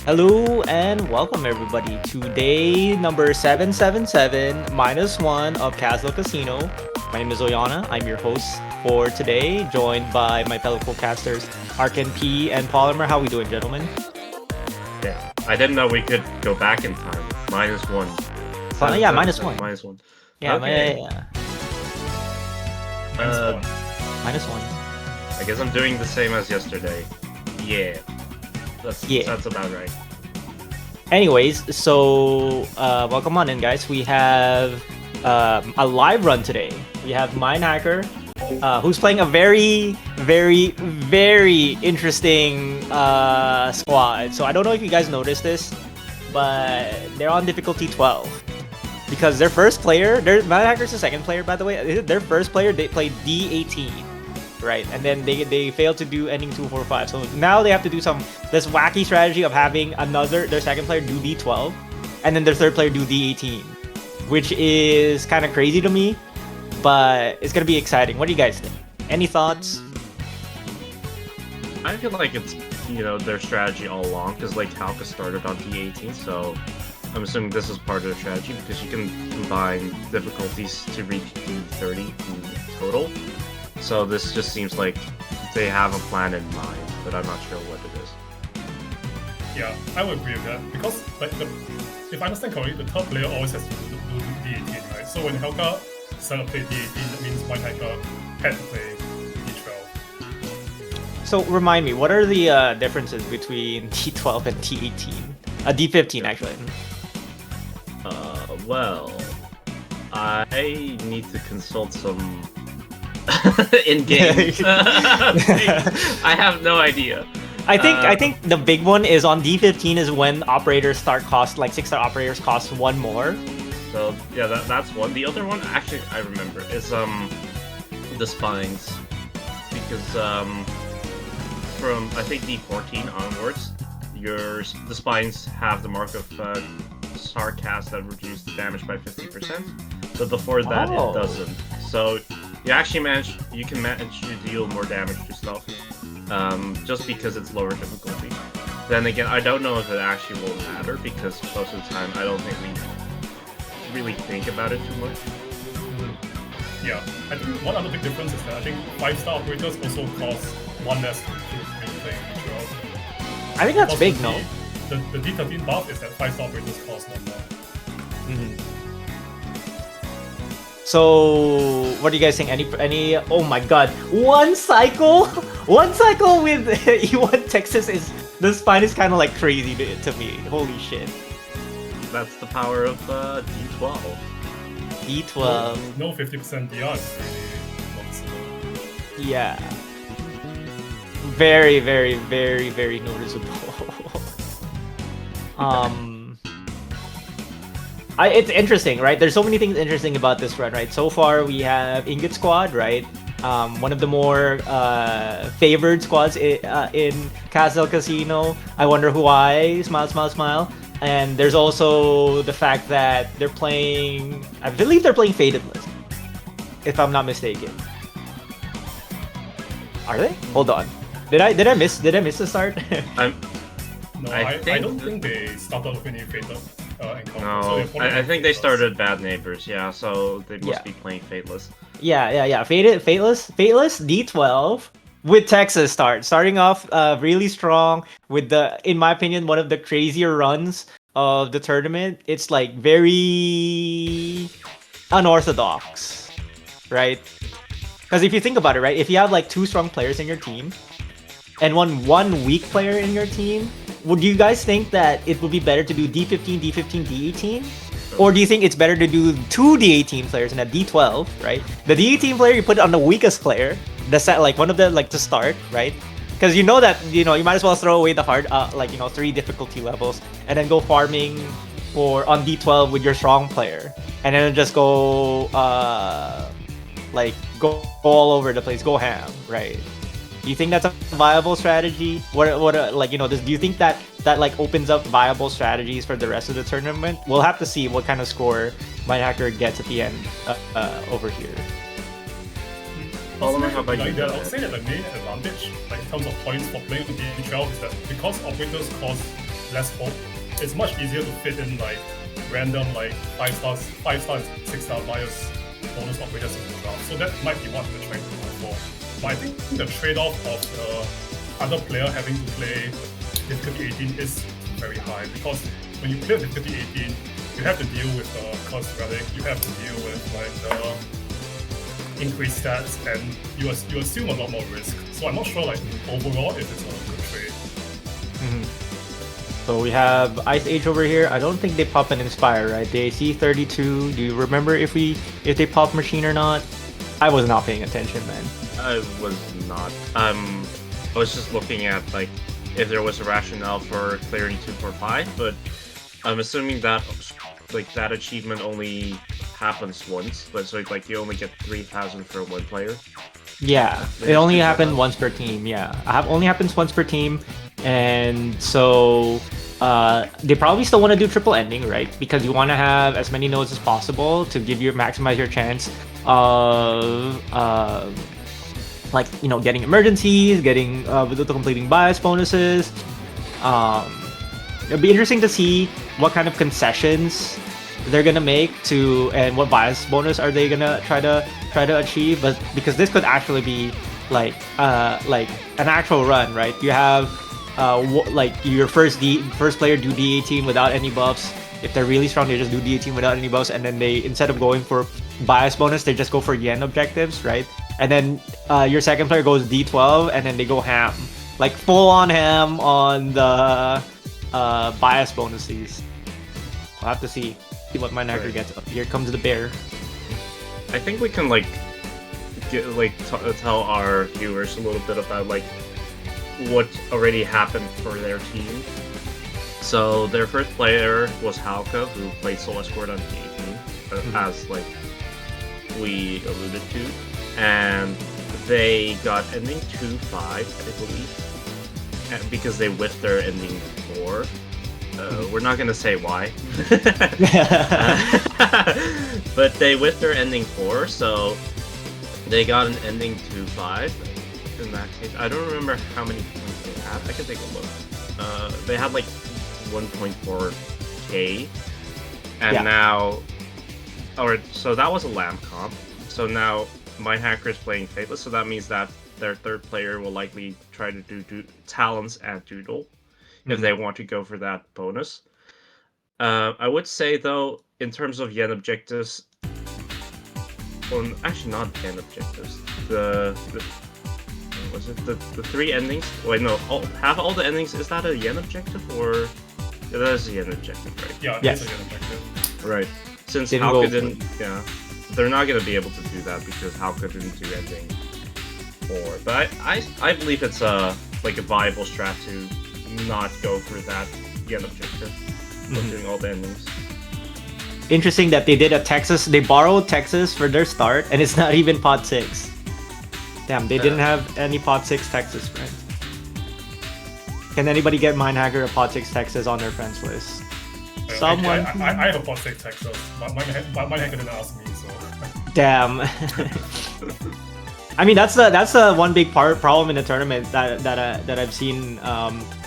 Hello and welcome everybody to day number 777 -1 of Kazdel Kasino. My name is Oyana. I'm your host for today, joined by my fellow co-casters Arkin P and Polymer. How we doing, gentlemen? Yeah, I didn't know we could go back in time. -1. Yeah, -1. -1. Yeah, Okay. -1. I guess I'm doing the same as yesterday. Yeah. That's about right. Anyways, so welcome on in, guys. We have a live run today. We have mindh4cker, who's playing a very, very, very interesting squad. So I don't know if you guys noticed this, but they're on difficulty 12 because their first player, mindh4cker's the second player, by the way. Their first player, they played D18. Right, and then they failed to do ending 2-4-5. So now they have to do this wacky strategy of having their second player do D12, and then their third player do D18, which is kind of crazy to me, but it's gonna be exciting. What do you guys think? Any thoughts? I feel like it's their strategy all along because like Halka started on D18, so I'm assuming this is part of their strategy because you can combine difficulties to reach D30 in total. So this just seems like they have a plan in mind, but I'm not sure what it is. Yeah, I would agree with that because, like, if I understand correctly, the third player always has to do D18, right? So when Helga started to play D18, that means mindh4cker had to play D12. So remind me, what are the differences between D12 and D18? D15 actually. Well, I need to consult some in game. I have no idea. I think the big one is on D15 is when operators cost like 6-star operators cost one more. So yeah, that's one. The other one actually I remember is the spines, because from I think D14 onwards, the spines have the mark of sarcasm that reduce the damage by 50%, but before that it doesn't. So you can manage to deal more damage to stuff, just because it's lower difficulty. Then again, I don't know if it actually will matter because most of the time I don't think we really think about it too much. Yeah, I think one other big difference is that I think 5-star operators also cost one less to play D12. I think that's big, no? The D13 buff is that 5-star operators cost one more. So, what do you guys think? Any? Oh my God! One cycle with E1 Texas the spine is kind of like crazy to me. Holy shit! That's the power of D12. D12. No 50% DR is really noticeable. Yeah. Very, very, very, very noticeable. It's interesting, right? There's so many things interesting about this run, right? So far, we have Ingot Squad, right? One of the more favored squads in Kazdel Kasino. I wonder why. Smile, smile, smile. And there's also the fact that they're playing. I believe they're playing Fatedless, if I'm not mistaken. Are they? Hold on. Did I miss the start? No, I don't think they started with any Fated encounter. No, So I think they started Bad Neighbors, yeah, so they must be playing Fateless. Yeah. Fateless D12 with Texas starting off really strong with in my opinion, one of the crazier runs of the tournament. It's like very unorthodox, right? Because if you think about it, right, if you have like 2 strong players in your team and one weak player in your team, would you guys think that it would be better to do D15, D15, D18? Or do you think it's better to do 2 D18 players and a D12, right? The D18 player, you put it on the weakest player, one of the, to start, right? Because you know that, you might as well throw away the hard, 3 difficulty levels and then go farming on D12 with your strong player. And then just go, go all over the place, go ham, right? Do you think that's a viable strategy? Do you think that opens up viable strategies for the rest of the tournament? We'll have to see what kind of score mindh4cker gets at the end over here. How about you? I would say that the main advantage, in terms of points for playing with D12, is that because operators cost less hope. It's much easier to fit in like random like 5-star, 5-star, and 6-star bias bonus operators in the draft. So that might be what we're trying to go for. But I think the trade-off of the other player having to play difficulty 18 is very high, because when you play difficulty 18, you have to deal with the cost relic, you have to deal with like the increased stats, and you assume a lot more risk. So I'm not sure like overall if it's a good trade. So we have Ice Age over here. I don't think they pop an Inspire, right? They see 32. Do you remember if they pop Machine or not? I was not paying attention, man. I was not. I was just looking at like if there was a rationale for Clarity 245, but I'm assuming that like that achievement only happens once, but so like you only get 3,000 for one player. Yeah, it only happened once per team. Yeah, only happens once per team, and so they probably still want to do triple ending, right? Because you want to have as many nodes as possible to maximize your chance of like getting emergencies, getting completing bias bonuses. It'll be interesting to see what kind of concessions they're gonna make and what bias bonus are they gonna try to achieve. But because this could actually be like an actual run, right? You have like your first player do D18 without any buffs. If they're really strong, they just do D18 without any buffs, and then they, instead of going for bias bonus, they just go for yen objectives, right? And then your second player goes D12, and then they go ham, like full on ham on the bias bonuses. I'll have to see what mindh4cker gets. Here comes the bear. I think we can tell our viewers a little bit about like what already happened for their team. So their first player was Halka, who played Soul Escort on D18, as like we alluded to, and they got ending 2-5, I believe, and because they whiffed their ending 4. We're not gonna say why, but they whiffed their ending 4, so they got an ending 2-5. In that case, I don't remember how many points they had. I can take a look. They had like 1.4k, and now, so that was a lamp comp. So now mindh4cker is playing Fateless, so that means that their third player will likely try to do Talons and Doodle if they want to go for that bonus. I would say though, in terms of yen objectives, well, actually not yen objectives. Was it the 3 endings? Wait, no, have all the endings. Is that a yen objective or? Yeah, that is a yen objective, right? Yeah, yes. It's a yen objective. Right. Since Halka didn't, they're not gonna be able to do that because Halka didn't do ending 4. But I believe it's a viable strat to not go for that yen objective, doing all the endings. Interesting that they did a Texas. They borrowed Texas for their start, and it's not even pot 6. Damn, they didn't have any pot 6 Texas friends. Can anybody get mindh4cker a pot 6 Texas on their friends list? Someone. I have a pot 6 Texas, but mindh4cker didn't ask me, so. Damn. I mean, that's the one big problem in the tournament that I've seen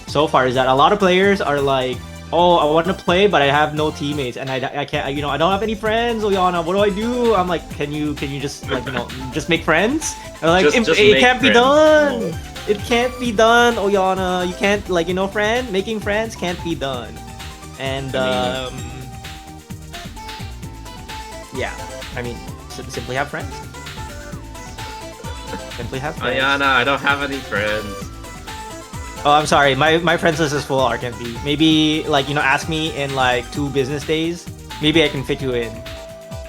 so far, is that a lot of players are like, oh, I want to play, but I have no teammates, and I can't, I don't have any friends. Oyana, what do I do? I'm like, can you just just make friends? And like, it can't be done. No. It can't be done, Oyana. You can't, making friends can't be done. And yeah, I mean, simply have friends. Simply have friends. Oyana, I don't have any friends. Oh, I'm sorry. My friends list is full, RKB. Maybe ask me in 2 business days. Maybe I can fit you in.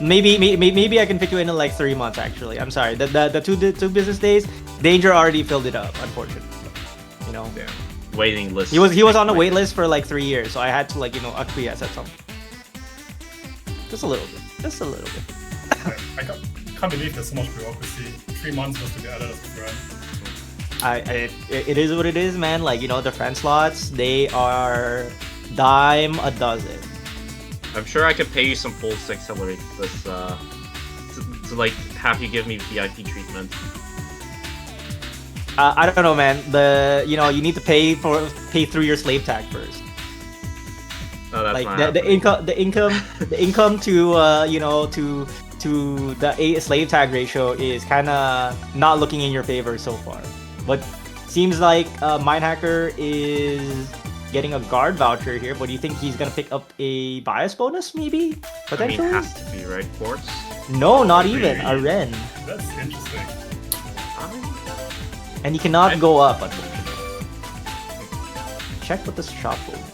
Maybe I can fit you in 3 months. Actually, I'm sorry. The two business days, Danger already filled it up. Unfortunately, Yeah. Waiting list. He was on a wait list for 3 years, so I had to acquiesce at some. Just a little bit. I can't believe there's so much bureaucracy. 3 months just to get added as a friend. It is what it is, man. The friend slots, they are dime a dozen. I'm sure I could pay you some pulls to accelerate this, to have you give me VIP treatment. I don't know, man. You need to pay through your slave tag first. No, that's Like not the happening. the income to to the slave tag ratio is kind of not looking in your favor so far. But seems like mindh4cker is getting a guard voucher here. But do you think he's gonna pick up a bias bonus maybe I mean, potentially? has to be right, Quartz. No, not Really? even a Ren, That's interesting. and he cannot go up. Unfortunately. Check what the shop bonus.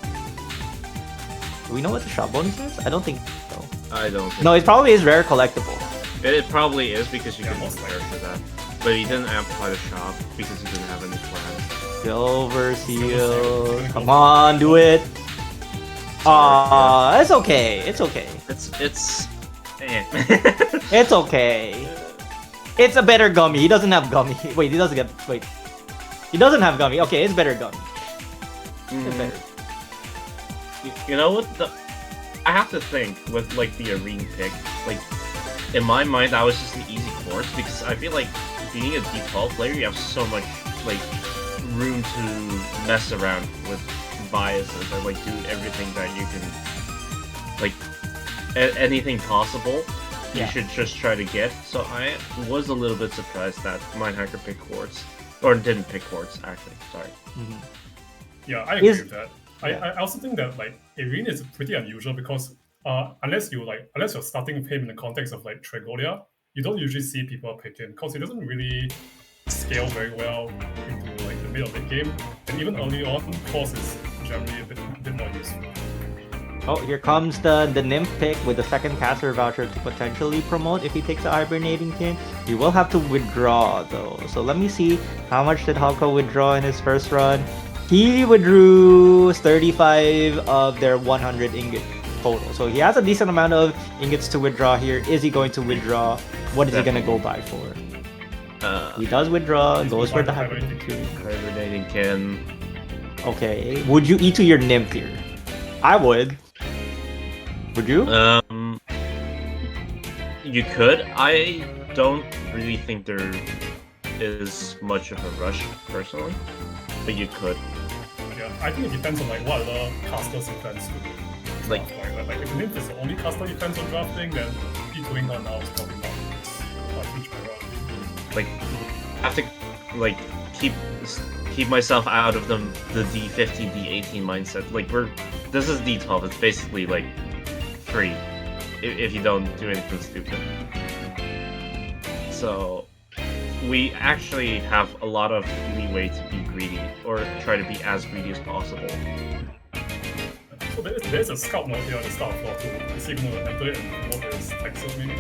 Do we know what the shop bonus is? I don't think so. I don't think No, it probably is rare collectible. It probably is because you Yeah, can most prepare for that. But he didn't amplify the shop because he didn't have any plans. Silver Seal. seal. Come on, do it. It's okay. It's okay. It's It's okay. It's a better gummy. He doesn't have gummy. Wait, he doesn't get. Wait. He doesn't have gummy. Okay, it's better gummy. It's better. You know what? I have to think with like the arena pick. Like in my mind, that was just an easy course because I feel like being a D12 player, you have so much like room to mess around with biases and like do everything that you can, like anything possible. You Yeah. should just try to get. So I was a little bit surprised that mindh4cker picked Quartz, or didn't pick Quartz actually. Sorry. Yeah, I agree Is- with that. I also think that like Irene is pretty unusual because unless you're starting with him in the context of like Tragolia, you don't usually see people pick him because he doesn't really scale very well into like the middle of the game, and even early on, Cross is generally a bit more useful. Oh, here comes the nymph pick with the second caster voucher to potentially promote if he takes a hibernating kin. You will have to withdraw though. So let me see how much did Hauka withdraw in his first run. He withdrew 35 of their 100 ingot total. So he has a decent amount of ingots to withdraw here. Is he going to withdraw? What is he going to go buy for? He does withdraw, He's goes for the gonna buy the hibernating kin. Hibernating can. Okay, would you E2 your nymph here? I would. Would you? You could. I don't really think there is much of a rush personally, but you could. Yeah, I think it depends on like what other casters you fans do. Like- Like if Nymph is the only caster you fans on drafting, then doing her now is probably not a huge priority. Like, I have to like keep myself out of the D15, D18 mindset. Like this is D12. It's basically like free if you don't do anything stupid. So we actually have a lot of leeway to be greedy or try to be as greedy as possible. So there's a scout node here on the start floor too. Is he gonna enter it and promote his Texas maybe?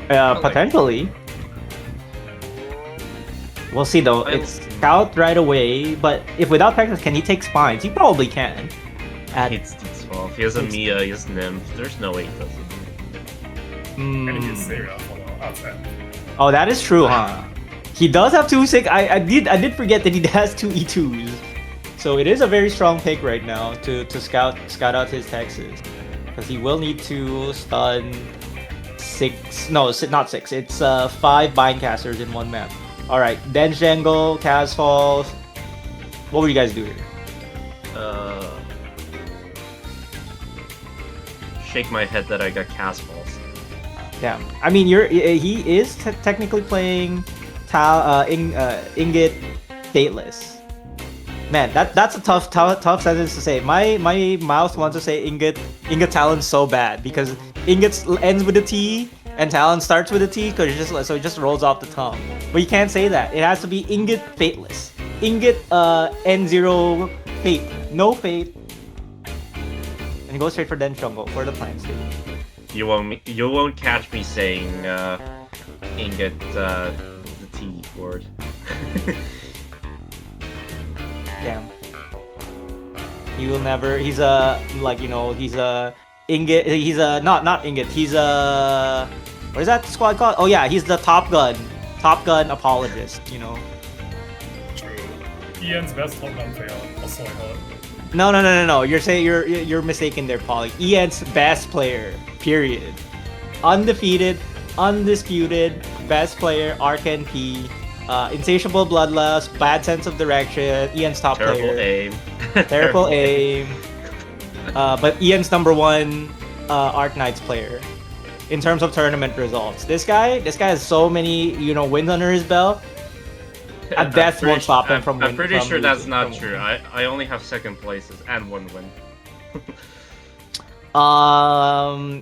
Potentially. We'll see though. It's scout right away, but if without Texas, can he take spines? He probably can. It's D12. He has a Mia, he has Nymph. There's no way he does it. And he is Sarah for the outside. Oh, that is true, huh? He does have 2-6. I did forget that he has 2 E2s. So it is a very strong pick right now to scout out his Texas. Because he will need to stun 6. No, not 6. It's 5 bindcasters in one map. Alright, Dense Jungle, Kaz Falls. What would you guys do here? Shake my head that I got cast balls. Yeah, I mean, he is technically playing Ingot Fateless. Man, that's a tough sentence to say. My mouth wants to say Ingot Talon so bad because Ingot ends with a T and Talon starts with a T because it just rolls off the tongue. But you can't say that. It has to be Ingot Fateless. Ingot N0 Fate, no fate, and go straight for Den Jungle for the plan state. You won't catch me saying Ingot the T word. Damn. He will never. He's a he's a Ingot. He's a not Ingot. He's a what is that squad called? Oh yeah, he's the Top Gun apologist. You know. True. Ian's best top gun player, also I heard. No. You're mistaken there, Polly. Ian's best player. Period. Undefeated, undisputed, best player. Arcan P. insatiable bloodlust, bad sense of direction, Ian's top Terrible player. aim. Terrible aim. But Ian's #1 Arknights player in terms of tournament results. This guy has so many, wins under his belt. At best, won't stop him from winning. I'm pretty sure that's not true. I only have second places and 1 win.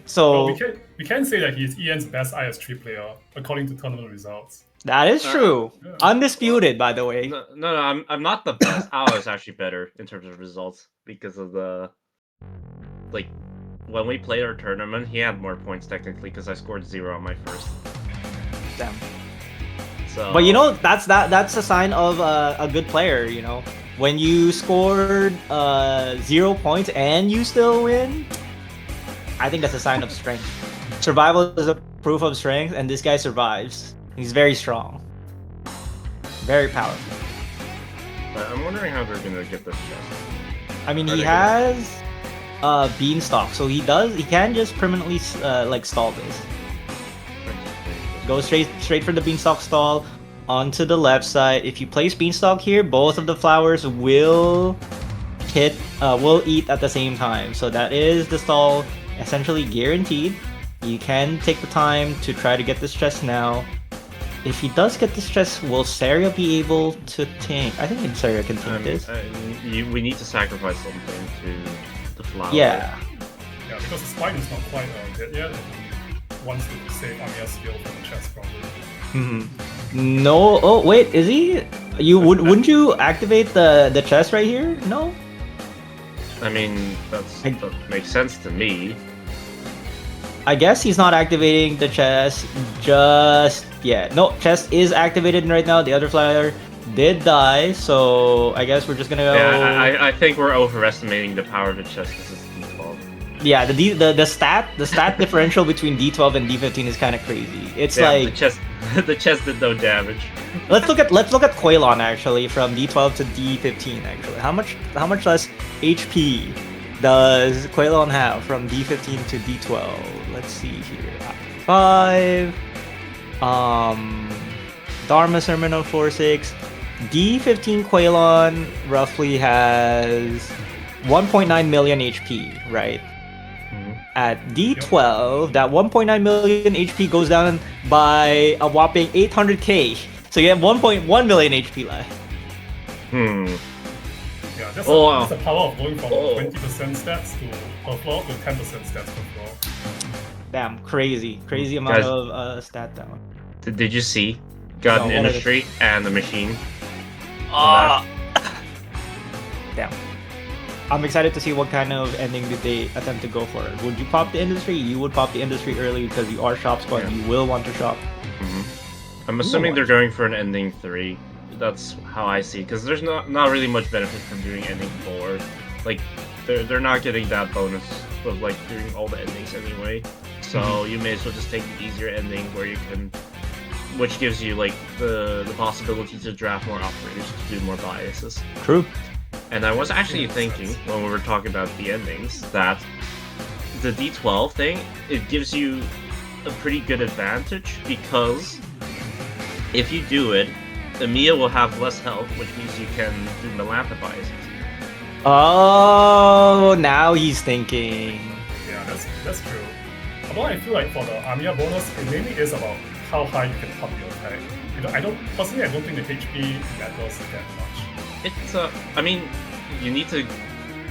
So we can say that he's Ian's best IS3 player according to tournament results. that is true. Yeah. Undisputed, by the way. No, I'm not the best. I was actually better in terms of results because of the when we played our tournament, he had more points technically because I scored 0 on my first. Damn. So, But that's a sign of a good player. When you scored 0 points and you still win, I think that's a sign of strength. Survival is a proof of strength, and this guy survives. He's very strong, very powerful. I'm wondering how they're gonna get this chest. I mean, he has Beanstalk, so he can just permanently stall this. Go straight for the Beanstalk stall onto the left side. If you place Beanstalk here, both of the flowers will eat at the same time. So that is the stall essentially guaranteed. You can take the time to try to get this chest now. If he does get this chest, will Saria be able to tank? I think Saria can tank this. We need to sacrifice something to the flower. Yeah. Yeah, because the spine is not quite dead yet. And wants to save Amiya's skill from the chest probably. No. Oh wait, is he? Wouldn't you activate the chest right here? No. I mean, that makes sense to me. I guess he's not activating the chest just yet. No, chest is activated right now. The other flyer did die, so I guess we're just gonna go. Yeah, I think we're overestimating the power of the chest. This is D12. Yeah, the stat differential between D12 and D15 is kind of crazy. It's like the chest did no damage. let's look at Quailon actually from D12 to D15 actually. How much less HP does Quailon have from D15 to D12? Let's see here. 5. Dharma Sermon on 4-6. D15 Quailon roughly has 1.9 million HP, right? At D12, that 1.9 million HP goes down by a whopping 800k. So you have 1.1 million HP left. Yeah, that's the power of going from 20% stats per floor to 10% stats per floor. Damn, crazy amount Guys, of stat down. Did you see? Got an industry and the machine. Damn. I'm excited to see what kind of ending did they attempt to go for. Would you pop the industry? You would pop the industry early because you are shop squad. You will want to shop. I'm assuming they're going for an ending 3. That's how I see it, because there's not really much benefit from doing ending 4. Like, they're not getting that bonus of doing all the endings anyway. So you may as well just take the easier ending where you can, which gives you the possibility to draft more operators to do more biases. True. And I was actually thinking when we were talking about the endings that the D12 thing, it gives you a pretty good advantage because if you do it, Amiya will have less health, which means you can do Melantha biases. Oh, now he's thinking. Yeah, that's true. Although I feel like for the Amiya bonus, it mainly is about how high you can pump your attack. I don't think the HP matters that much. It's I mean, you need to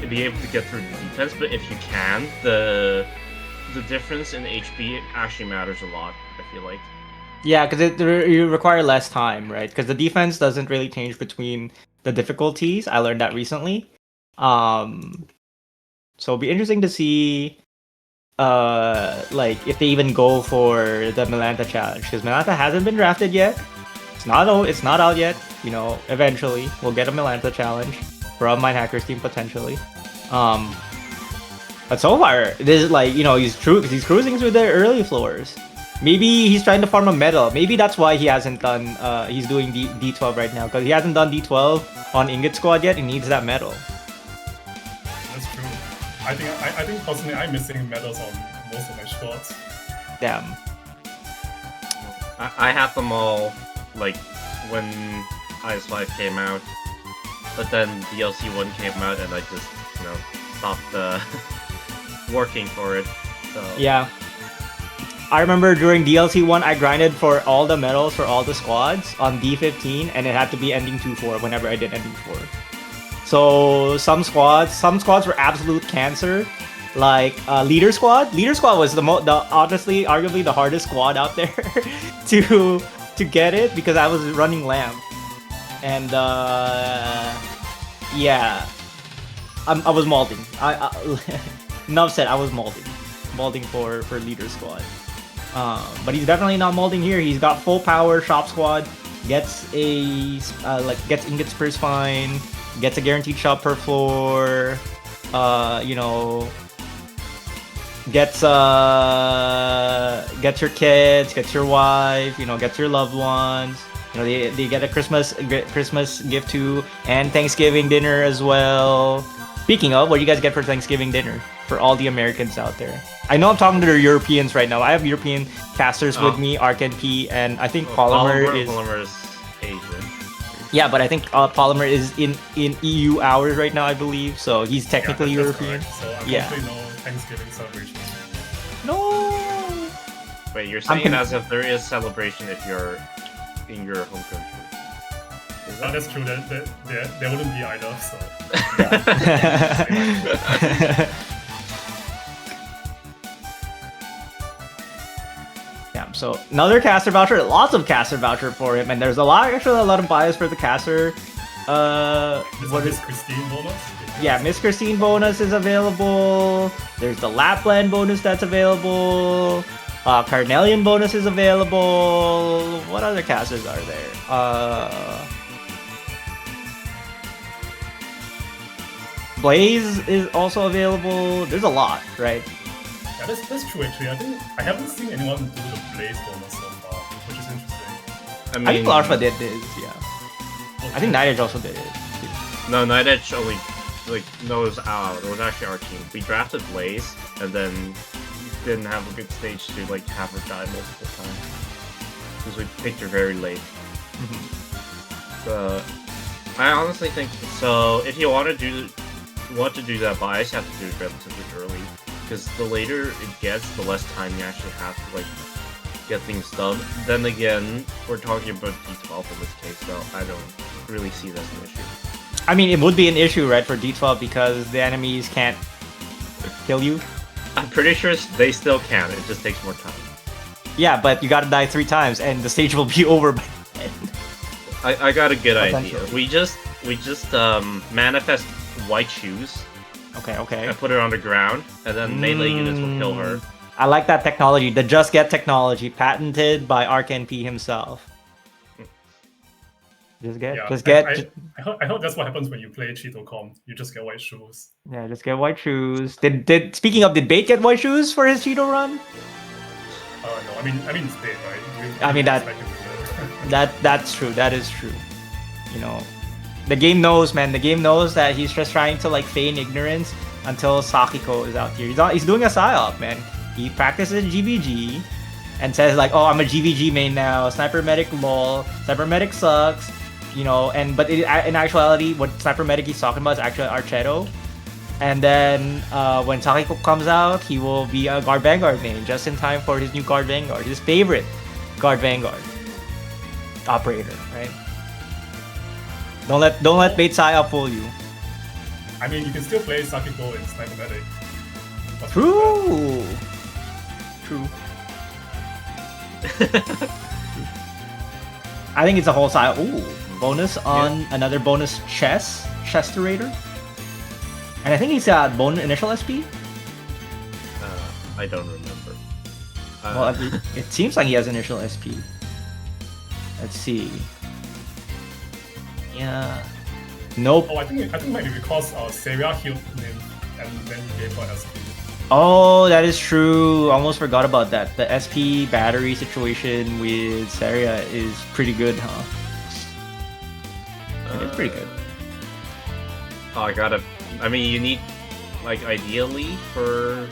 be able to get through the defense, but if you can, the difference in HP actually matters a lot, I feel like. Yeah, because you require less time, right? Because the defense doesn't really change between the difficulties. I learned that recently. So it'll be interesting to see if they even go for the Melantha challenge, because Melantha hasn't been drafted yet. It's not out yet. Eventually we'll get a Melantha challenge from mindh4cker's team potentially. But so far, this is he's cruising through the early floors. Maybe he's trying to farm a medal. Maybe that's why he hasn't done. He's doing D12 right now, because he hasn't done D12 on Ingot Squad yet. He needs that medal. That's true. I think personally, I'm missing medals on most of my squads. Damn. I have them all when IS5 came out, but then DLC 1 came out and I just, stopped working for it. So Yeah. I remember during DLC 1, I grinded for all the medals for all the squads on D15, and it had to be ending 2-4 whenever I did ending 4. So some squads were absolute cancer, like Leader Squad. Leader Squad was honestly, arguably the hardest squad out there to get it because I was running Lamp, and yeah, I was molding. Enough said. I was molding for Leader Squad. But he's definitely not molding here. He's got full power. Shop Squad gets gets ingot spurs fine. Gets a guaranteed shop per floor. Gets your kids, gets your wife, gets your loved ones. They get a Christmas gift too, and Thanksgiving dinner as well. Speaking of, what do you guys get for Thanksgiving dinner for all the Americans out there? I know I'm talking to the Europeans right now. I have European casters with me, ArkNP, and I think Polymer is Asian. Yeah, but I think Polymer is in EU hours right now, I believe. So he's technically European. Correct. So unfortunately, no Thanksgiving celebration. No. Wait, you're saying it as if there is celebration if you're in your home country? That's true. There wouldn't be either. So. Yeah, so another caster voucher, lots of caster voucher for him, and there's a lot of bias for the caster. What is Christine bonus? Yeah, Miss Christine bonus is available. There's the Lapland bonus that's available. Carnelian bonus is available. What other casters are there? Blaze is also available. There's a lot, right? Yeah, that's true actually. I think I haven't seen anyone do the Blaze bonus so far, which is interesting. I think Larva did this, yeah. Okay. I think Night Edge also did it. No, Night Edge only it was actually our team. We drafted Blaze and then didn't have a good stage to have her die multiple times because we picked her very late. I honestly think so. If you want to do that bias, you have to do it relatively early. Because the later it gets, the less time you actually have to get things done. Then again, we're talking about D12 in this case, so I don't really see that as an issue. I mean, it would be an issue, right, for D12 because the enemies can't kill you. I'm pretty sure they still can. It just takes more time. Yeah, but you gotta die 3 times, and the stage will be over by then. I got a good idea. We just manifest white shoes. Okay. I put her on the ground, and then melee units will kill her. I like that technology, the Just Get technology, patented by ArkNP himself. I hope that's what happens when you play Cheeto.com. You just get white shoes. Yeah, just get white shoes. Speaking of, did Bait get white shoes for his Cheeto run? No, I mean it's Bait, right? I mean that's true. That is true. The game knows, man. The game knows that he's just trying to feign ignorance until Sakiko is out here. He's doing a psyop, man. He practices GVG and says oh, I'm a GVG main now. Sniper Medic lol. Sniper Medic sucks. But in actuality, what Sniper Medic he's talking about is actually Archetto. And then when Sakiko comes out, he will be a Guard Vanguard main just in time for his new Guard Vanguard, his favorite Guard Vanguard operator, right? Don't let Bait Psyop fool you. I mean, you can still play Sakiko in Sniper Medic. True. I think it's a whole side. Ooh, bonus on another bonus Chesterator. And I think he's got initial SP. I don't remember. Well, it seems like he has initial SP. Let's see. Yeah. Nope. Oh, I think it might be because Seria healed him and then he gave her SP. Oh, that is true. Almost forgot about that. The SP battery situation with Seria is pretty good, huh? It's pretty good. I mean, you need, ideally for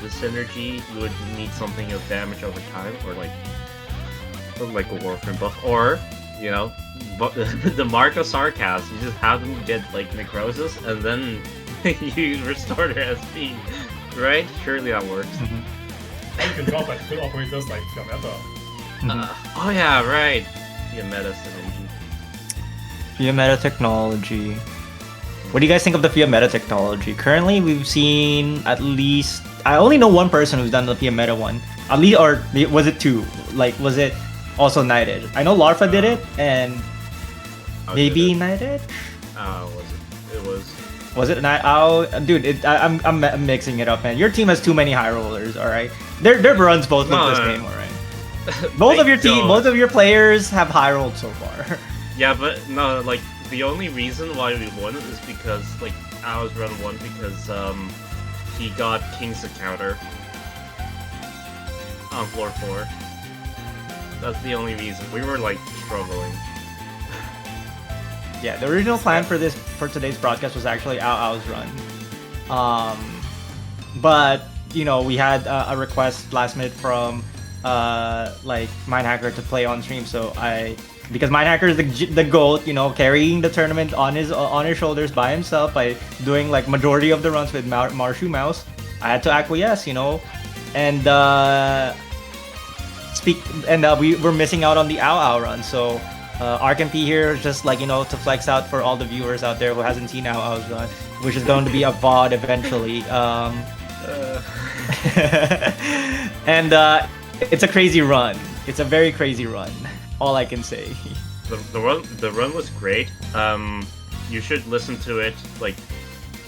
the synergy, you would need something of damage over time, or like a Warframe buff, or you know, but the mark of sarcasm. You just have them get like necrosis, and then you restore their SP, right? Surely that works. And you can drop like good operators like Fiametta. Oh yeah, right. Fiametta synergy. Fiametta technology. What do you guys think of the Fiametta technology? Currently, we've seen at least... I only know one person who's done the Fiametta one. At least, or was it two? Like, was it also Night Edge? I know Larfa did it, and maybe Night Edge? Was it? It was. Was it Night? Oh, dude, I'm mixing it up, man. Your team has too many high rollers. All right, their runs both look the same. All right. Both of your both of your players have high rolled so far. Yeah, but no, like the only reason why we won is because like ours run won because he got King's a counter on floor 4. That's the only reason. We were like struggling. Yeah, the original plan for today's broadcast was actually Ao's run. But you know, we had a request last minute from like mindh4cker to play on stream, so because mindh4cker is the GOAT, you know, carrying the tournament on his shoulders by himself by doing like majority of the runs with Marshu Mouse. I had to acquiesce, you know, and we were missing out on the Ao run, so RKMP here is just like, you know, to flex out for all the viewers out there who hasn't seen Ao's run, which is going to be a VOD eventually. And it's a crazy run. It's a very crazy run. All I can say. The run was great. You should listen to it, like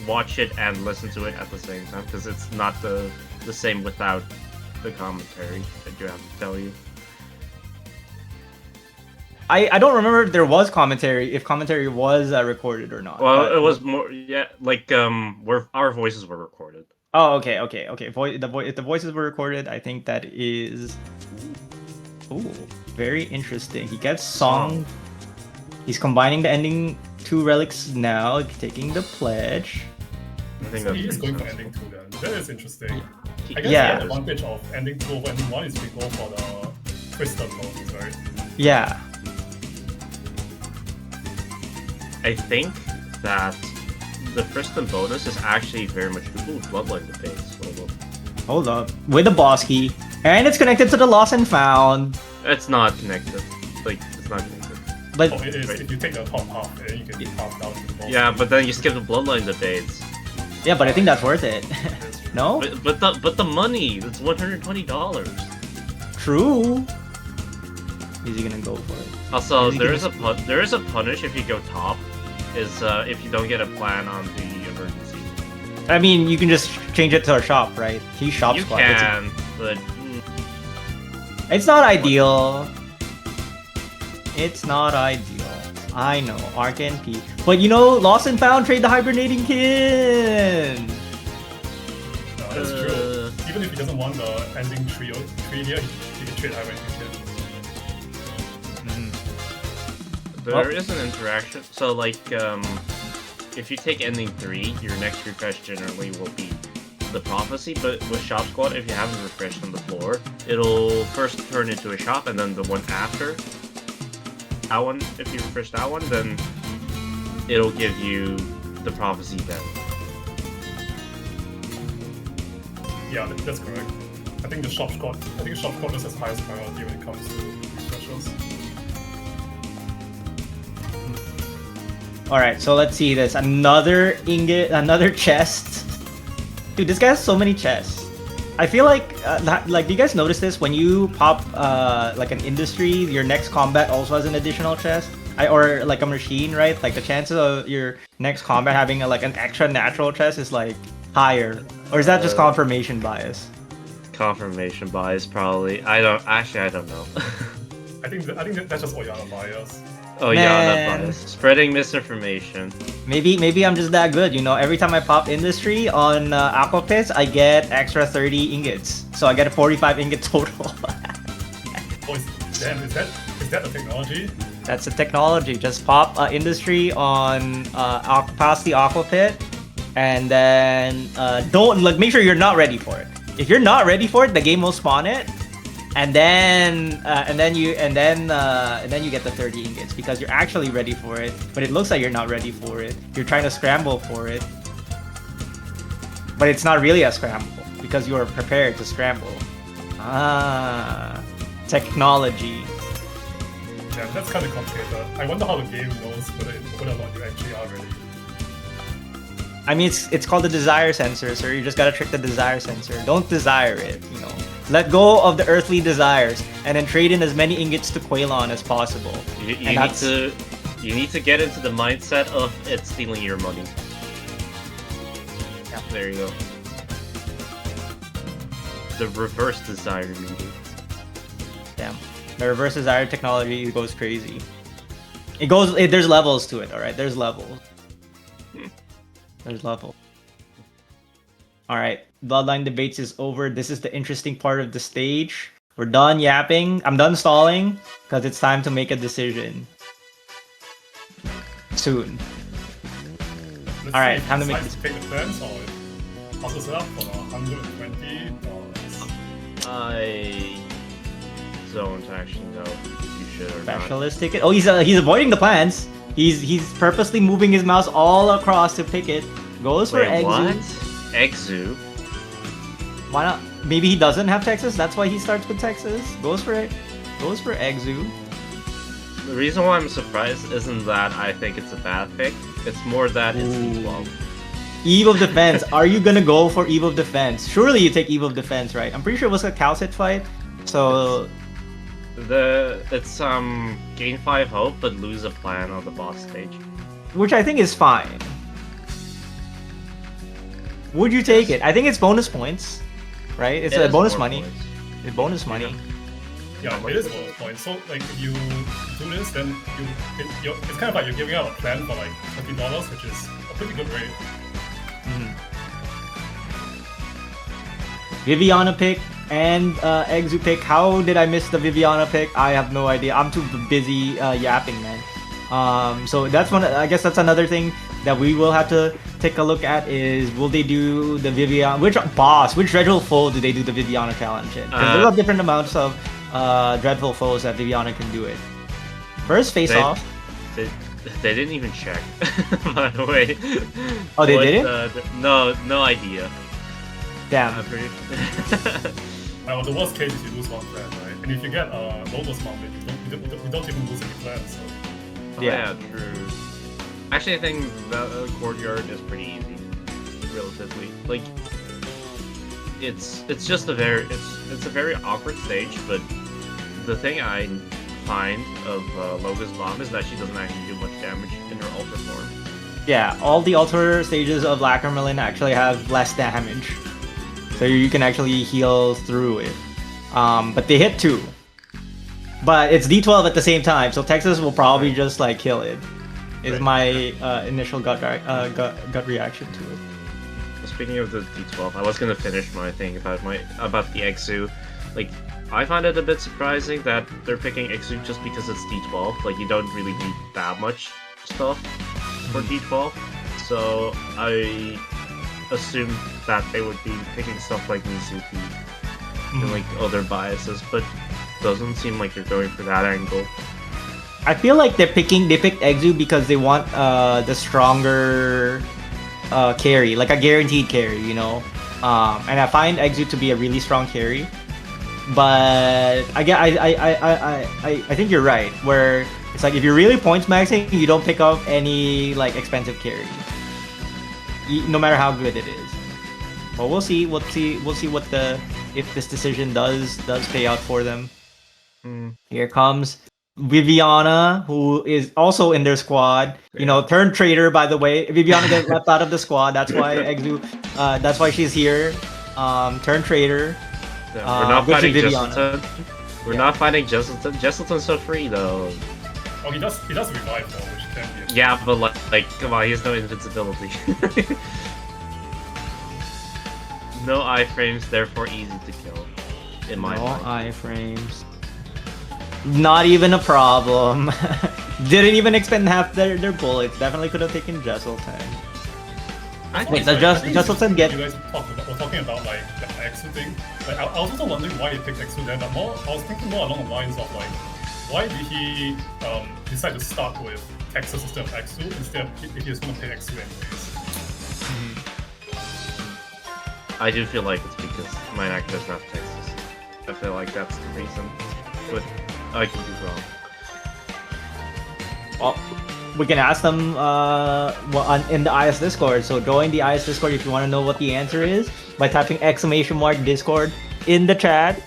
watch it and listen to it at the same time, because it's not the same without the commentary that you have to tell you. I don't remember if there was commentary, if commentary was recorded or not. Well, it was more, yeah, like our voices were recorded. Oh, okay. If the voices were recorded, I think that is... Ooh, very interesting. He gets song. He's combining the ending 2 relics now, taking the pledge. I think So that's he is going for pretty ending 2 then. That is interesting. I guess Yeah. the advantage of ending 2 over ending 1 is we go for the Crystal modes, right? Yeah. I think that the first and bonus is actually very much Bloodline the base. Hold up. With the boss key. And it's connected to the lost and found. It's not connected. Like, it's not connected. But Oh, it is. Right. If you take the top half, then you can pass down to the boss. Yeah, but then you skip the Bloodline debates. yeah, but I think that's worth it. No? But the money, that's $120. True. Is he gonna go for it? Also, Is he there gonna- is a punish if you go top, is if you don't get a plan on the emergency. I mean, you can just change it to a shop, right? He shop You squad. can, but It's not ideal. It's not ideal. I know, RKNP. But you know, Lost and Found trade the hibernating kin. No, that's true. Even if he doesn't want the ending 3 here, he can trade Highway Kid. there is an interaction. So like, if you take ending 3, your next refresh generally will be the prophecy, but with shop squad, if you haven't refreshed on the floor, it'll first turn into a shop, and then the one after that one, if you refresh that one, then it'll give you the prophecy then. Yeah, that's correct. I think shop squad is as highest priority when it comes to refreshers. All right, so let's see this. Another ingot, another chest. Dude, this guy has so many chests. I feel like, do you guys notice this? When you pop like an industry, your next combat also has an additional chest, or like a machine, right? Like the chances of your next combat having like an extra natural chest is like higher, or is that just confirmation bias? Confirmation bias, probably. I don't know. I think that's just Oyana bias. Oh yeah, Man. that bias. Spreading misinformation. Maybe I'm just that good, you know. Every time I pop industry on Aqua Pits, I get extra 30 ingots, so I get a 45 ingot total. Oh, damn, is that a technology? That's the technology. Just pop industry on past the Aqua Pit, and then don't make sure you're not ready for it. If you're not ready for it, the game will spawn it, and then you get the 30 ingots because you're actually ready for it, but it looks like you're not ready for it. You're trying to scramble for it, but it's not really a scramble because you are prepared to scramble. Technology. Yeah, that's kind of complicated. I wonder how the game knows whether or not you actually are ready. I mean, it's called the desire sensor, so you just gotta trick the desire sensor. Don't desire it, you know. Let go of the earthly desires, and then trade in as many ingots to Quailon as possible. You need to get into the mindset of it stealing your money. Yeah. There you go. The reverse desire meter. Damn. The reverse desire technology goes crazy. There's levels to it, alright? There's levels. There's levels. Alright, Bloodline debates is over. This is the interesting part of the stage. We're done yapping. I'm done stalling, because it's time to make a decision. Soon. Alright, time to make this. Take the plans or also set up for $120. I don't actually know if you should or not. Specialist ticket. Oh, he's avoiding the plans. He's purposely moving his mouse all across to pick it. Goes for Wait, Exu. what? Exu? Why not? Maybe he doesn't have Texas. That's why he starts with Texas. Goes for Exu. The reason why I'm surprised isn't that I think it's a bad pick. It's more that it's D12. Eve of Defense. Are you gonna go for Eve of Defense? Surely you take Eve of Defense, right? I'm pretty sure it was a Calcit fight. So It's gain 5 hope but lose a plan on the boss stage. which I think is fine. Would you take it? I think it's bonus points, right? It's a bonus money. Points. It's bonus money. Yeah, it is bonus points. So like if you do this, then it's kind of like you're giving out a plan for like $20, which is a pretty good rate. Viviana pick and Exu pick. How did I miss the Viviana pick? I have no idea. I'm too busy yapping, man. So that's one. I guess that's another thing that we will have to take a look at is will they do the Viviana? Which dreadful foe do they do the Viviana challenge in? Because there are different amounts of dreadful foes that Viviana can do it. First face off. They didn't even check, by the way. Oh, they didn't? No idea. Damn. Well, the worst case is you lose one plan, right? And if you get Lotus Mountain, you don't even lose any plans. So. Yeah, true. Actually, I think the courtyard is pretty easy, relatively. Like, it's just a very awkward stage. But the thing I find of Loga's bomb is that she doesn't actually do much damage in her altar form. Yeah, all the altar stages of Lackermelin actually have less damage. So you can actually heal through it. But they hit 2. But it's D12 at the same time, so Texas will probably just like kill it. Is my initial gut reaction to it. Speaking of the D12, I was gonna finish my thing about the Exu. Like, I find it a bit surprising that they're picking Exu just because it's D12. Like, you don't really need that much stuff for D12. So I assumed that they would be picking stuff like Mizuki and like other biases, but doesn't seem like they're going for that angle. I feel like they picked Exu because they want the stronger carry, like a guaranteed carry, you know. And I find Exu to be a really strong carry. But I think you're right, where it's like if you're really points maxing, you don't pick up any like expensive carry, no matter how good it is. But we'll see if this decision does pay out for them. Here comes Viviana, who is also in their squad. You know, turned traitor, by the way. Viviana got left out of the squad. That's why Exu. That's why she's here. Turned traitor. We're not fighting Jesselton. We're not fighting Jesselton. Jesselton's so free though. Oh, he does revive though, which can be. Yeah, but like, come on, he has no invincibility. No iframes, therefore easy to kill. In my mind. No iframes. Not even a problem. Didn't even expend half their bullets. Definitely could have taken Jesselton. Wait, so just let's get. You guys were talking about like the Exu thing. Like, I was also wondering why he picked Exu there, but I was thinking more along the lines of like, why did he decide to start with Texas instead of Exu instead of if he was going to pick Exu anyways? I do feel like it's because mindh4cker doesn't have Texas. I feel like that's the reason, but I could be wrong. Well, we can ask them in the IS Discord. So join the IS Discord if you want to know what the answer is by typing !Discord in the chat.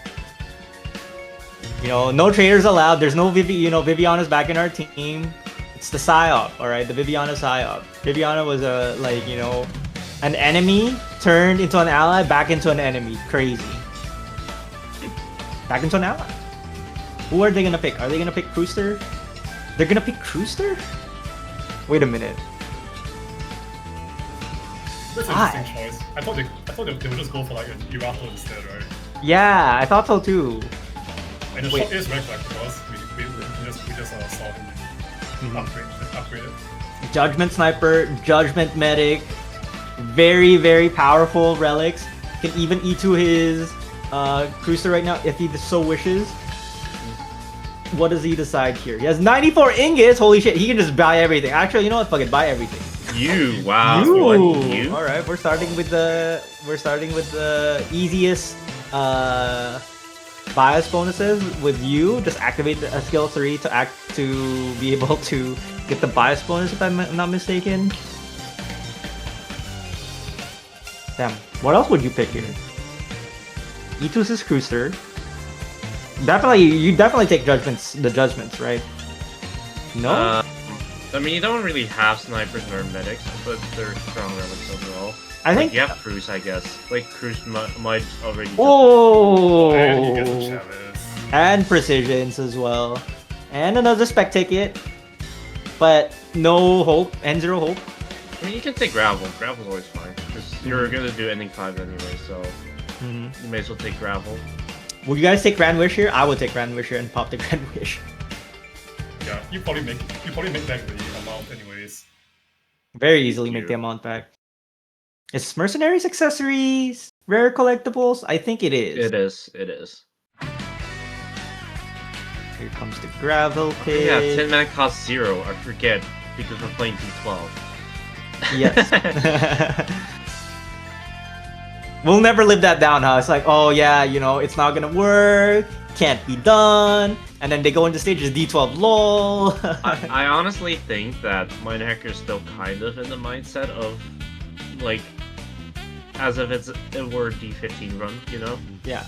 You know, no traders allowed. There's no Viviana's back in our team. It's the PsyOp, alright? The Viviana PsyOp. Viviana was an enemy turned into an ally, back into an enemy. Crazy. Back into an ally. Who are they gonna pick? Are they gonna pick Crewster? They're gonna pick Crewster? Wait a minute. That's an interesting choice. I thought they would just go for like an Irato instead, right? Yeah, I thought so too. And the shot is red flag because we just saw him upgrade it. Judgment Sniper, Judgment Medic, very, very powerful relics. Can even E2 his Cruiser right now if he so wishes. What does he decide here? He has 94 ingots. Holy shit, he can just buy everything. Actually, you know what? Fuck it, buy everything. Wow. You. All right, we're starting with the easiest bias bonuses with you. Just activate a skill 3 to be able to get the bias bonus if I'm not mistaken. Damn, what else would you pick here? E2's his Cruiser. You definitely take the judgments, right? No? I mean, you don't really have snipers nor medics, but they're strong relics overall. I think you have Cruz, I guess. Like, Cruz might already... Oh! And Precisions as well. And another spec ticket. But no hope. And 0 hope. I mean, you can take Gravel. Gravel's always fine. Because you're gonna do ending 5 anyway, so... You may as well take Gravel. Would you guys take Grand Wish here? I would take Grand Wish here and pop the Grand Wish. Yeah, you probably make back the amount anyways. Very easily make the amount back. Is Mercenaries accessories rare collectibles? I think it is. It is. Here comes the Gravel Pit. Yeah, 10 mana cost 0. I forget because we're playing D12. Yes. We'll never live that down, huh? It's like, oh yeah, it's not gonna work, can't be done, and then they go into stages D12 lol. I honestly think that mindh4cker is still kind of in the mindset of, like, as if it were a D15 run, Yeah.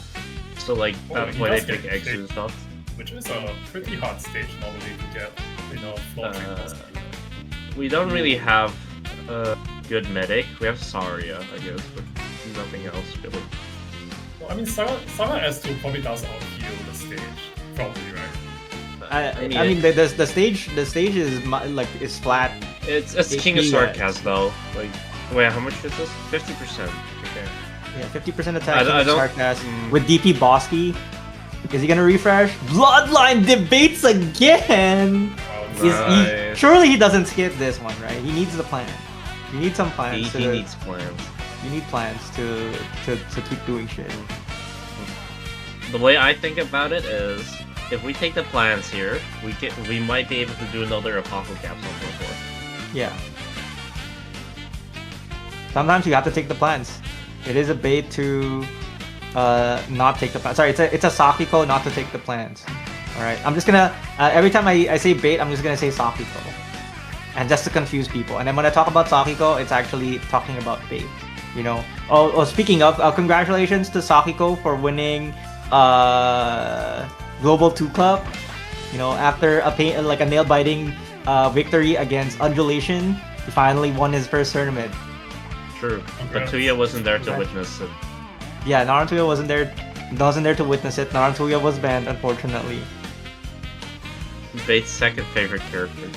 So like, that's why they pick Exu and stuff. Which is a pretty hard stage normally to get, floating we don't really have a good medic. We have Saria, I guess, but nothing else really. Well, I mean, Saga S2 probably does out-heal the stage, probably, right? I mean, the stage is flat. It's King of Sword Kazdel. Like, wait, how much is this? 50%. Okay. Yeah, 50% attack King of Sword with DP Bosky. Is he gonna refresh? Bloodline debates again. Surely he doesn't skip this one, right? He needs the plan. You need some plans. He needs plans. You need plans to keep doing shit. The way I think about it is, if we take the plans here, we might be able to do another Apocalypse Capsule before. Yeah. Sometimes you have to take the plans. It is a bait to not take the plans. Sorry, it's a Sakiko not to take the plans. Alright, I'm just gonna every time I say bait, I'm just gonna say Sakiko. And just to confuse people. And then when I talk about Sakiko, it's actually talking about bait. Oh, speaking of, congratulations to Sakiko for winning Global 2 Club. After a nail-biting victory against Undulation, he finally won his first tournament. True, but Tuya wasn't there to witness it. Yeah, Narantuya wasn't there to witness it. Narantuya was banned, unfortunately. Bait's second favorite character.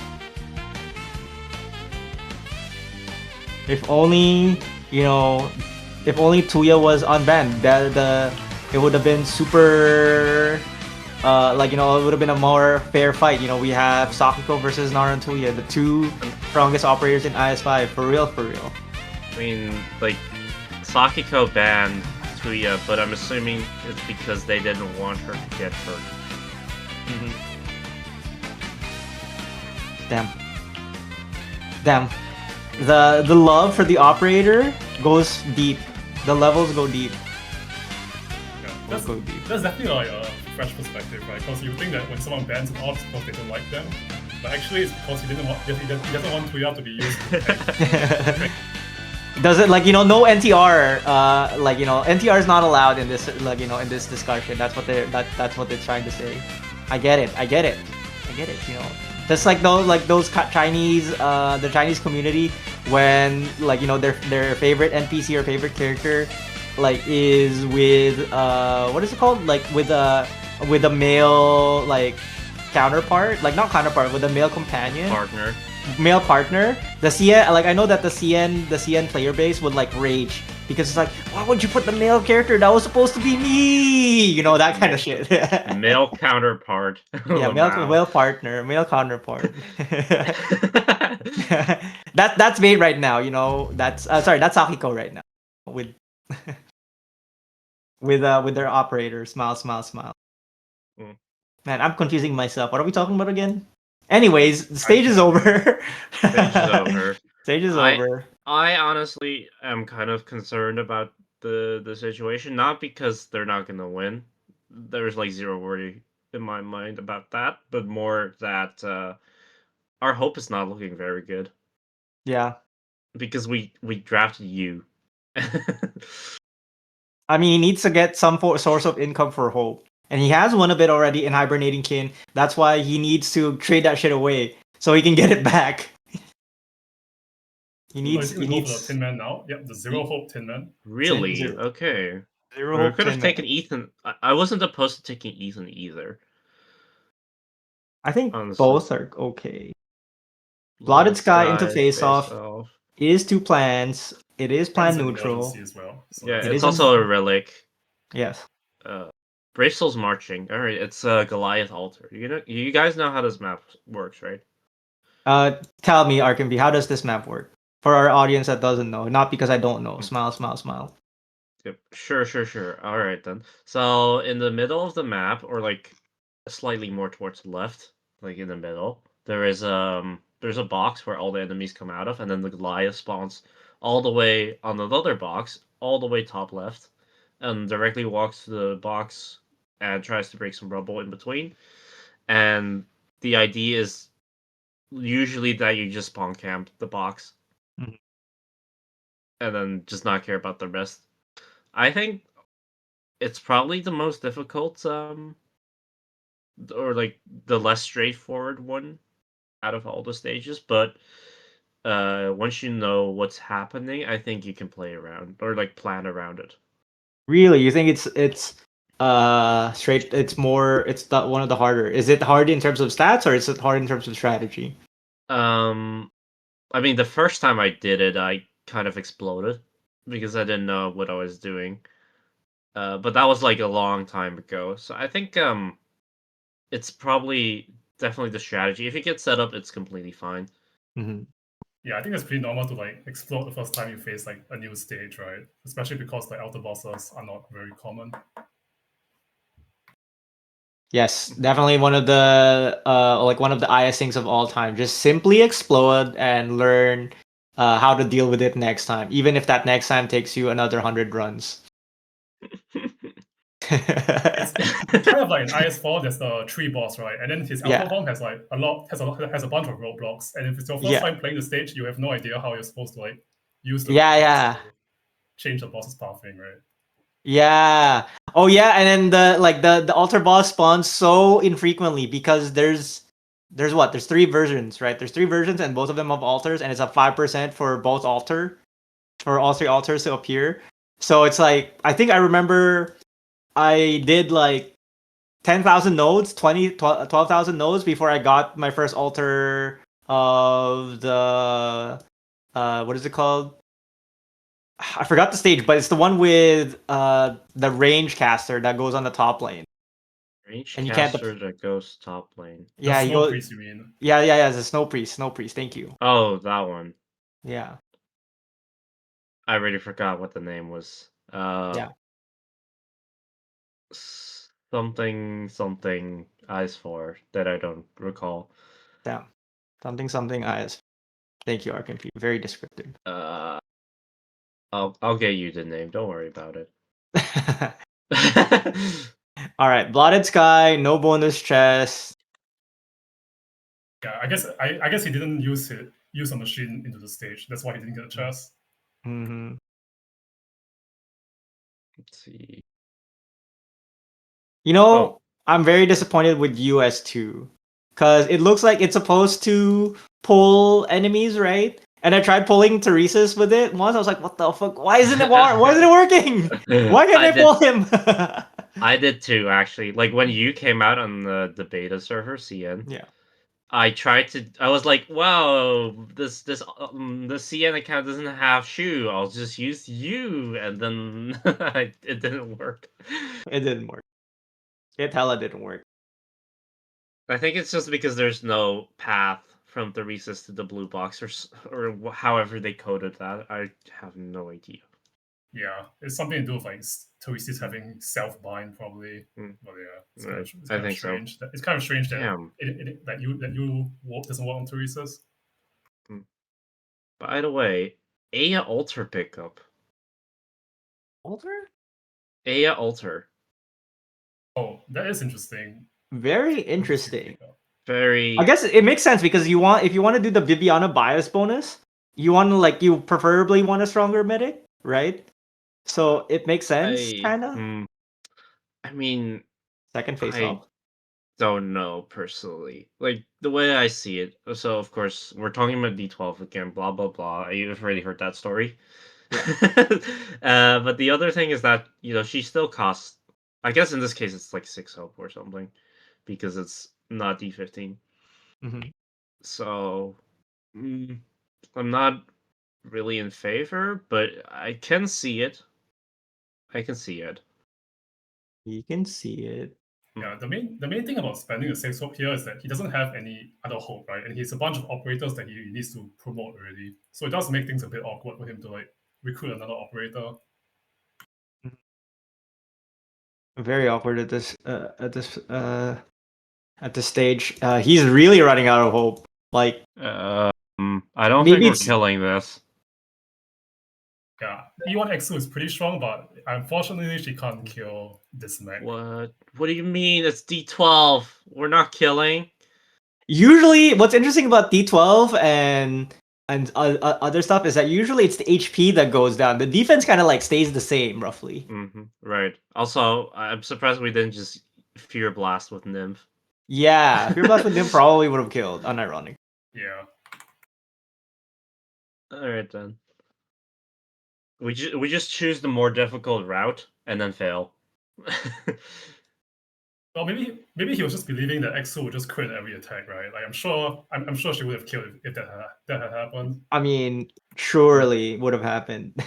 If only Tuya was unbanned, it would have been super, it would have been a more fair fight. We have Sakiko versus Narantuya, the two strongest operators in IS5, for real. I mean, like, Sakiko banned Tuya, but I'm assuming it's because they didn't want her to get hurt. Damn. The love for the operator goes deep. The levels go deep. Yeah, that's definitely like a fresh perspective, right? Because you think that when someone bans an ops because they don't like them, but actually it's because he doesn't want Tuya to be used. Does it, like, you know, no NTR, like, you know, NTR is not allowed in this, like, you know, in this discussion. That's what they're trying to say. I get it, you know. Just like those Chinese, the Chinese community, when, like, you know, their favorite NPC or favorite character, like, is with what is it called? Like, with a male, like, counterpart, like, not counterpart, with a male companion, male partner. The CN, like, I know that the CN player base would, like, rage because it's like, why would you put the male character? That was supposed to be me, you know, that kind of shit. Male counterpart. Yeah, male partner, male counterpart. That's Bait right now, you know. That's sorry, that's Akiko right now with with their operator. Smile. Mm. Man, I'm confusing myself. What are we talking about again? Anyways, the stage is over. Stage is over. I honestly am kind of concerned about the situation, not because they're not gonna win. There's like zero worry in my mind about that, but more that our hope is not looking very good. Yeah. Because we drafted you. I mean, he needs to get some source of income for Hope. And he has one of it already in Hibernating Kin. That's why he needs to trade that shit away so he can get it back. He needs go for the Tin Man now. Yep, the Zero Hope Tin Man. Really? Zero. Okay. Zero We Hope could have Tin taken Man. Ethan. I wasn't opposed to taking Ethan either. I think Honestly. both are okay. Blotted Sky into Face Off is 2 plans. It is plan neutral. As well, so yeah, it's also a relic. Yes. Brave Soul's Marching. All right, it's Goliath Altar. You guys know how this map works, right? Tell me, Arkenby, how does this map work? For our audience that doesn't know, not because I don't know. Smile. Yep. Sure. All right then. So in the middle of the map, or like slightly more towards the left, like in the middle, there's a box where all the enemies come out of, and then the Goliath spawns all the way on the other box, all the way top left, and directly walks to the box and tries to break some rubble in between. And the idea is usually that you just spawn camp the box, and then just not care about the rest. I think it's probably the most difficult, or like the less straightforward one out of all the stages. But once you know what's happening, I think you can play around or like plan around it. Really, you think it's straight? It's one of the harder. Is it hard in terms of stats, or is it hard in terms of strategy? I mean, the first time I did it, I kind of exploded because I didn't know what I was doing. But that was like a long time ago. So I think it's probably definitely the strategy. If it gets set up, it's completely fine. Mm-hmm. Yeah, I think it's pretty normal to like explode the first time you face like a new stage, right? Especially because the outer bosses are not very common. Yes, definitely one of the highest things of all time. Just simply explode and learn how to deal with it next time, even if that next time takes you another 100 runs. It's kind of like in IS4, there's the tree boss, right? And then his alpha form has like has a bunch of roadblocks. And if it's your first time playing the stage, you have no idea how you're supposed to like use the roadblocks to change the boss's pathing, right? Yeah. Oh yeah, and then the altar boss spawns so infrequently because there's 3 versions, right? There's 3 versions and both of them have altars, and it's a 5% for both for all 3 altars to appear. So it's like, I think I remember I did like 10,000 nodes, 12,000 nodes before I got my first altar of the what is it called? I forgot the stage, but it's the one with the range caster that goes on the top lane. Range And you caster that goes top lane. Yeah, the snow priest, you mean? Yeah, the snow priest. Thank you. Oh, that one. Yeah. I already forgot what the name was. Yeah. Something eyes for that I don't recall. Yeah. Something eyes. Thank you, RKP. Very descriptive. I'll get you the name. Don't worry about it. All right, Blotted Sky, no bonus chest. Yeah, I guess he didn't use a machine into the stage. That's why he didn't get a chest. Mm-hmm. Let's see. You know, I'm very disappointed with US2 because it looks like it's supposed to pull enemies, right? And I tried pulling Teresa's with it once. I was like, "What the fuck? Why isn't it working? Why can't I pull him?" I did too, actually. Like when you came out on the beta server, CN. Yeah. I tried to. I was like, "Wow, this CN account doesn't have shoe. I'll just use you," and then it didn't work. It didn't work. It hella didn't work. I think it's just because there's no path from the recess to the blue box, or however they coded that. I have no idea. Yeah, it's something to do with like Toasties having self bind probably. Mm. But yeah, it's Right. kind I of think so. strange. It's kind of strange that Damn. that you doesn't work on Teresa's. By the way, Aya Alter pickup. Alter? Aya Alter. Oh, that is interesting. Very interesting. Very. I guess it makes sense because if you want to do the Bibiana bias bonus, you preferably want a stronger medic, right? So it makes sense, kind of. I mean, Second face I off. don't know personally. Like the way I see it. So of course we're talking about D12 again. Blah blah blah. You've already heard that story. But the other thing is that she still costs. I guess in this case it's like 6 hope or something, because it's not D15. Mm-hmm. So I'm not really in favor, but I can see it. I can see it. You can see it. Yeah, the main thing about spending the 6 hope here is that he doesn't have any other hope, right? And he has a bunch of operators that he needs to promote already. So it does make things a bit awkward for him to like recruit another operator. Very awkward at this stage. He's really running out of hope. Like, I don't think maybe we're it's killing this. Yeah, E1 Exo is pretty strong, but unfortunately she can't kill this mech. What? What do you mean? It's D12. We're not killing. usually what's interesting about D12 and other stuff is that usually it's the HP that goes down. The defense kind of like stays the same roughly. Right. Also, I'm surprised we didn't just Fear Blast with Nymph. Yeah, Fear Blast with him probably would have killed. Unironic. Yeah. All right then. We just choose the more difficult route and then fail. Well, maybe he was just believing that Exo would just crit every attack, right? Like I'm sure she would have killed if that had happened. I mean, surely would have happened.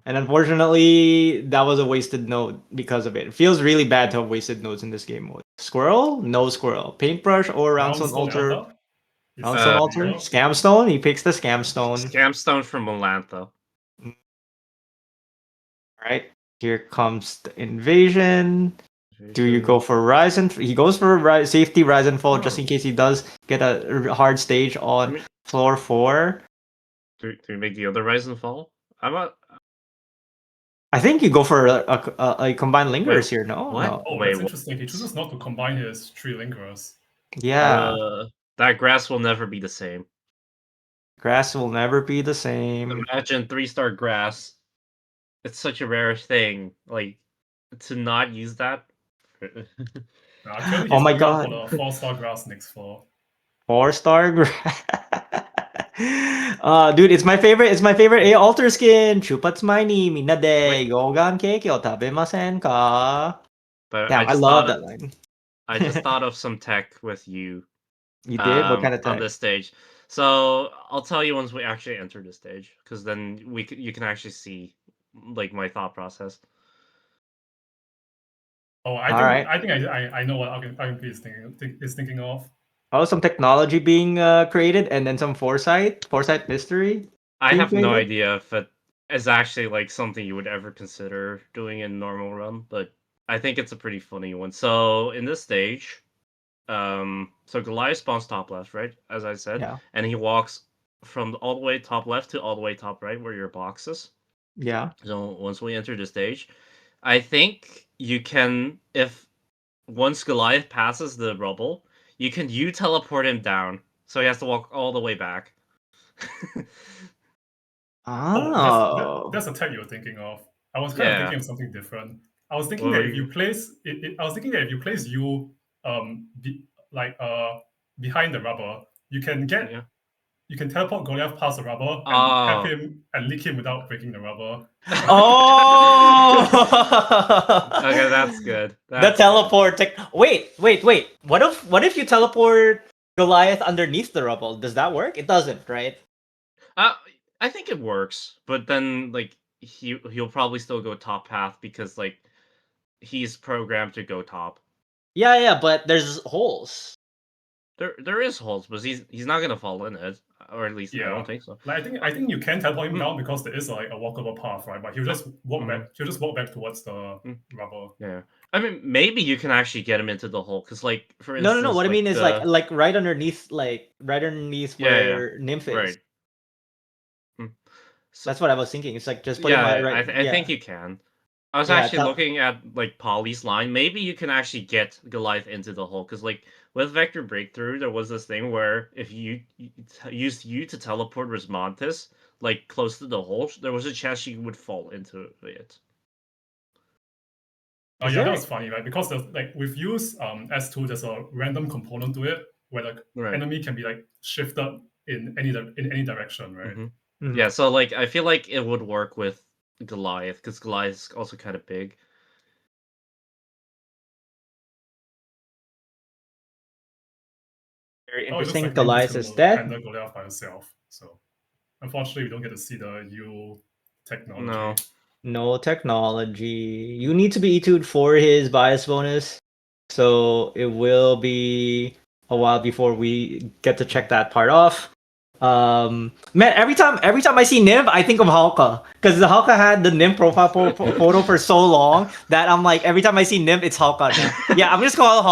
And unfortunately, that was a wasted node because of it. It feels really bad to have wasted nodes in this game mode. Squirrel? No squirrel. Paintbrush or Roundstone Altar? Roundstone Altar? Scamstone? He picks the Scamstone. Scamstone from Melantha. Alright, here comes the invasion. Do you go for Rise and... He goes for safety Rise and Fall just in case he does get a hard stage on floor 4. Do we make the other Rise and Fall? I think you go for a combined Lingers here, no? What? No. Oh, that's interesting. He chooses not to combine his 3 Lingerers. Yeah. That grass will never be the same. Grass will never be the same. Imagine 3-star grass. It's such a rare thing. Like, to not use that. Oh my god. For the 4-star grass next floor. 4-star grass. Dude, it's my favorite. It's my favorite A altar skin. Chupatsumaini minade yogan keiki o tabemasen ka? But Damn, I love that line. I just thought of some tech with you. You did? What kind of tech? On this stage. So I'll tell you once we actually enter the stage, because then you can actually see like my thought process. Oh, I think I know what RMP is thinking of. Oh, some technology being created, and then some foresight mystery. I have no idea if is actually like something you would ever consider doing in normal run, but I think it's a pretty funny one. So in this stage, so Goliath spawns top left, right? As I said, Yeah. and he walks from all the way top left to all the way top right where your box is. Yeah. So once we enter the stage, I think you can, if once Goliath passes the rubble, you can teleport him down, so he has to walk all the way back. Oh, Oh. that's a tech you're thinking of. I was kind of Yeah. thinking of something different. I was thinking What that were if you you? place I was thinking that if you place you like behind the rubber, Yeah. you can teleport Goliath past the rubber and have Oh. him and lick him without breaking the rubber. Okay, Oh. that's good. The That's good. teleport tech. Wait. What if you teleport Goliath underneath the rubble? Does that work? It doesn't, right? Uh, I think it works, but then like he'll probably still go top path because like he's programmed to go top. Yeah, but there's holes. There is holes, but he's not gonna fall in it, or at least I Yeah. don't think so. Like I think you can teleport him Mm, down because there is like a walkable path, right? But he'll just walk mm, back. He'll just walk back towards the mm, rubber. yeah. I mean, maybe you can actually get him into the hole, because like for No. instance, What I like mean is the like right underneath yeah, where Nymph is. right. Mm. So That's what I was thinking. It's like just put him yeah, right. I think Yeah. you can. I was Yeah. actually looking at like Polly's line. Maybe you can actually get Goliath into the hole, because like with Vector Breakthrough, there was this thing where if you used you to teleport Rismontis like close to the hole, there was a chance she would fall into it. Oh Is yeah, that there? was funny, right? Because there's like with use S2, there's a random component to it where the Right. enemy can be like shifted in any direction, right? Hmm. Mhm. Yeah. So like I feel like it would work with Goliath, because Goliath's also kind of big. Very Oh, it looks interesting. like Nim is Goliath going is to dead. handle Goliath by herself. So unfortunately, we don't get to see the U technology. No. No technology. You need to be E2'd for his bias bonus. So it will be a while before we get to check that part off. Man, every time I see Niv, I think of Halka, because the Halka had the Niv profile photo for so long that I'm like, every time I see Niv, it's Halka now. Yeah, I'm just calling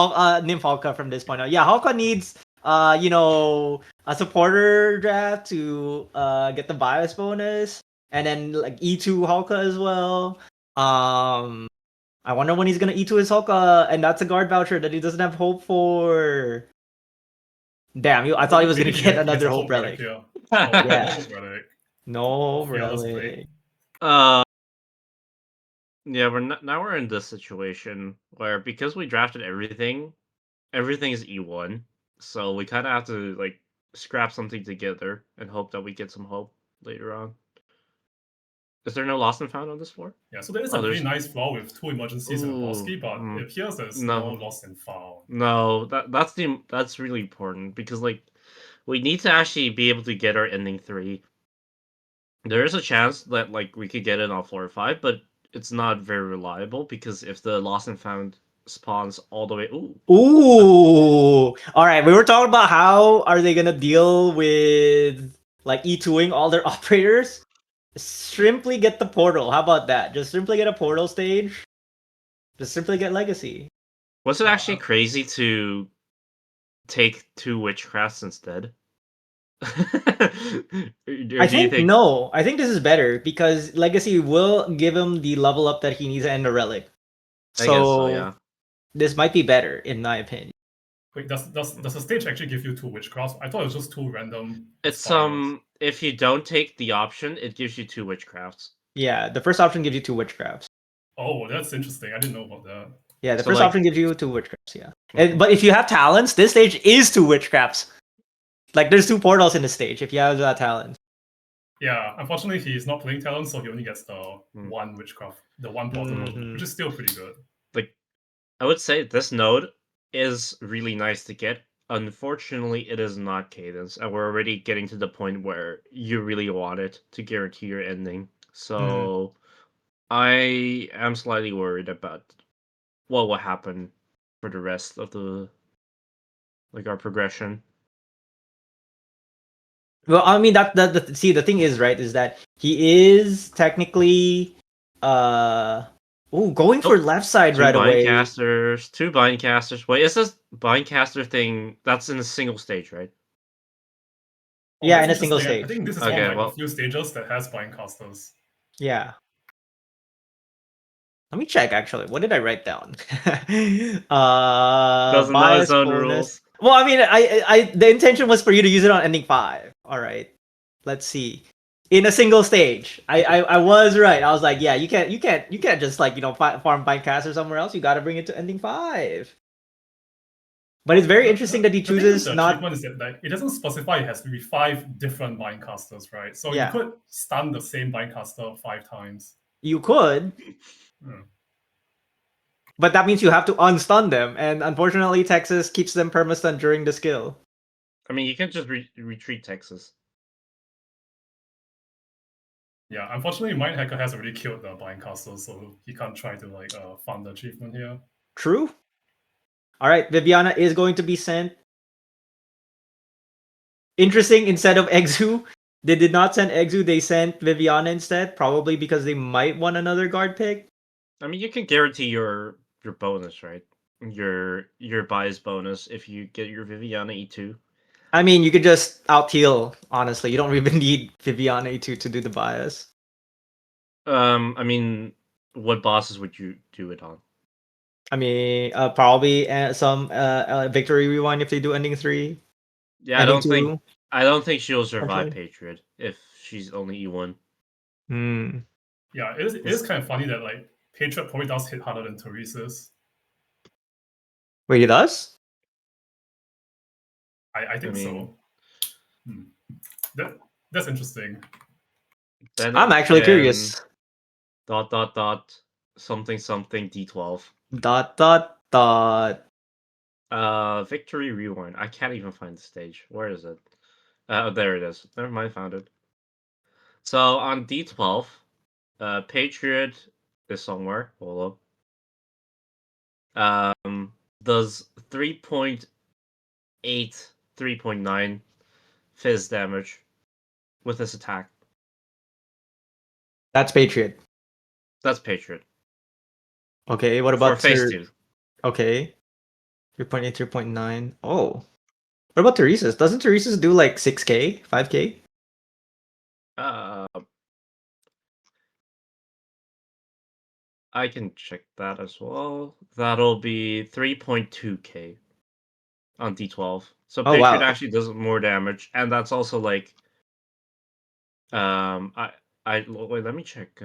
Niv Halka from this point on. Yeah, Halka needs a supporter draft to get the bias bonus, and then like E2 Halka as well. I wonder when he's gonna E2 his Halka, and that's a guard voucher that he doesn't have hope for. Damn, I thought he was gonna Maybe get he has another a hope hope relic relic. here. Oh, no Yeah, hope relic. no Fearless blade. relic. uh yeah, now we're in this situation where, because we drafted everything, everything is E1. So we kind of have to like scrap something together and hope that we get some hope later on. Is there no lost and found on this floor? Yeah, so there is Oh, a pretty there's nice floor with two emergencies and a boss ooh, key, but it appears there's no no, lost and found. no. That's really important, because like we need to actually be able to get our ending 3. There is a chance that like we could get it on floor 5, but it's not very reliable, because if the lost and found spawns all the way, ooh, Ooh. All right, we were talking about how are they gonna deal with like E2ing all their operators. Simply get the portal. How about that? Just simply get a portal stage. Just simply get legacy. was it actually Uh, crazy to take 2 witchcrafts instead? Or I do you think think? no. I think this is better because legacy will give him the level up that he needs and the relic. I guess so, So yeah. this might be better in my opinion. wait, does the stage actually give you two witchcrafts? I thought it was just two random It's aspires. if you don't take the option, it gives you 2 witchcrafts. Yeah, the first option gives you 2 witchcrafts. Oh, that's interesting. I didn't know about that. Yeah, the So first like, option gives you 2 witchcrafts. Yeah, mhm. but if you have talents, this stage is 2 witchcrafts. Like there's 2 portals in the stage if you have that talent. Yeah, unfortunately, he's not playing talent, so he only gets the Mm. one witchcraft, the one portal, Mhm. which is still pretty good. Like I would say this node is really nice to get. Unfortunately, it is not cadence, and we're already getting to the point where you really want it to guarantee your ending. So I am slightly worried about what will happen for the rest of the like our progression. Well, I mean see the thing is, right, is that he is technically going for Oh, left side Two right bind away. casters. Two bind casters. Wait, is this bind caster thing that's in a single stage, right? Oh, Yeah, that's in a single interesting. I stage. think this is one Okay, of like the well, few stages that has bind casters. Yeah. Let me check actually. What did I write down? doesn't know his Bias own bonus. rules. Well, I mean, I the intention was for you to use it on ending 5. All right. Let's see. In a single stage. I was right. I was like, yeah, you can't just like, farm bind caster somewhere else. You got to bring it to ending 5. But it's very interesting that he The thing with chooses the not. achievement is that like it doesn't specify it has to be 5 different bind casters, right? So you Yeah, could stun the same bind caster 5 times. you could, Hmm. but that means you have to unstun them, and unfortunately, Texas keeps them perma-stun during the skill. I mean, you can just retreat Texas. Yeah, unfortunately, mindh4cker has already killed the bind caster, so he can't try to like farm the achievement here. True. All right, Viviana is going to be sent. Interesting, instead of Exu, they did not send Exu, they sent Viviana instead, probably because they might want another guard pick. I mean, you can guarantee your bonus, right? Your bias bonus if you get your Viviana E2. I mean, you could just out heal, honestly. You don't even need Viviana to do the bias. I mean, what bosses would you do it on? I mean, probably some victory rewind if they do ending 3. Yeah, Ending 2. I don't think she'll survive Actually. Patriot if she's only E1. Hmm. Yeah, it is kind of funny that like Patriot probably does hit harder than Teresa's. Wait, he does? I think so. That's interesting. Then I'm actually curious. Something D12. Dot dot dot. Victory rewind. I can't even find the stage. Where is it? There it is. Never mind, found it. So on D12, Patriot is somewhere. Hold up. Does 3.8, 3.9 fizz damage with this attack. That's Patriot. That's Patriot. Okay, what For about phase 2. Okay. 3.8, 3.9. Oh. What about Teresa's? Doesn't Teresa's do like 6k, 5k? I can check that as well. That'll be 3.2k on D12. So Oh Patriot wow. actually does more damage, and that's also like wait, let me check.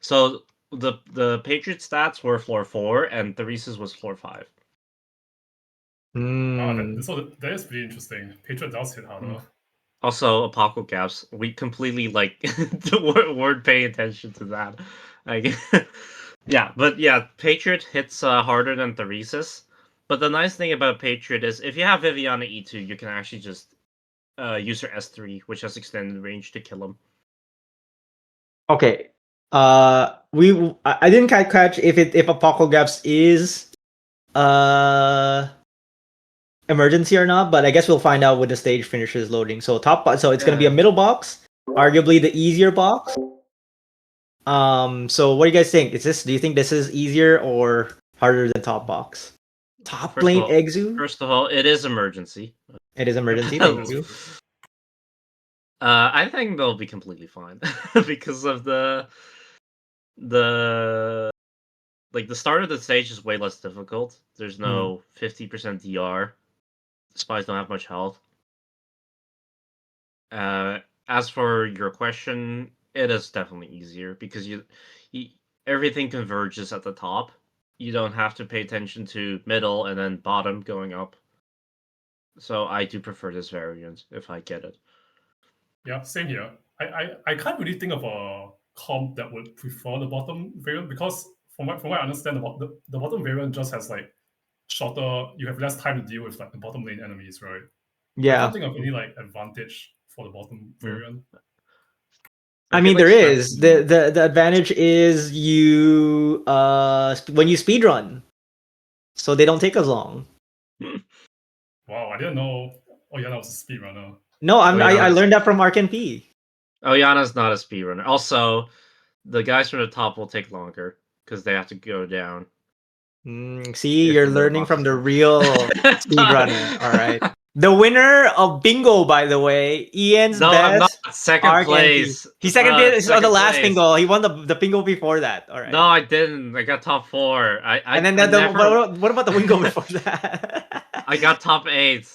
So the Patriot stats were floor 4 and Theresa's was floor 5. So that is pretty interesting. Patriot does hit harder. Also, Apocalypse, we completely like weren't paying attention to that. Like, yeah, but yeah, Patriot hits harder than Theresa's. But the nice thing about Patriot is if you have Viviana E2, you can actually just use her S3, which has extended range to kill him. Okay. I didn't quite catch if Apocalypse is emergency or not, but I guess we'll find out when the stage finishes loading. So so it's gonna be a middle box, arguably the easier box. So what do you guys think? Do you think this is easier or harder than top box? Top lane Exu? First of all, it is emergency. It is emergency, thank you. I think they'll be completely fine because of the like the start of the stage is way less difficult. There's no 50% DR. The spies don't have much health. As for your question, it is definitely easier because you everything converges at the top. You don't have to pay attention to middle and then bottom going up. So I do prefer this variant if I get it. Yeah, same here. I can't really think of a comp that would prefer the bottom variant because from what I understand, the bottom variant just has like shorter. You have less time to deal with like the bottom lane enemies, right? I can't Yeah. think of any like advantage for the bottom variant. I feel mean, like there is strategy- the advantage is you when you speed run, so they don't take as long. Wow, I didn't know. Oh yeah, that was a speedrunner. No, Oh, yeah, I learned that from Arcan P. Oh, Yana's not a speedrunner. Also, the guys from the top will take longer because they have to go down. See, If you're the learning box from is the full. real speedrunner. All right. The winner of bingo, by the way, Ian's No, I'm not. best Second Arc NP. place. He's second place on the Second last place. bingo. He won the bingo before that. All right. No, I didn't. I got top 4. And then what about the bingo before that? I got top 8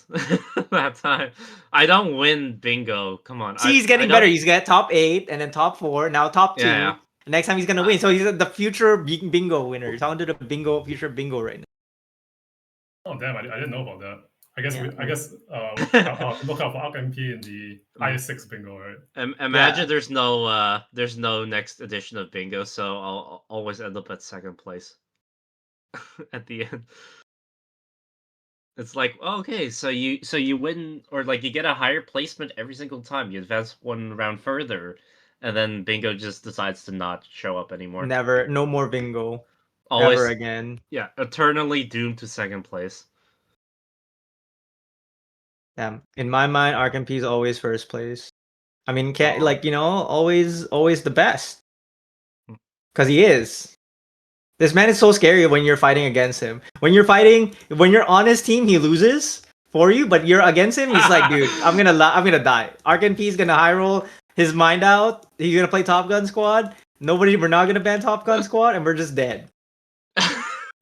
that time. I don't win bingo. Come on. See, he's I getting better. don't. He's got top 8 and then top 4. Now top 2. Yeah. Next time he's gonna win. So he's the future bingo winner. He's on to the future bingo right now. Oh damn! I didn't know about that. I guess Yeah. I'll look out for Arc MP in the I6 bingo, right? Imagine there's no next edition of bingo, so I'll always end up at second place at the end. It's like, okay, so you win, or like you get a higher placement every single time. You advance one round further, and then bingo just decides to not show up anymore. Never, no more bingo. Always, ever again. Yeah, eternally doomed to second place. In my mind, Arc MP is always first place. I mean, Aw. always the best. Hmm. Because he is. This man is so scary when you're fighting against him. When you're on his team, he loses for you, but you're against him, he's like, dude, I'm gonna die. Arc MP is gonna high roll his mind out. He's gonna play Top Gun Squad. We're not gonna ban Top Gun Squad, and we're just dead.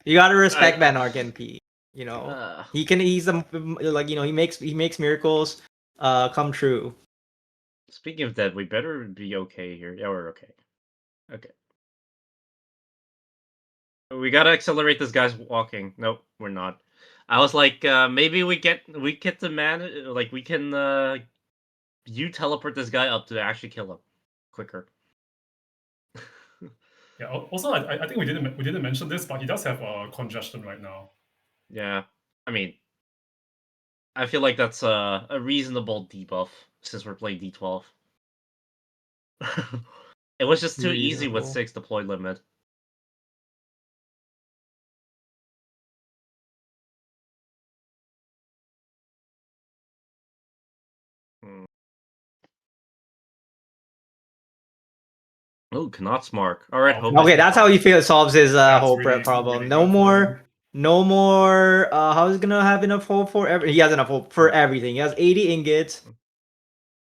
You gotta respect ban Arc MP. You know, he's like, he makes miracles come true. Speaking of that, we better be okay here. Yeah, we're okay. Okay. We gotta accelerate this guy's walking. Nope, we're not. I was like, maybe we get the man, like we can you teleport this guy up to actually kill him quicker. Yeah. Also, I think we didn't mention this, but he does have congestion right now. Yeah, I mean, I feel like that's a reasonable debuff since we're playing D12. It was just too easy with 6 deploy limit. Oh, cannot mark. All right. Okay, that's how he solves his whole really, problem. Really no more. How is he gonna have enough hope for everything? He has enough hope for everything. He has 80 ingots.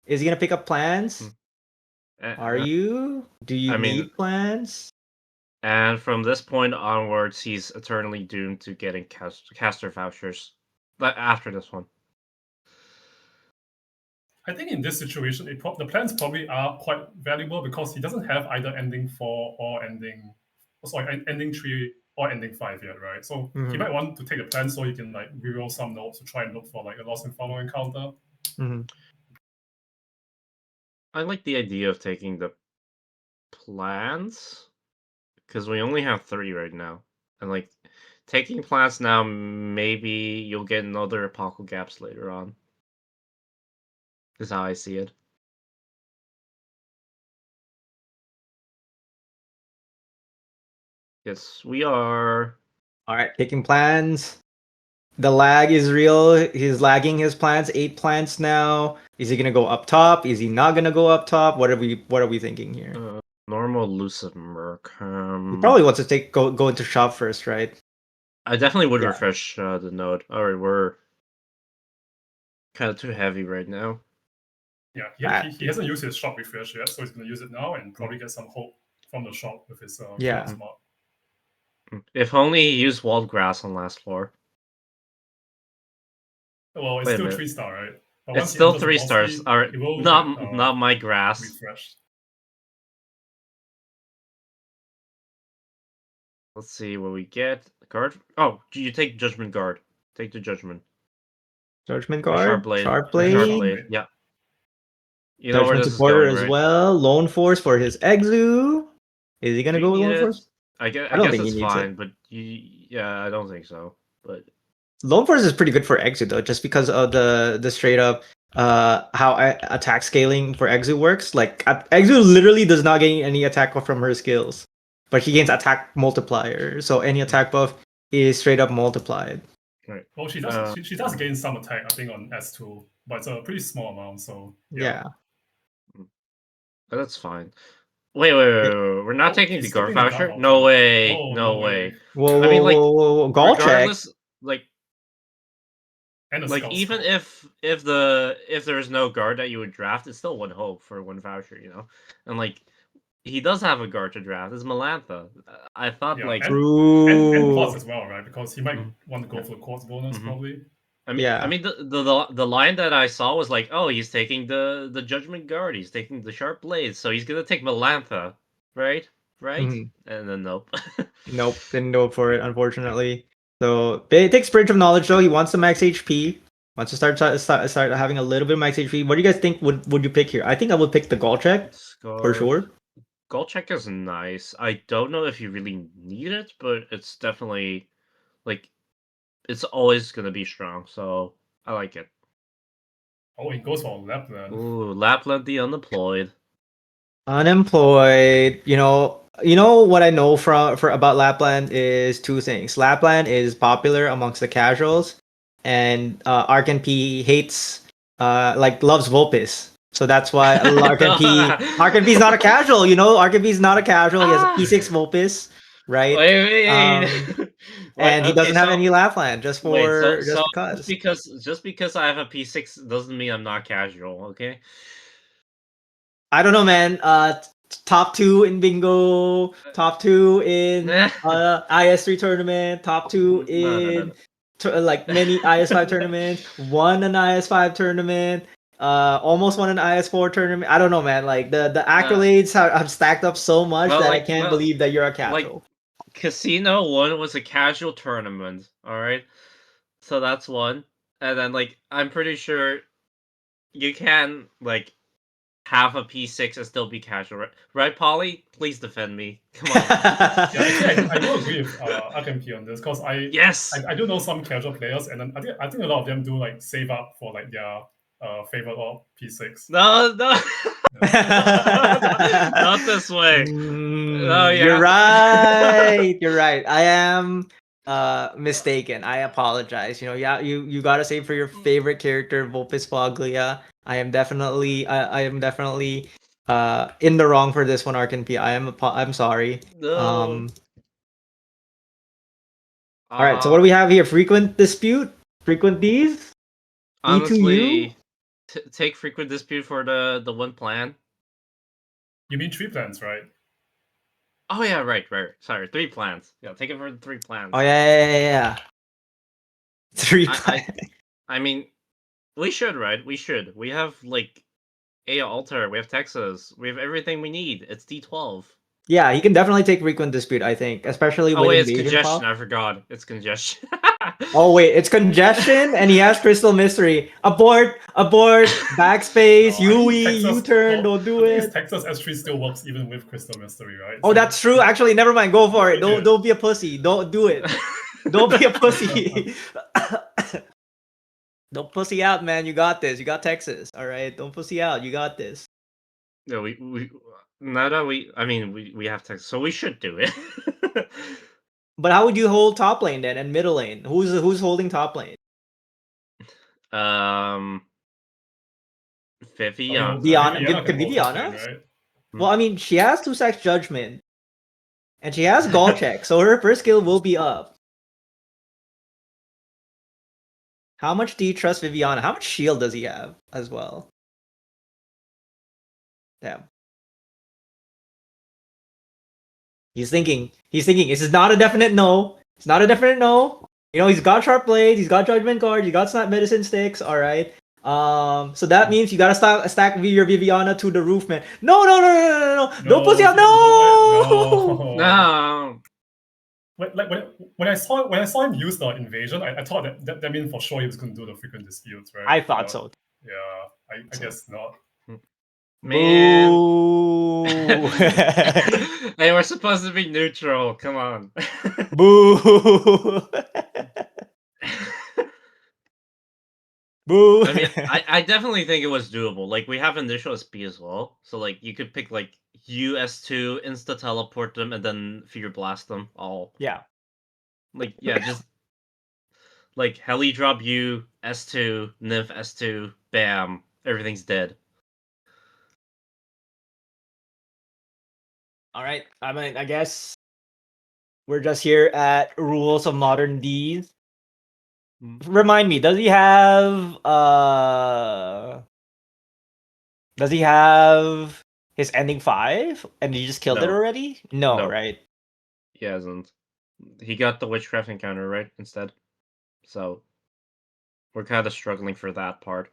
Is he gonna pick up plans? Are you? Do you need plans? And from this point onwards, he's eternally doomed to getting caster vouchers. But after this one. I think in this situation, the plans probably are quite valuable because he doesn't have either ending 4 or ending 3 or ending 5 yet, right? So he might want to take the plan so he can like reroll some notes to try and look for like a lost and follow encounter. I like the idea of taking the plans because we only have 3 right now, and like taking plans now, maybe you'll get another Apocalypse gaps later on. Is how I see it. Yes, we are. All right, taking plans. The lag is real. He's lagging his plans. 8 plants now. Is he gonna go up top? Is he not gonna go up top? What are we thinking here? Normal elusive merc. He probably wants to go into shop first, right? I definitely would refresh the node. All right, we're kind of too heavy right now. Yeah, he hasn't used his shop refresh yet, so he's gonna use it now and probably get some hope from the shop with his smart. If only he used walled grass on last floor. Well, it's still 3-star, right? But it's still 3 stars. All right, not my grass. Refreshed. Let's see what we get. Guard. Oh, you take Judgment Guard. Take the Judgment. Judgment Guard. Sharp blade. Sharp blade. Yeah. You know where this supporter is going, as right? well. Lone Force for his Exu. Is he gonna go with Lone Force? I guess it's fine, but I don't think so. But Lone Force is pretty good for Exu though, just because of the straight up how attack scaling for Exu works. Like Exu literally does not gain any attack from her skills, but he gains attack multiplier. So any attack buff is straight up multiplied. Right. Well, she does gain some attack, I think, on S2. but it's a pretty small amount. So Yeah. But that's fine. Wait. We're not taking the he's guard skipping the guard voucher? No voucher. way. Oh, No no way. way. Whoa, I mean, like, whoa. Gall check. regardless, like, And a like scout even scope. if there's no guard that you would draft, it's still one hope for one voucher, you know. And like, he does have a guard to draft. It's Melantha. I thought Yeah, like, and True. quartz as well, right? Because he might Mhm. want to go Yeah. for the quartz bonus, Mhm. probably. I mean, Yeah. the line that I saw was like, oh, he's taking the judgment guard, he's taking the sharp blades, so he's gonna take Melantha, right? Mhm. And then nope. Nope, didn't go for it, unfortunately. So it takes Bridge of Knowledge though. He wants the max HP. Wants to start having a little bit of max HP. What do you guys think would you pick here? I think I would pick the Gall check for Scarf. sure. Gold check is nice. I don't know if you really need it, but it's definitely like it's always gonna be strong. So I like it. Oh, he goes for Lapland. Ooh, Lapland the unemployed. Unemployed. You know what I know for about Lapland is two things. Lapland is popular amongst the casuals, and Arkan hates like loves Vulpes. So that's why Arkan is not a casual. Arkan is not a casual. He has a P6 Vulpes, right? Wait. Wait. And he Okay. doesn't have So any Lapland wait. So just so because. just because I have a P6 doesn't mean I'm not casual. Okay. I don't know, man. Top two in bingo, top two in IS3 tournament, top two No. in like many IS5 tournaments, won an IS5 tournament, almost won an IS4 tournament. I don't know, man. Like the accolades have stacked up so much Well, that I like, can't believe that you're a like casual. Casino 1 was a casual tournament. All right. So that's one. And then like I'm pretty sure you can like have a P6 and still be casual, right? Right, Polly? Please defend me. Come on. Yeah, actually, I do agree with RMP on this because Yes. I do know some casual players, and then I think a lot of them do like save up for like their favorite or P6. No. Yeah. Not this way. No, you You're have to. right. You're right. I am mistaken. I apologize. Yeah, you gotta say for your favorite character, Vulpes Foglia. I am definitely in the wrong for this one, Arkan P. I'm sorry. No. Um all right, so what do we have here? Frequent dispute? Frequent these? E2U? Honestly, take frequent dispute for the one plan. You mean tree plants, right? Oh yeah, right. Sorry, 3 plans. Yeah, take it for the 3 plans. Oh yeah. Three I I mean, we should, right? We should. We have like A Alter, we have Texas, we have everything we need. It's D12. Yeah, he can definitely take frequent dispute, I think, especially Oh with wait, it's invasion congestion. pop. I forgot. It's congestion. Oh wait, it's congestion, and he has crystal mystery. Abort, backspace, No, I think UE, Texas. U-turn, Well, don't do the thing is, it. Texas S3 still works even with Crystal Mystery, right? Oh, So that's true. Actually, never mind. Go for it. Yeah. Don't be a pussy. Don't do it. Don't be a pussy. Don't pussy out, man. You got this. You got Texas. All right. Don't pussy out. You got this. No, we now that we have Texas, so we should do it. But how would you hold top lane then and middle lane? Who's holding top lane? Vivian. Viviana. can Could be hold top lane, Viviana? right? Well, I mean, she has 2 sacks judgment, and she has Gall check, so her first skill will be up. How much do you trust Viviana? How much shield does he have as well? Damn. He's thinking. This is not a definite no. It's not a definite no. He's got sharp blades. He's got judgment cards. He's got snap medicine sticks. All right. So that means you gotta stack your Viviana to the roof, man. No. Don't pussy out. No. No. When I saw him use the invasion, I thought that meant for sure he was going to do the frequent disputes, right? I thought so. Yeah, I guess not. Man. Boo. Hey, we're supposed to be neutral. Come on. Boo. Boo. I mean, I definitely think it was doable. Like, we have initial SP as well. So, like, you could pick, like, US2, insta-teleport them, and then Fear Blast them all. Yeah. Like, yeah, just... Like Heli drop you S2, Nymph S2, bam, everything's dead. All right. I mean, I guess we're just here at Rules of Modern D's. Remind me, does he have his ending 5? And he just killed it No. already? No, No. right? He hasn't. He got the witchcraft encounter, right, instead. So we're kind of struggling for that part.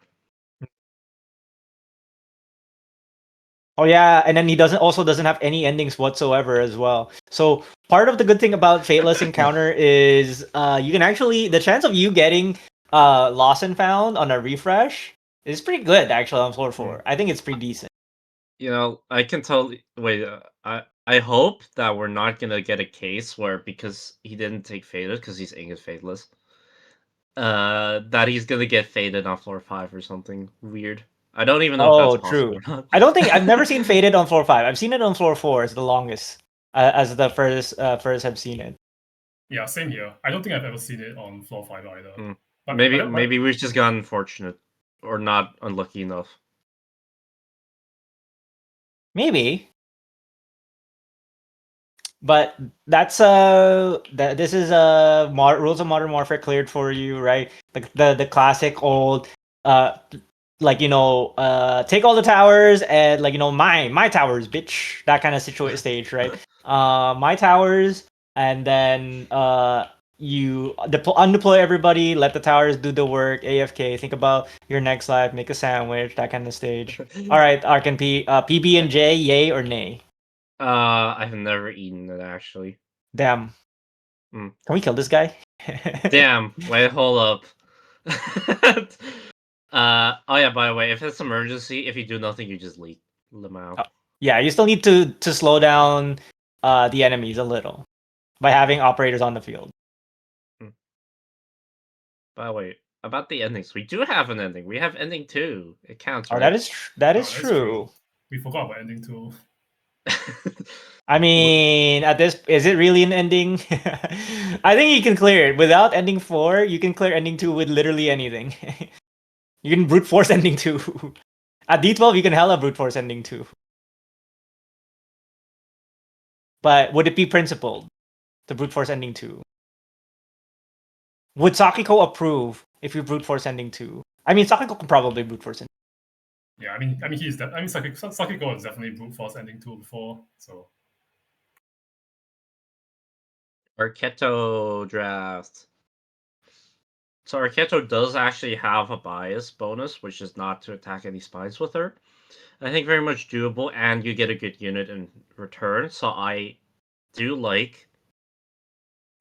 Oh yeah, and then he doesn't have any endings whatsoever as well. So part of the good thing about Fateless Encounter is you can actually the chance of you getting lost and found on a refresh is pretty good actually on floor 4. I think it's pretty decent. You know, I can totally wait. I hope that we're not gonna get a case where because he didn't take faded because he's Ingot Fadeless, that he's gonna get faded on floor 5 or something weird. I don't even know if that's Oh, possible true. or not. I don't think I've never seen Faded on floor 5. I've seen it on floor 4 as the longest, as the first have seen it. Yeah, same here. I don't think I've ever seen it on floor 5 either. But, maybe we've just gotten unfortunate or not unlucky enough. Maybe. But that's this is Rules of Modern Warfare cleared for you, right? The classic old like take all the towers and like my towers, bitch, that kind of stage, right? My towers, and then you undeploy everybody, let the towers do the work, AFK, think about your next life, make a sandwich, that kind of stage. All right, Ark and P, PB and J, yay or nay? I've never eaten it actually. Damn. Mm. Can we kill this guy? Damn. Wait, hold up. Oh yeah, by the way, if it's emergency, if you do nothing, you just leak them out. Oh, yeah, you still need to slow down the enemies a little by having operators on the field. By the way, about the endings, we do have an ending. We have ending 2. It counts, Oh, right? that is that's true. We forgot about ending 2. I mean, is it really an ending? I think you can clear it without ending 4. You can clear ending 2 with literally anything. You can brute force ending 2. At D12, you can hella brute force ending 2. But would it be principled? The brute force ending 2. Would Sakiko approve if you brute force ending 2? I mean, Sakiko can probably brute force ending. Yeah, I mean, Sakiko is definitely brute force ending 2 before, so. Arketo draft. So Arketo does actually have a bias bonus, which is not to attack any spies with her. I think very much doable, and you get a good unit in return. So I do like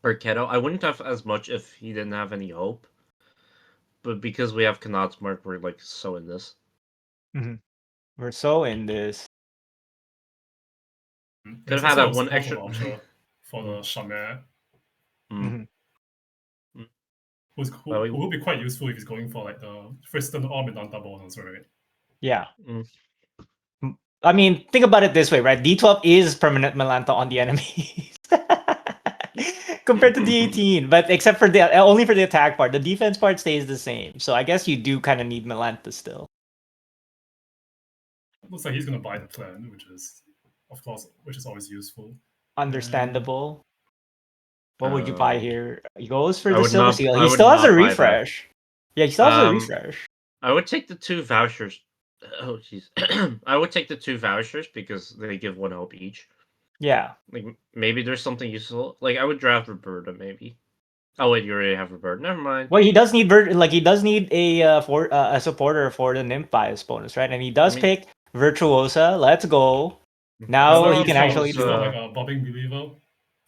Arketo. I wouldn't have as much if he didn't have any hope. But because we have Kanat's mark, we're like so in this. Mm-hmm. We're so in this. Could have had that one extra voucher for the Shamir. Mm-hmm. Who will be quite useful if he's going for like the Friston or Medanta bonus, right? Yeah. I mean, think about it this way, right? D12 is permanent Melanta on the enemies. Compared to D18, but except for the only for the attack part, the defense part stays the same. So I guess you do kind of need Melanta still. Looks like he's gonna buy the plan, which is, of course, always useful. Understandable. What would you buy here? He goes for I the would Silver not- Seal. I He would still has not a buy that. refresh. Yeah, he still has a refresh. I would take the 2 vouchers. Oh jeez. I would take the 2 vouchers because they give 1 hope each. Yeah. Like maybe there's something useful. Like I would draft Roberta maybe. Oh wait, you already have Roberta. Never mind. Well, he does need he does need a supporter for the Nymph bias bonus, right? And he does pick Virtuosa. Let's go. Now he can actually He's not like a bobbing believer.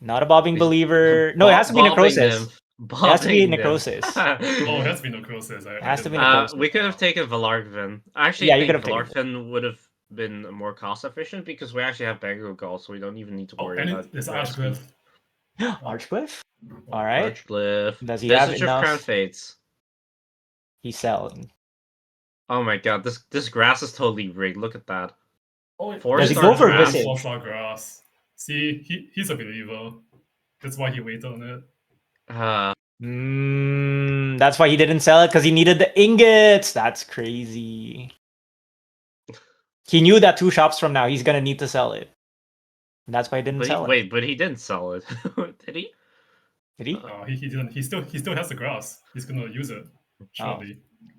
Not a bobbing believer. No, it has to be necrosis. It has to be necrosis. It has to be necrosis. It has to be necrosis. We could have taken Valarkvin. I actually think Valarkvin would have been more cost efficient because we actually have Bango Gall, so we don't even need to worry about it's Archglyph. Archglyph? Alright. Archglyph. Does he have enough? Crown Fates. He's selling. Oh my god, this grass is totally rigged. Look at that. Does he go for Visage? 4-star grass. See, he's a believer. That's why he waited on it. That's why he didn't sell it, because he needed the ingots. That's crazy. He knew that 2 shops from now he's gonna need to sell it. That's why he didn't sell it. Wait, but he didn't sell it, did he? Did he? He didn't. He still has the grass. He's gonna use it. Surely.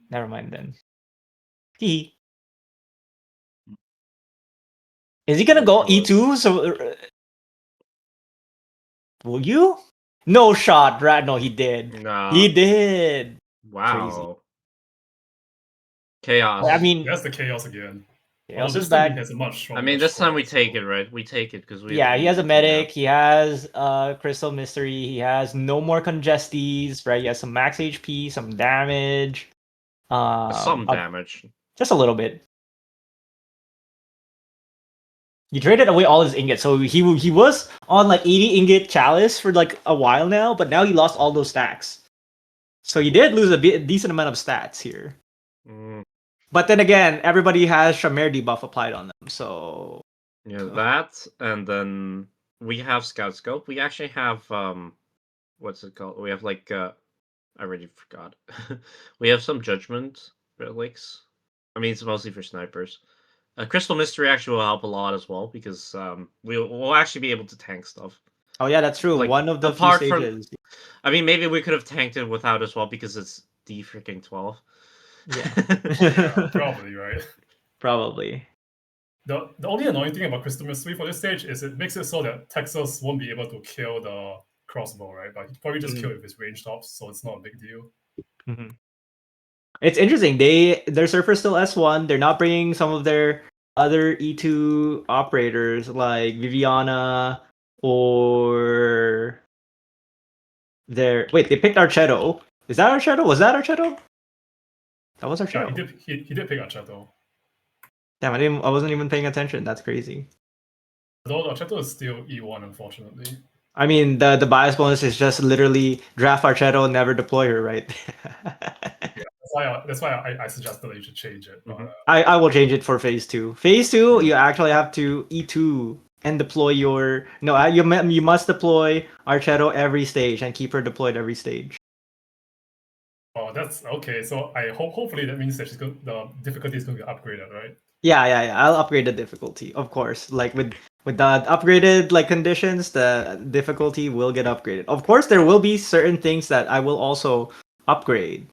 Never mind then. He. Is he gonna go E2? So will you? No shot, right? No, he did. No. He did. Wow. Chaos. I mean, that's the chaos again. Chaos this is time back. he has a much stronger. I mean, this time we take it, right? We take it because we. Yeah, he has a medic. He has Crystal Mystery. He has no more congesties, right? He has some max HP, some damage. Some damage. Just a little bit. He traded away all his ingots, so he was on like 80 ingot chalice for like a while now, but now he lost all those stacks. So he did lose a decent amount of stats here. But then again, everybody has Shamir debuff applied on them, so yeah, that, and then we have Scout Scope. We actually have what's it called? We have like I already forgot. We have some Judgment relics. I mean, it's mostly for snipers. Crystal Mystery actually will help a lot as well, because we'll actually be able to tank stuff. Oh yeah, that's true. Like, one of the few stages. I mean, maybe we could have tanked it without as well, because it's D freaking 12. Yeah, probably, right? Probably. The only annoying thing about Crystal Mystery for this stage is it makes it so that Texas won't be able to kill the crossbow, right? But he'd probably just kill it with his range tops, so it's not a big deal. It's interesting. Their surfer's still S1. They're not bringing some of their other E2 operators like Viviana or their. Wait, they picked Archetto. Is that Archetto? Was that Archetto? That was Archetto. Yeah, he did pick Archetto. Damn, I wasn't even paying attention. That's crazy. Although Archetto is still E1, unfortunately. I mean, the bias bonus is just literally draft Archetto and never deploy her, right? Yeah, that's why I suggested that you should change it. But, I will change it for phase 2. Phase 2, you actually have to E2 and deploy your... No, you must deploy Archetto every stage and keep her deployed every stage. Oh, that's okay. So hopefully that means that the difficulty is going to be upgraded, right? Yeah. I'll upgrade the difficulty, of course. Like with the upgraded like conditions, the difficulty will get upgraded. Of course, there will be certain things that I will also upgrade,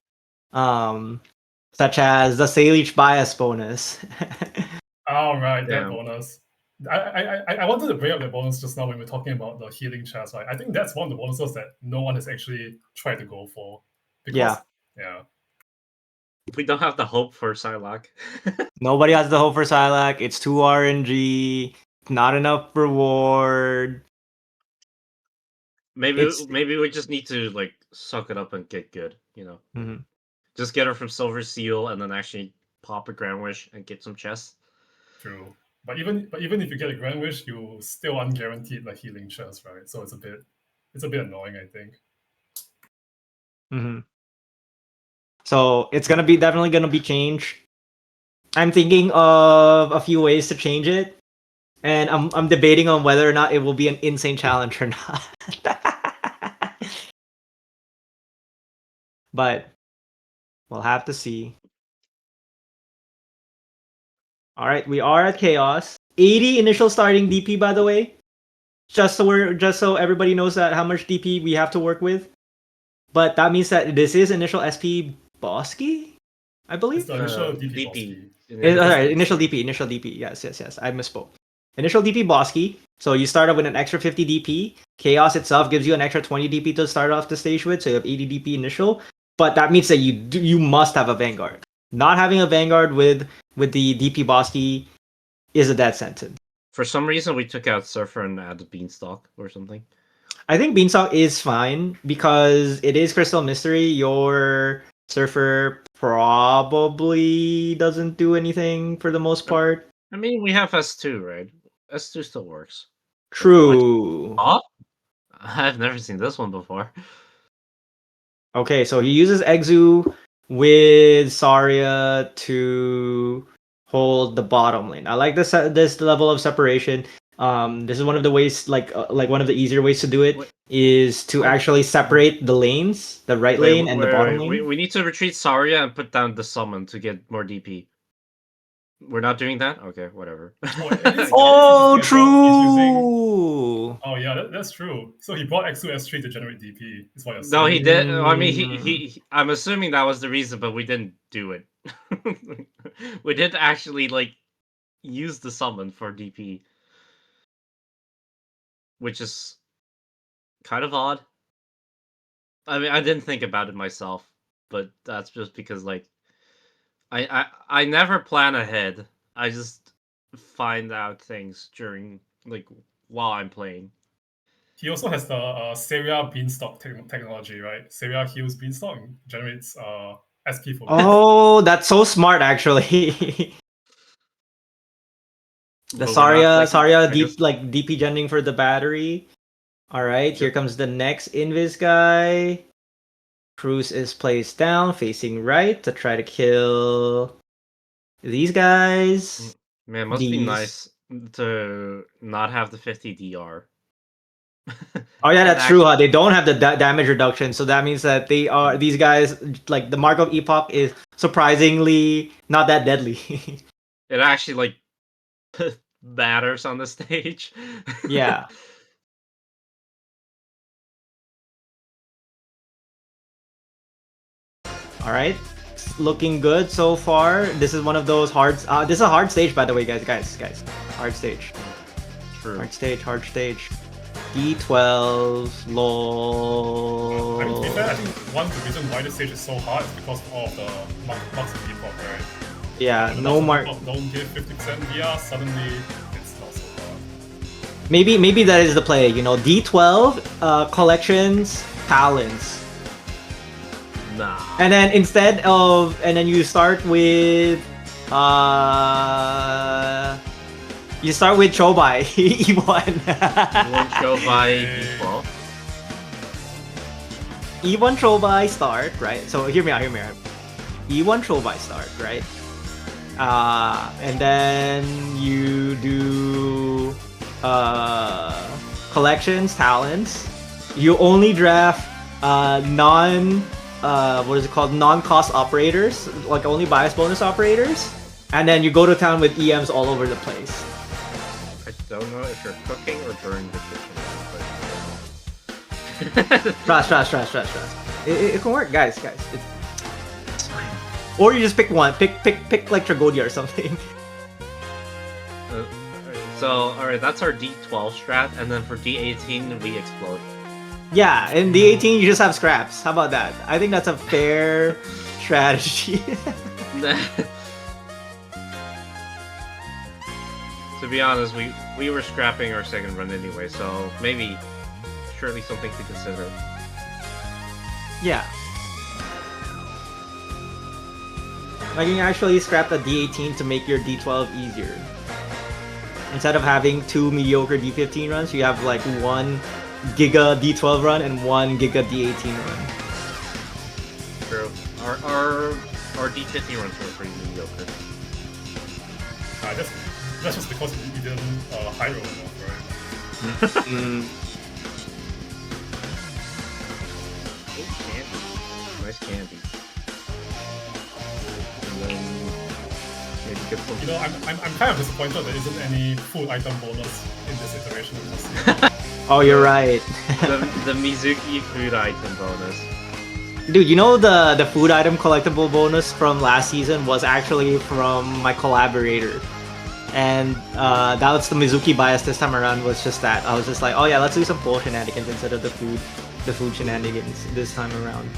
such as the Salish bias bonus. Oh right, that bonus. I wanted to bring up that bonus just now when we were talking about the healing chest. Right? I think that's one of the bonuses that no one has actually tried to go for. Because, yeah. We don't have the hope for Psylocke. Nobody has the hope for Psylocke. It's too RNG. Not enough reward. Maybe we just need to like suck it up and get good. You know, just get her from Silver Seal and then actually pop a Grand Wish and get some chests. True, but even if you get a Grand Wish, you still unguaranteed like healing chest, right? So it's a bit annoying, I think. So it's definitely gonna be changed. I'm thinking of a few ways to change it, and I'm debating on whether or not it will be an insane challenge or not. But we'll have to see. All right, we are at Chaos. 80 initial starting DP, by the way. Just so everybody knows that how much DP we have to work with. But that means that this is initial SP Bosky, I believe. It's the initial DP. Initial DP. Yes. I misspoke. Initial DP Bosky. So you start off with an extra 50 DP. Chaos itself gives you an extra 20 DP to start off the stage with, so you have 80 DP initial. But that means that you must have a Vanguard. Not having a Vanguard with the DP Bosky is a death sentence. For some reason, we took out Surfer and added Beanstalk or something. I think Beanstalk is fine because it is Crystal Mystery. Your Surfer probably doesn't do anything for the most part. I mean, we have S2, right? S2 still works. True. Oh? I've never seen this one before. Okay, so he uses Exu with Saria to hold the bottom lane. I like this level of separation. This is one of the ways, like one of the easier ways to do it Wait. is to actually separate the lanes, the right lane and the bottom lane. We need to retreat Saria and put down the summon to get more DP. We're not doing that? Okay, whatever. Oh, He's true. Oh yeah, that's true. So he brought X2 S3 to generate DP. Is what you're saying. No, he did. I mean, he. I'm assuming that was the reason, but we didn't do it. We did actually like use the summon for DP, which is kind of odd. I mean, I didn't think about it myself, but that's just because like I never plan ahead. I just find out things during like while I'm playing. He also has the Saria Beanstalk technology, right? Saria heals Beanstalk and generates SP for. Oh, that's so smart, actually. The But we're not, Saria I deep guess- like DP genning for the battery. All right, here Yep. comes the next Invis guy. Cruz is placed down, facing right to try to kill these guys. Man, must be These. nice to not have the 50 DR. Oh yeah, And that's true. Huh? They don't have the damage reduction, so that means that these guys, like the Mark of Epoch is surprisingly not that deadly. It actually like matters on the stage. Yeah. All right, it's looking good so far. This is one of those hard. This is a hard stage, by the way, guys. Hard stage. True. Hard stage. D12, lol. I mean, to be fair, I think one of the reason why this stage is so hard is because of all of the marks of Epoch, right? Yeah, And the no marks mark. of Epoch don't give 50% VR, suddenly it's not so hard. Maybe that is the play. You know, D12, collections, talents. Nah. And then and then you start with you start with Chobai E1. One show by D12. E1 Chobai start, right? So hear me out. E1 Chobai start, right? And then you do collections, talents. You only draft non-cost operators, like only bias bonus operators, and then you go to town with EMs all over the place. I don't know if you're cooking or burning the kitchen. Trust. It can work, guys. It's fine. Or you just pick one. Pick like Tragodia or something. So, alright, that's our D12 strat, and then for D18, we explode. Yeah, in D18 you just have scraps. How about that? I think that's a fair strategy. To be honest, we were scrapping our second run anyway, so maybe, surely something to consider. Yeah. Like you can actually scrap the D18 to make your D12 easier. Instead of having two mediocre D15 runs, you have like one Giga D12 run and one Giga D18 run. True. Our D50 runs were pretty mediocre. That's just because you didn't high roll enough, right? Oh, candy. Nice candy. And then maybe get some. You know, I'm kind of disappointed there isn't any food item bonus in this iteration of this. Oh, you're right. the Mizuki food item bonus. Dude, you know the food item collectible bonus from last season was actually from my collaborator. And that was the Mizuki bias this time around, was just that. I was just like, oh yeah, let's do some pool shenanigans instead of the food shenanigans this time around.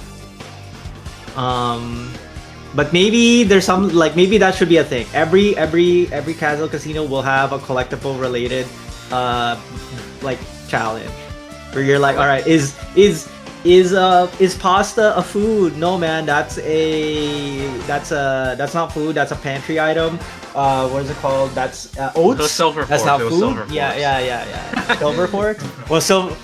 But maybe there's some, like, maybe that should be a thing. Every Kazdel Kasino will have a collectible related like challenge where you're like, all right, is pasta a food? No, man, that's not food. That's a pantry item. What is it called? That's oats. Those silver That's forks, not those food. silver Yeah. Silver fork. Well, so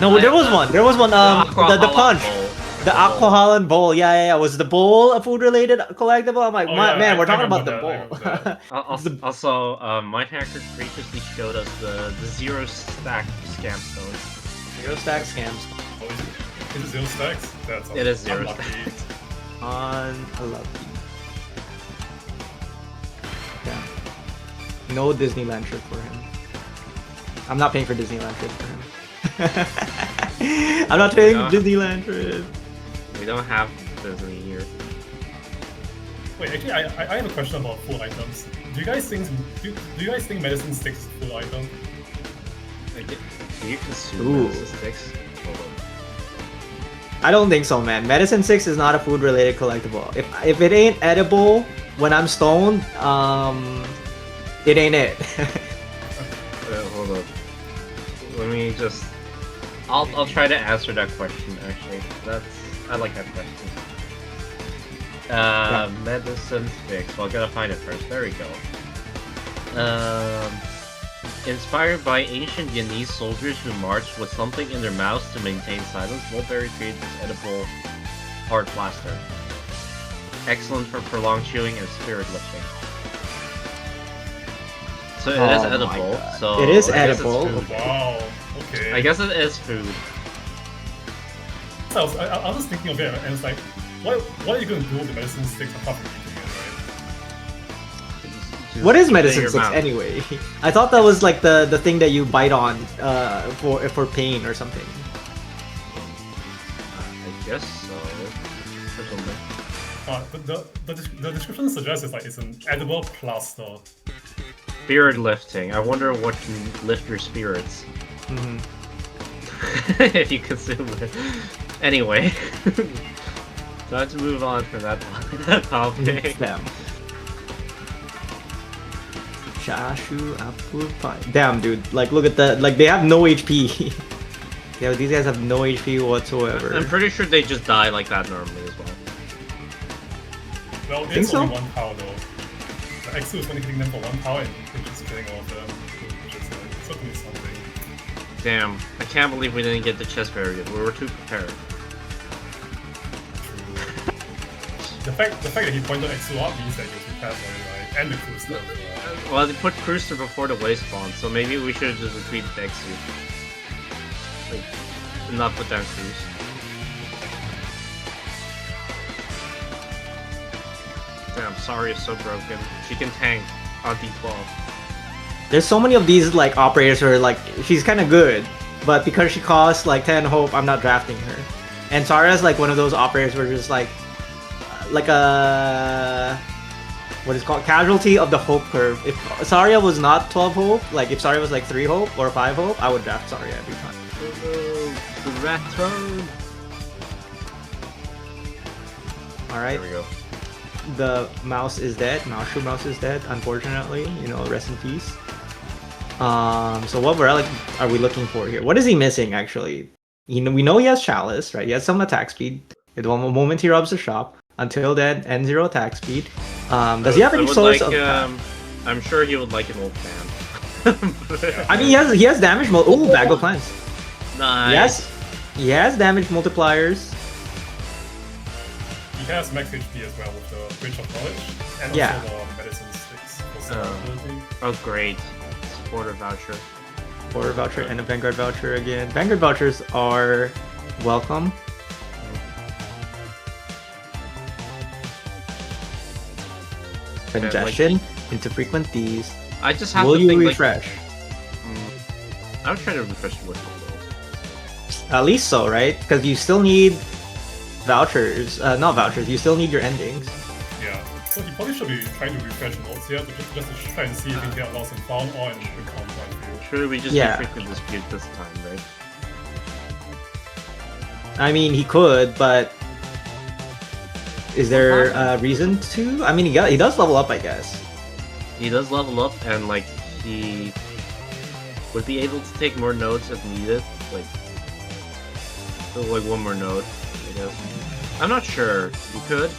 no, there was one. The punch. bowl. The Aquahalan bowl, yeah. Was the bowl a food-related collectible? I'm like, Oh, yeah, man, we're I talking about the remember bowl. that. Also, mindh4cker graciously showed us the zero stack scam stone. Zero stack scams Oh, is it 0 stacks? That's It is 0 unlucky. stacks. unlucky. Yeah. No Disneyland trip for him. I'm not paying for Disneyland trip for him. I'm not paying Disneyland trip. We don't have Disney here. Wait, actually, I have a question about food items. Do you guys think medicine sticks is a food item? Do you consume Ooh. medicine sticks? Hold on. I don't think so, man. Medicine 6 is not a food-related collectible. If it ain't edible when I'm stoned, it ain't it. Hold on. Let me just. I'll try to answer that question. Actually, I like that question. Medicine sticks. Well, I gotta find it first. There we go. Inspired by ancient Viennese soldiers who marched with something in their mouths to maintain silence, Mulberry created this edible hard plaster. Excellent for prolonged chewing and spirit lifting. So it is edible. So it is I guess it's edible. food. Wow. Okay. I guess it is food. So I was just thinking of it, and it's like, what are you going to do with the medicine sticks apart from eating it, right? What is Keep it in medicine your 6 mouth. anyway? I thought that was like the thing that you bite on for pain or something. I guess so. Or something. The description suggests it's an edible plaster. Spirit lifting. I wonder what can lift your spirits. Mm-hmm. If you consume it. Anyway. Time to move on from that topic. Damn. Chashu apple pie. Damn, dude. Like, look at that. Like, they have no HP. Yeah, these guys have no HP whatsoever. I'm pretty sure they just die like that normally as well. Well, Think it's only so? 1 power though. The Exu is only hitting them for 1 power and they're just killing all of them. Which is certainly something. Damn, I can't believe we didn't get the chest variant. We were too prepared. The fact that he pointed Exu out means that he was prepared for it, right? And the crew stuff. Well, they put Cruiser before the wave spawn, so maybe we should have just retreated the Exu. Like, not put down Cruise. Damn, Sari is so broken. She can tank on D12. There's so many of these like operators who are like, she's kind of good, but because she costs like 10 hope, I'm not drafting her. And Saria's like one of those operators where just like a what is called casualty of the hope curve. If Saria was not 12 hope, like if Saria was like 3 hope or 5 hope, I would draft Saria every time. The return. All right. There we go. The mouse is dead. Mouse is dead, unfortunately. You know, rest in peace. So what relic are we looking for here? What is he missing actually? We know he has Chalice, right? He has some attack speed. At one moment he robs the shop. Until then, N0 attack speed. Does he have any source of? I'm sure he would like an old fan. I mean, he has damage. Oh, Bag of Plants. Nice. Yes, he has damage multipliers. He has max HP as well with the Bridge of Knowledge and Yeah. also the medicine sticks for survivability. Oh, great. Supporter voucher. Order voucher and a Vanguard voucher again. Vanguard vouchers are welcome. Congestion into frequent Ds. I just have Will to you think refresh? I would try to refresh the Whistle though. At least so, right? Because you still need vouchers. Not vouchers. You still need your endings. Yeah. So he probably should be trying to refresh notes here to just to try and see if he can get lost and found or in the count point of view. Sure, we just Yeah. frequent dispute this time, right? I mean, he could, but is there a reason to? I mean, he does level up, I guess. He does level up, and like he would be able to take more nodes if needed, like one more node, I guess. I'm not sure. He could.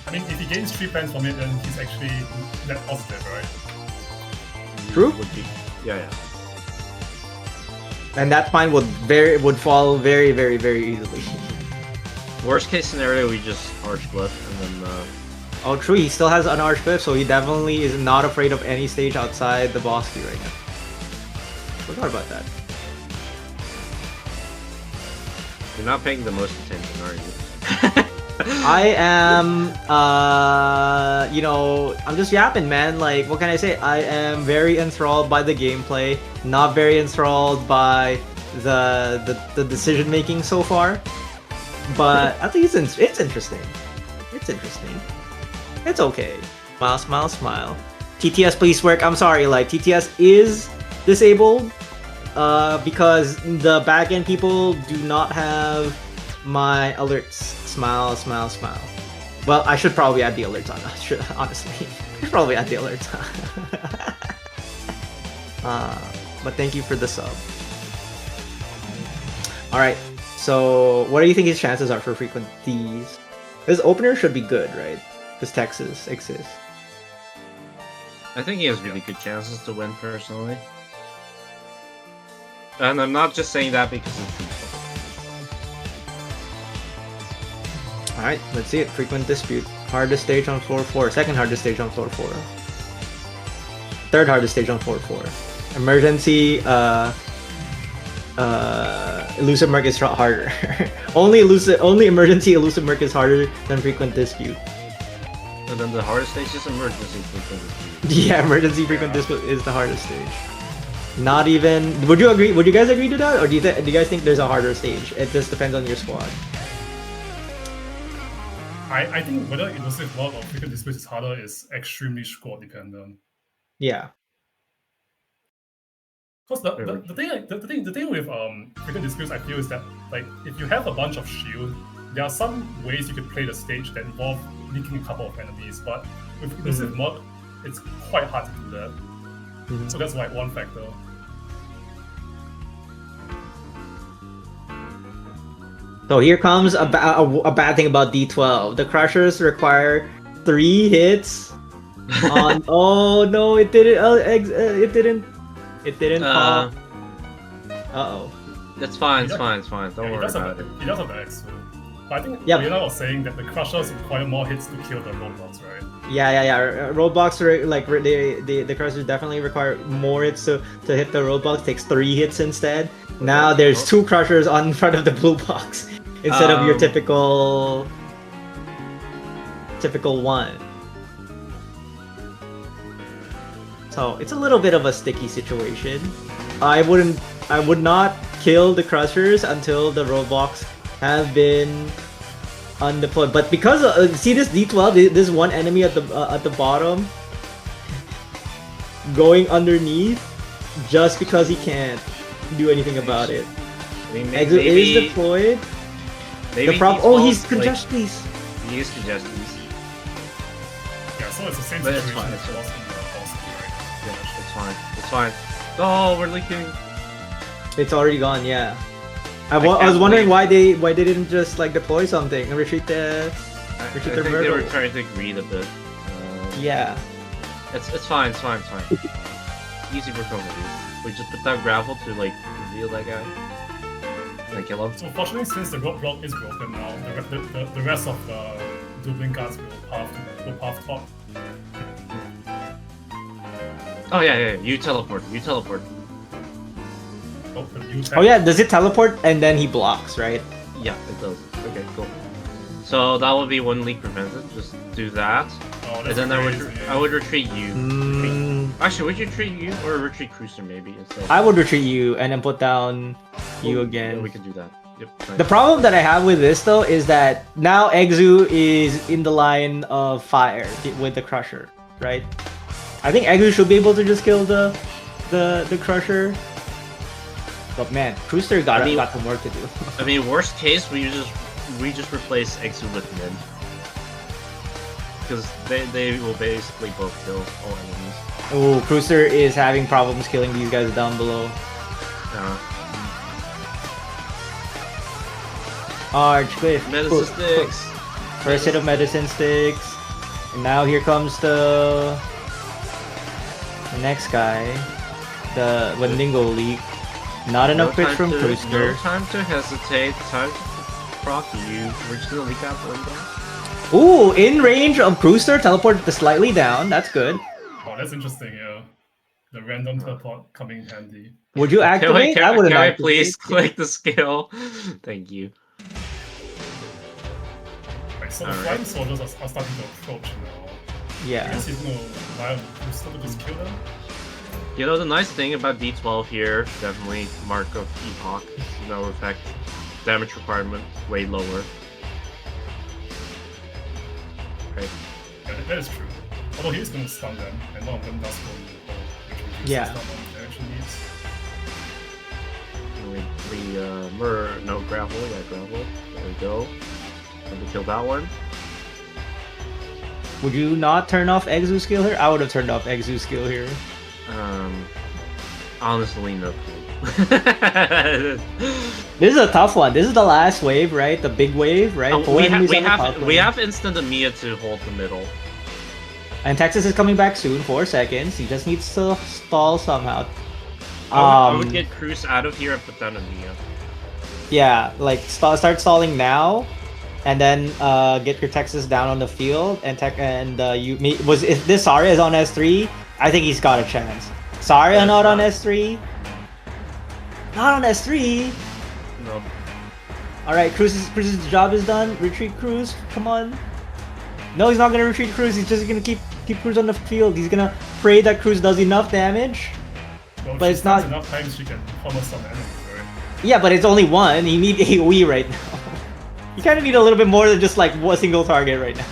I mean, if he gains 3 plans from it, then he's actually net positive, right? True. Would be. Yeah. And that fine would fall very, very, very easily. Worst case scenario, we just arch glyph and then. Oh, true. He still has an archglyph, so he definitely is not afraid of any stage outside the boss key right now. Forgot about that. You're not paying the most attention, are you? I am, you know, I'm just yapping, man. Like, what can I say? I am very enthralled by the gameplay, not very enthralled by the decision making so far. But at least it's interesting. It's interesting. It's okay. Smile, smile, smile. TTS, please work. I'm sorry, like TTS is disabled, because the backend people do not have my alerts. Smile, smile, smile. Well, I should probably add the alerts on. Honestly, I should probably add the alerts on. But thank you for the sub. All right. So, what do you think his chances are for frequent Ds? His opener should be good, right? Because Texas exists. I think he has really good chances to win, personally. And I'm not just saying that because it's default. Alright, let's see it. Frequent dispute. Hardest stage on floor 4. Second hardest stage on floor 4. Third hardest stage on floor 4. Emergency, elusive merc is harder. only emergency elusive merc is harder than frequent dispute. And then the hardest stage is emergency frequent dispute. Yeah, emergency frequent dispute is the hardest stage. Not even. Would you agree? Would you guys agree to that, or do you guys think there's a harder stage? It just depends on your squad. I think whether elusive merc or frequent dispute is harder is extremely squad dependent. Yeah. Because the thing with frequent disputes, I feel, is that like if you have a bunch of shield, there are some ways you could play the stage that involve leaking a couple of enemies, but with elusive merc, it's quite hard to do that. So that's like one factor. So here comes a bad thing about D12. The crushers require 3 hits on. Oh no, it didn't. It didn't. It didn't pop. Uh-oh. That's fine, it's fine. Don't worry about it. He does have the X. But I think Yeah. Yuna was saying that the crushers require more hits to kill the roadblocks, right? Yeah. Roadblocks are like the crushers definitely require more hits to hit the roadblocks. Takes 3 hits instead. Now there's 2 crushers on front of the blue box instead of your typical one. So it's a little bit of a sticky situation. I would not kill the crushers until the roadblocks have been undeployed. But because see this D12, this one enemy at the bottom going underneath, just because he can't do anything about it. I mean, Exo is deployed. Maybe the problem. He's congested. He is congested. Yeah, so it's the same But situation it's as fine. was in the boss, right? Yeah, it's fine. Oh, we're leaking. It's already gone. Yeah. I can't was wondering believe- why they didn't just like deploy something and retreat the I retreat think the they were Virgo. trying to greed a bit. Yeah. It's fine. Easy recovery. We just put down gravel to like reveal that guy. And kill him. So fortunately, since the roadblock is broken now, the rest of the Dublin guards will path top. Oh yeah. You teleport. Oh yeah. Does it teleport and then he blocks, right? Yeah, it does. Okay, cool. So that would be 1 leak prevented. Just do that. Oh, And that's then crazy. I would retreat you. Mm, Actually, would you retreat you or retreat Cruiser maybe instead? I would retreat you and then put down you again. Yeah, we can do that. Yep. Nice. The problem that I have with this though is that now Exu is in the line of fire with the Crusher, right? I think Exu should be able to just kill the Crusher. But man, Cruiser got some work to do. I mean, worst case, we just replace Exu with Min. Because they will basically both kill all enemies. Oh, Cruiser is having problems killing these guys down below. Archcliff. Medicine sticks. First hit of medicine sticks. And now here comes the next guy. The Wendigo leak. Not enough pitch from Cruiser. No time to hesitate. Proc, we're just gonna recap what you got. Ooh, in range of Cruiser, teleport slightly down. That's good. Oh, that's interesting, yeah. The random teleport coming in handy. Would you activate? I wouldn't Can I activate. please click the skill? Thank you. Right, so the flying soldiers are starting to approach now. Yeah. I guess he's gonna rely on Cruiser to just kill them. You know, the nice thing about D12 here, definitely Mark of Epoch, no effect, damage requirement way lower. Okay. Yeah, that is true. Although he's gonna stun them, and one of them does go in the hole, which reduces Yeah. the amount of damage he needs. No gravel, yeah, gravel. There we go. Time to kill that one. Would you not turn off Exu skill here? I would have turned off Exu skill here. Honestly, no clue. This is a tough one. This is the last wave, right? The big wave, right? Oh, Four enemies on the top we lane. have instant Amiya to hold the middle. And Texas is coming back soon. 4 seconds. He just needs to stall somehow. I would get Cruz out of here and put down Amiya. Yeah, like start stalling now, and then get your Texas down on the field. And if this Saria is on S3, I think he's got a chance. Saria not on S3. Not on S3. No. All right, Cruz's job is done. Retreat Cruz, come on. No, he's not gonna retreat Cruz. He's just gonna keep Cruz on the field. He's gonna pray that Cruz does enough damage. Well, But it's not enough times she can pummel some enemies, right? Yeah, but it's only one. You need AoE right now. You kind of need a little bit more than just like one single target right now.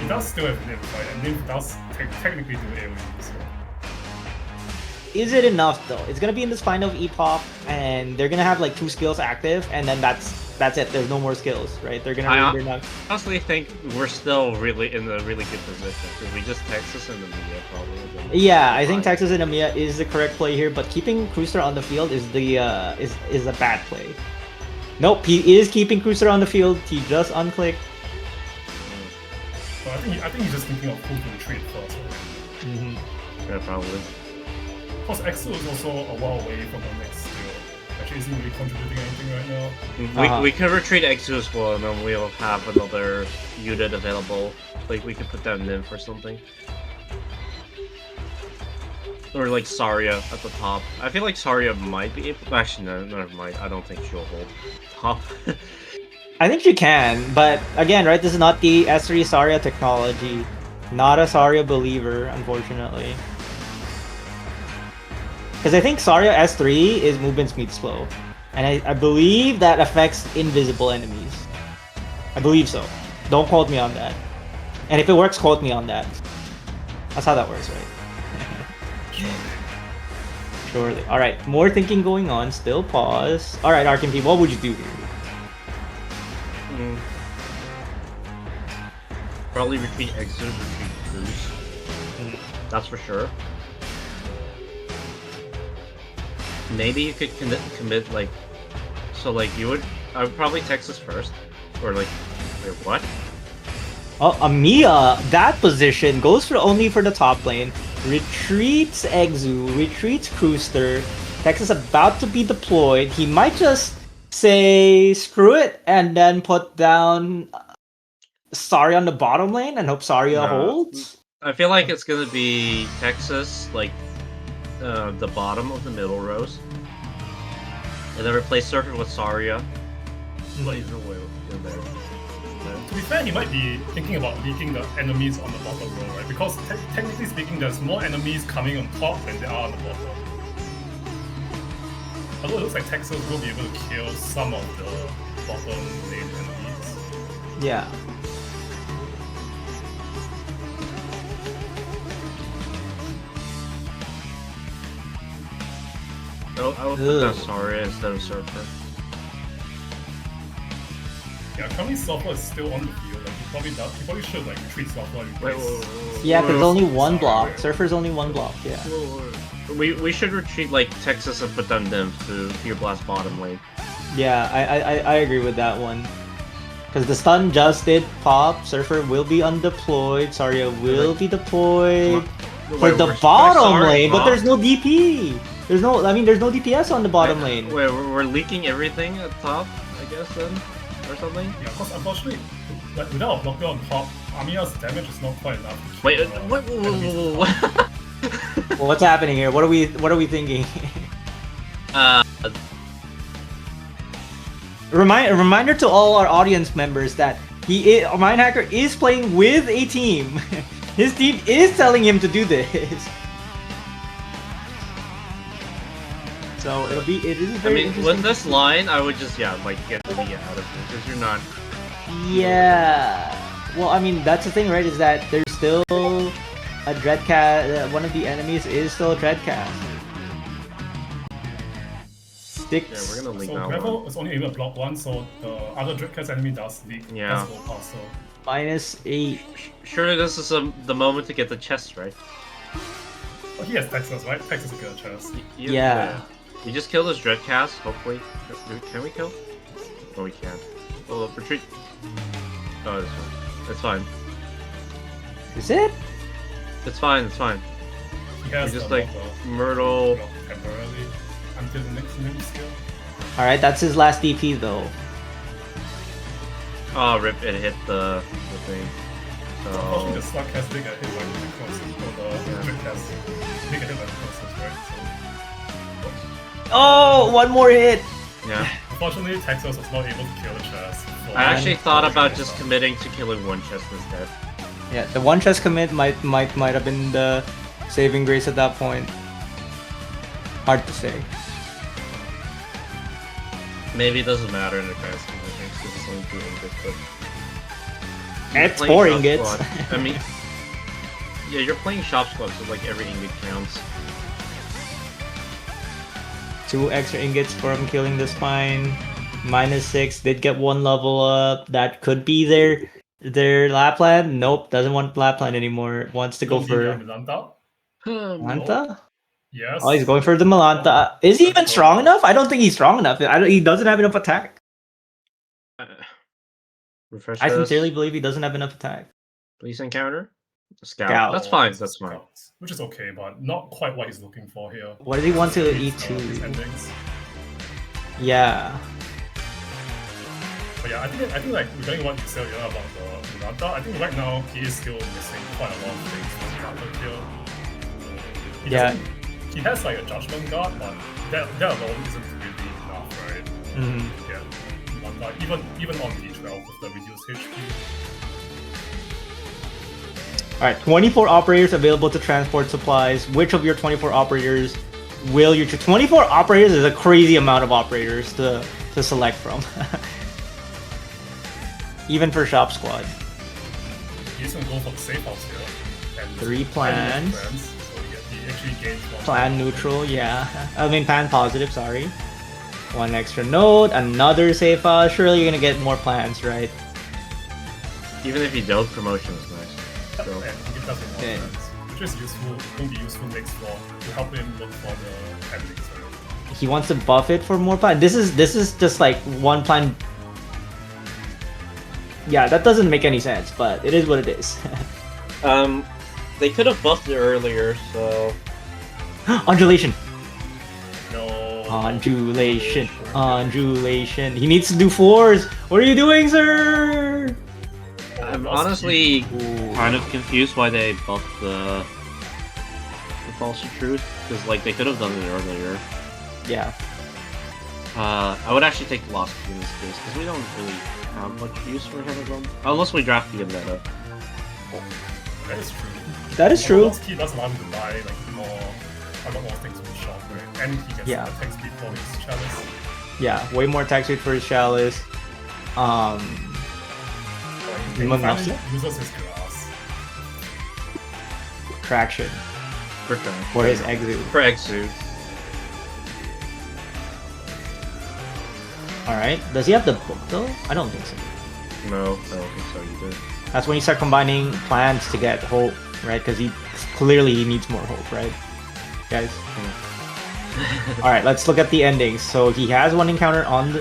He does still have Nymph, right? And Nymph does technically do AoE, so... Is it enough though? It's gonna be in the spine of Epoch, and they're gonna have like 2 skills active, and then that's it. There's no more skills, right? They're gonna. They're not... honestly think we're still really in a really good position because we just Texas and Amiya probably. Yeah, I think Texas and Amiya is the correct play here, but keeping Cruiser on the field is the is a bad play. Nope, he is keeping Cruiser on the field. He just unclicked. So I think he's just thinking of who to retreat first, right? Yeah, probably. Plus, Exo is also a while away from the next skill. Actually, isn't really contributing anything right now. We can retreat Exo as well, and then we'll have another unit available. Like, we could put down Nymph or something. Or like Saria at the top. I feel like Saria might be able. Actually, no, never mind. I don't think she'll hold top. I think she can, but again, right? This is not the S3 Saria technology. Not a Saria believer, unfortunately. Because I think Saria S3 is movement speed slow. And I believe that affects invisible enemies. I believe so. Don't quote me on that. And if it works, quote me on that. That's how that works, right? Surely. Alright, more thinking going on. Still pause. Alright, RKMP, what would you do here? Probably retreat Exo, retreat Cruz. That's for sure. Maybe you could commit like, so like I would probably Texas first, or like, wait, what? Oh, Amiya, that position goes for only for the top lane. Retreats Exu, retreats Cruister. Texas about to be deployed. He might just say screw it and then put down Saria on the bottom lane and hope Saria holds. I feel like it's gonna be Texas, like the bottom of the middle rows, and then replace Surfer with Saria. Like, no way in there. To be fair, he might be thinking about leaking the enemies on the bottom row, right? Because technically speaking, there's more enemies coming on top than there are on the bottom. Although it looks like Texas will be able to kill some of the bottom lane enemies. Yeah. I would put down Saria instead of Surfer. Yeah, currently Surfer is still on the field. Like he probably should like retreat Surfer and replace. Yeah, because only one block. Surfer's only one block. Yeah. We should retreat like Texas and put down Nymph to Fear Blast bottom lane. Yeah, I agree with that one. Because the stun just did pop. Surfer will be undeployed. Saria will be deployed for the bottom lane, but there's no DP. There's no. I mean, there's no DPS on the bottom lane. Wait, we're leaking everything at top, I guess then, or something. Yeah, because unfortunately, like without a blocker on top, Amiya's damage is not quite enough. To keep, Wait, enemies what? Well, what's happening here? What are we thinking? Reminder to all our audience members that mindh4cker is playing with a team. His team is telling him to do this. So it is very interesting. With this line, I would just get me out of it because you're not. Yeah. Well, I mean that's the thing, right? Is that there's still a Dreadcast. One of the enemies is still a Dreadcast. Yeah, we're gonna leak so that Gravel one. is only able to block one, so the other Dreadcast enemy does leak. Yeah. Past, so. -8. Surely this is the moment to get the chest, right? But he has Texas, right? Texas is a good chest. Yeah. We just kill this Dreadcast, hopefully. Can we kill? Oh, we can't. Oh, look, retreat. Oh, it's fine. It's fine. Is it? It's fine, it's fine. He has We just the Myrtle. block temporarily until the next new skill. Alright, that's his last DP though. Oh, rip, it hit the thing. Unfortunately, the So, slug has bigger hit by the crosses, or the Drake has bigger hit by the crosses, right? Oh, one more hit. yeah. Unfortunately, Texas was not able to kill the chest. I actually thought about just committing to killing one chest instead. Yeah, the one chest commit might have been the saving grace at that point. Hard to say. Maybe it doesn't matter in the grand scheme of things because it's only 2 ingots, but... It's Playing 4 Shop ingots. Squad, I mean... Yeah, you're playing Shop Squad, so like every ingot counts. 2 extra ingots from killing the spine. -6 did get 1 level up. That could be their Lapland. Nope, doesn't want Lapland anymore. Wants to go for Milanta. Malanta. Yes. Oh, he's going for the Malanta. Is he even strong enough? I don't think he's strong enough. He doesn't have enough attack. Refresh I this. sincerely believe he doesn't have enough attack. Please encounter. Scout. Scout. That's fine, that's fine. Which is okay, but not quite what he's looking for here. What does he want to His E2? endings. Yeah. But yeah, I think like regarding what you said earlier about the Milanta, I think right now he is still missing quite a lot of things from Milanta here. He Yeah. doesn't- He has like a judgment guard, but that alone isn't really enough, right? Mhm. To get Milanta, even on D12 with the reduced HP. Alright, 24 operators available to transport supplies. Which of your 24 operators will you choose? 24 operators is a crazy amount of operators to select from. Even for Shop Squad. He's gonna go for the safe house here. And 3 plans. So he actually gains one. Plan neutral, yeah. I mean pan positive, sorry. 1 extra node, another safe house. Surely you're gonna get more plans, right? Even if you don't, promotion is nice. So, And he gives us more Yeah. friends, which is useful, going to be useful next floor to help him look for the endings. Right? He wants to buff it for more plan. This is just like 1 plan. Yeah, that doesn't make any sense, but it is what it is. they could have buffed it earlier, so... Undulation. No. Undulation. Undulation. He needs to do 4s. What are you doing, sir? I'm honestly Ooh. kind of confused why they buffed the False Truth, because like they could have done it earlier. Yeah. I would actually take the Lost Key in this case, because we don't really have much use for him of them. Unless we draft the meta. That is true. That is true. He does allow him to buy like a lot more things with shop, right? And he gets Yeah. attack speed for his chalice. Yeah, way more attack speed for his chalice. He Muscle? finally uses his glass. Traction For for his exude. For Exude. Alright. Does he have the book though? I don't think so. No, I don't think so either. That's when you start combining plans to get hope, right? Because he needs more hope, right? Guys. Alright, let's look at the endings. So he has 1 encounter on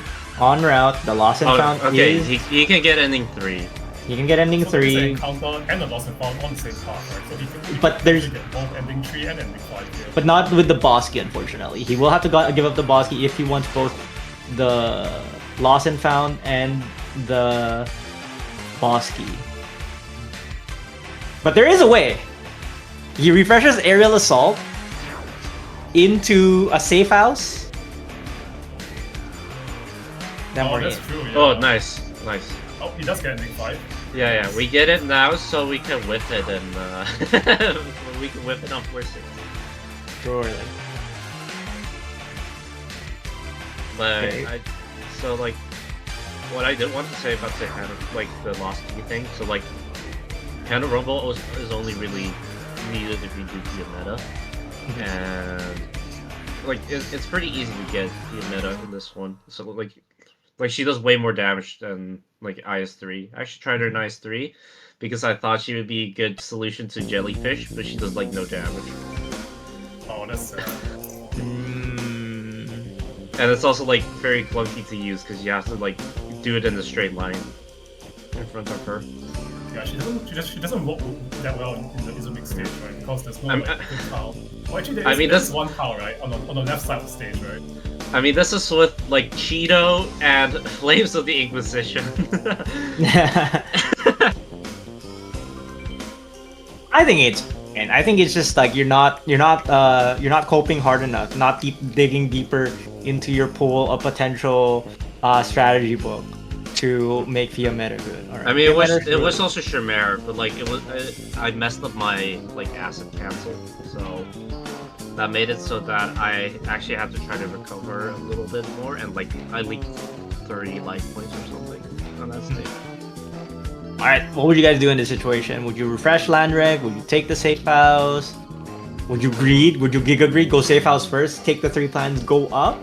route. The lost and found okay, is he can get ending 3. You can get ending So there's an 3. encounter and a lost and found on the same path, right? So he But can there's- actually get both ending 3 and ending 5 here. But not with the boss key, unfortunately. He will have to give up the boss key if he wants both the lost and found and the boss key. But there is a way. He refreshes aerial assault into a safe house. Then Oh, we're that's in. true, yeah. Oh, nice, nice. Oh, he does get ending 5. Yeah, we get it now, so we can whip it, and we can whip it on 4-6. Surely. But Okay. so like, what I did want to say about the kind of like the lost key thing. So like, kind of rumble is only really needed if you do the meta, and like it's pretty easy to get the meta in this one. So like she does way more damage than like IS3. I actually tried her in IS3 because I thought she would be a good solution to jellyfish, but she does like no damage. Oh, that's sad. And it's also like very clunky to use because you have to like do it in a straight line in front of her. Yeah, she doesn't work that well in the Izumic stage, right? Because there's no like, good tile. Well, actually, there's one tile, right? On the left side of the stage, right? I mean, this is with like Cheeto and Flames of the Inquisition. I think it's just like you're not coping hard enough, not digging deeper into your pool of potential strategy book to make Fia meta good. All right. I mean, Fia it was also Chimera, but like I messed up my like acid cancel, so that made it so that I actually had to try to recover a little bit more, and like I leaked 30 life points or something on that stage. All right, what would you guys do in this situation? Would you refresh Landreg? Would you take the safe house? Would you greed? Would you Giga Greed? Go safe house first, take the 3 plans, go up?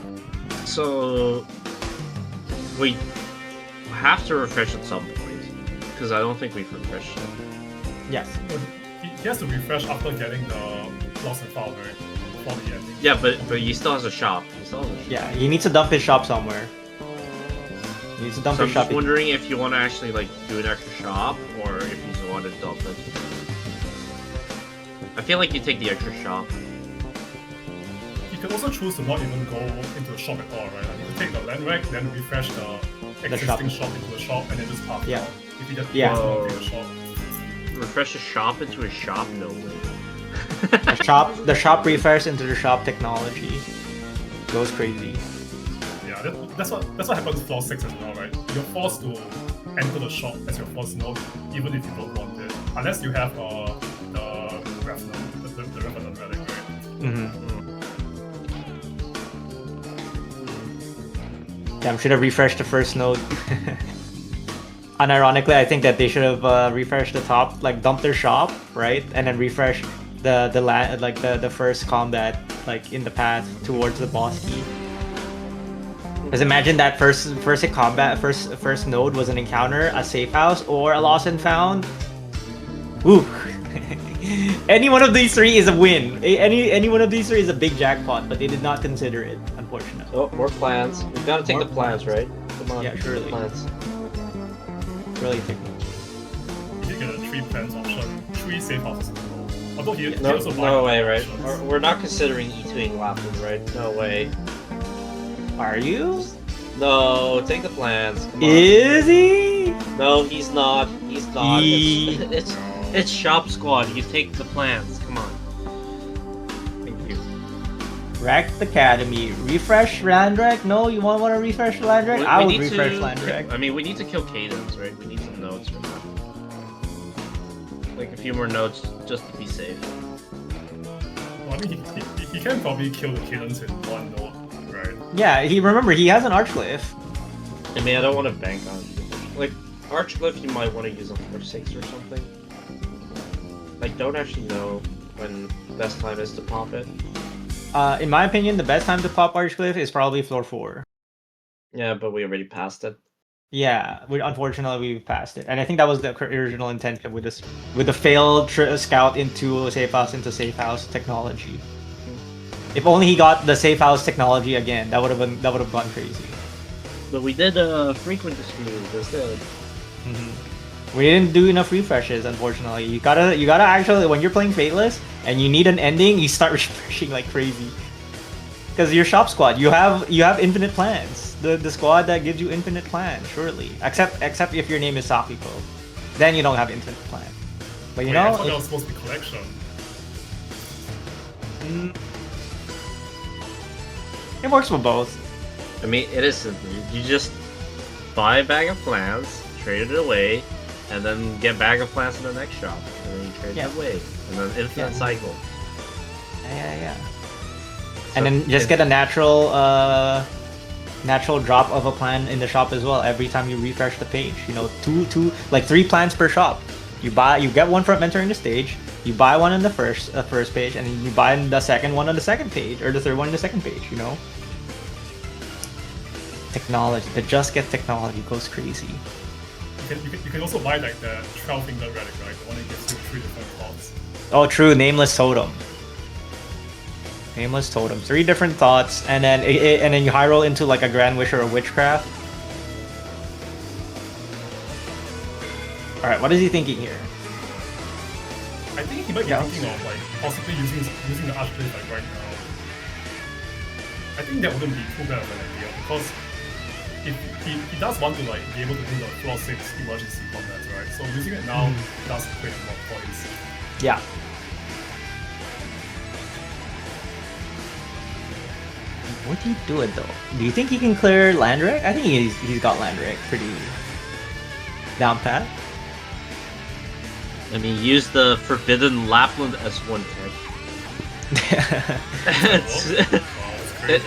So we have to refresh at some point because I don't think we've refreshed it. Yes. He has to refresh after getting the lost and found, right? For the ending. Yeah, but he still has a shop. Yeah, he needs to dump his shop somewhere. He needs to dump So I'm his shop. just wondering if you want to actually like do an extra shop or if you just want to dump it. I feel like you take the extra shop. You could also choose to not even go into the shop at all, right? Like, you could take the land rack, then refresh the existing shop into the shop, and then just pass it Yeah. on. If you just Yeah. want to take the shop. Refresh a shop into a shop? No way. The shop refresh into the shop technology goes crazy. Yeah, that's what happens with floor 6 as well, right? You're forced to enter the shop as your first node, even if you don't want it. Unless you have the ref node, the Revenant relic, right? Damn, should have refreshed the first node. Unironically, I think that they should have refreshed the top, like dump their shop, right, and then refresh the first combat, like in the path towards the boss key. Because imagine that first combat, first node was an encounter, a safe house, or a lost and found. Ooh. Any one of these 3 is a win. Any one of these 3 is a big jackpot, but they did not consider it, unfortunately. Oh, more plans. We've got to take the plans, right? Come on. Yeah, surely. Plans. Really think. You did get a 3 plans option, 3 safe houses as well. Although he No, also no buys way, right? options. We're not considering E2ing Lapland, right? No way. Are you? No, take the plans. Come on. Is he? No, he's not. He's not. He- It's Shop Squad. You take the plans. Come on. Thank you. Wrecked Academy. Refresh Landrek? No, you want to refresh Landrek? I would need refresh to- Landrek. I mean, we need to kill Cadence, right? We need some nodes right now. Like a few more nodes just to be safe. Well, I mean, he can probably kill the cadence in one node, right? Yeah, remember he has an Archglyph. I mean, I don't want to bank on like Archglyph. You might want to use them for 6 or something. I don't actually know when the best time is to pop it. In my opinion, the best time to pop Archglyph is probably floor 4. Yeah, but we already passed it. Yeah, unfortunately we passed it, and I think that was the original intention with this, with the failed scout into safe house technology. If only he got the safe house technology again, that would have gone crazy. But we did a frequent dispute instead. We didn't do enough refreshes, unfortunately. You gotta actually, when you're playing Fateless and you need an ending, you start refreshing like crazy. Because your shop squad, you have infinite plans. The squad that gives you infinite plans, surely. Except if your name is Sakiko, then you don't have infinite plan. But you Wait, I know, thought that was supposed to be collection. it works for both. I mean, it is simple. You just buy a bag of plants, trade it away, and then get a bag of plants in the next shop, and then you trade it away, and then infinite cycle. Yeah. And then just get a natural drop of a plant in the shop as well every time you refresh the page. You know, like 3 plants per shop. You get one from entering the stage. You buy one on the first page, and you buy the second one on the second page, or the third one on the second page. You know, technology. The Just Get technology goes crazy. You can also buy like the 12-finger relic, right? The one that gives you 3 different thoughts. Oh, true. Nameless totem. Nameless totem. 3 different thoughts, and then you high roll into like a Grand Wish or a Witchcraft. All right, what is he thinking here? I think he might be thinking of like possibly using the Archblade like right now. I think that wouldn't be too bad of an idea because if he does want to like be able to do the floor 6 emergency combat, right? So using it now does create more points. Yeah. Would he do it though? Do you think he can clear Landrick? I think he's got Landrick pretty down pat. I mean, use the Forbidden Lapland S1 tech.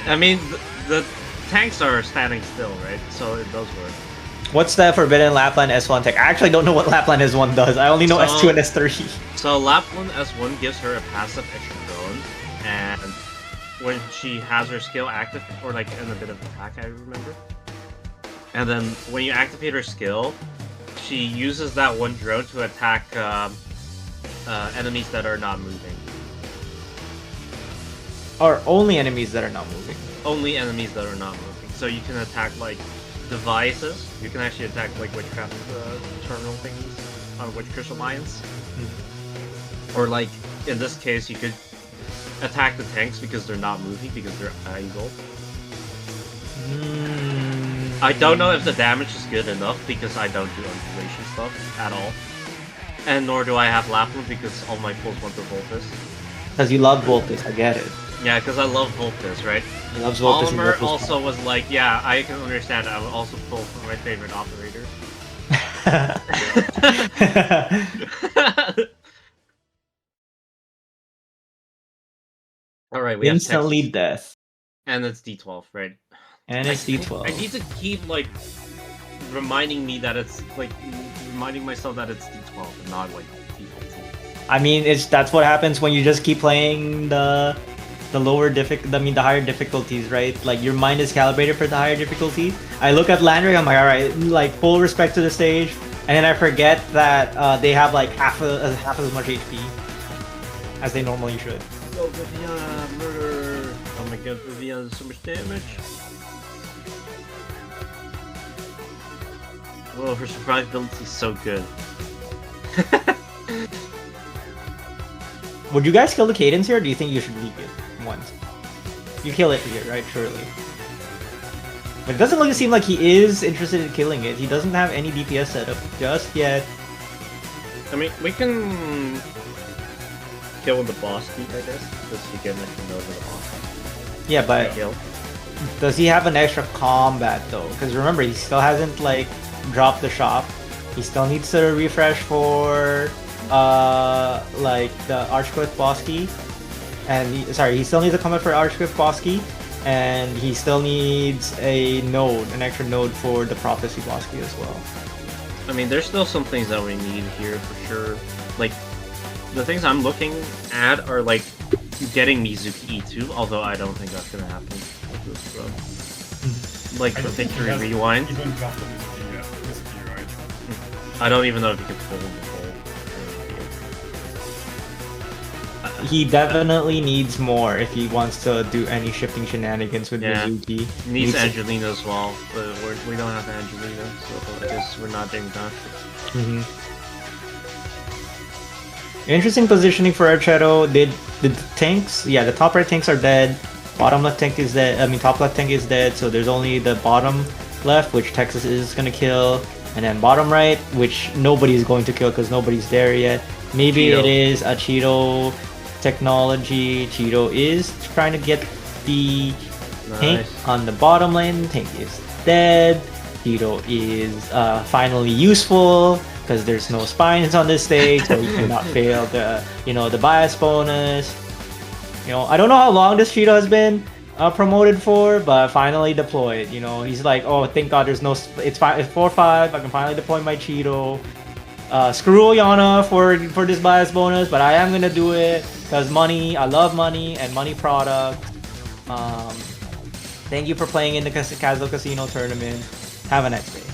I mean, the tanks are standing still, right? So it does work. What's the Forbidden Lapland S1 tech? I actually don't know what Lapland S1 does. I only know S2 and S3. So Lapland S1 gives her a passive extra drone, and when she has her skill active, or like in a bit of attack, I remember. And then when you activate her skill, she uses that one drone to attack enemies that are not moving. Or only enemies that are not moving. Only enemies that are not moving. So you can attack like devices. You can actually attack like Witchcraft terminal thingies on Witchcraft Alliance. Or like in this case, you could attack the tanks because they're not moving because they're idle. I don't know if the damage is good enough because I don't do undulation stuff at all. And nor do I have Lapland because all my pulls want to Voltus. Because you love Voltus, I get it. Yeah, because I love Voltus, right? He loves Voltus. Oliver also was like, yeah, I can understand. I would also pull for my favorite operator. Alright, we instantly have death. And it's D12, right? And it's D12. I need to keep like reminding myself that it's D12 and not like D14. I mean, that's what happens when you just keep playing the higher difficulties, right? Like your mind is calibrated for the higher difficulties. I look at Landry, I'm like, all right, like full respect to the stage, and then I forget that they have like half as much HP as they normally should. Oh, Vivian, murder! Oh my god, Vivian does so much damage. Whoa, her survivability is so good. Would you guys kill the Cadence here, or do you think you should leave it once? You kill it here, right? Surely. But it doesn't seem like he is interested in killing it. He doesn't have any DPS setup just yet. I mean, we can kill the boss keep, I guess, because you get an extra node with the boss. Yeah, but does he have an extra combat though? Because remember, he still hasn't like dropped the shop. He still needs to refresh for like the Archcliff boss key, and he still needs a combat for Archcliff boss key, and he still needs an extra node for the Prophecy boss key as well. I mean, there's still some things that we need here for sure. Like the things I'm looking at are like getting Mizuki E2, although I don't think that's gonna happen with this run. Like the Victory Rewind. I don't even know if you can pull the full. he definitely needs more if he wants to do any shifting shenanigans with Yeah. Mizuki. Needs Angelina as well, but we don't have Angelina, so I guess we're not doing that. Interesting positioning for Archetto. Did the tanks? Yeah, the top right tanks are dead. Bottom left tank is dead. I mean, top left tank is dead. So there's only the bottom left, which Texas is gonna kill, and then bottom right, which nobody is going to kill because nobody's there yet. Maybe Cheeto. it is a Cheeto technology. Cheeto is trying to get the tank on the bottom lane. Tank is dead. Cheeto is finally useful because there's no spines on this stage, so you cannot fail the the bias bonus. I don't know how long this Cheeto has been promoted for, but finally deployed. He's like, oh, thank God, there's no. It's 4-5. I can finally deploy my Cheeto. Screw Oyana for this bias bonus, but I am gonna do it because money. I love money and money product. Thank you for playing in the Kazdel Kasino tournament. Have a nice day.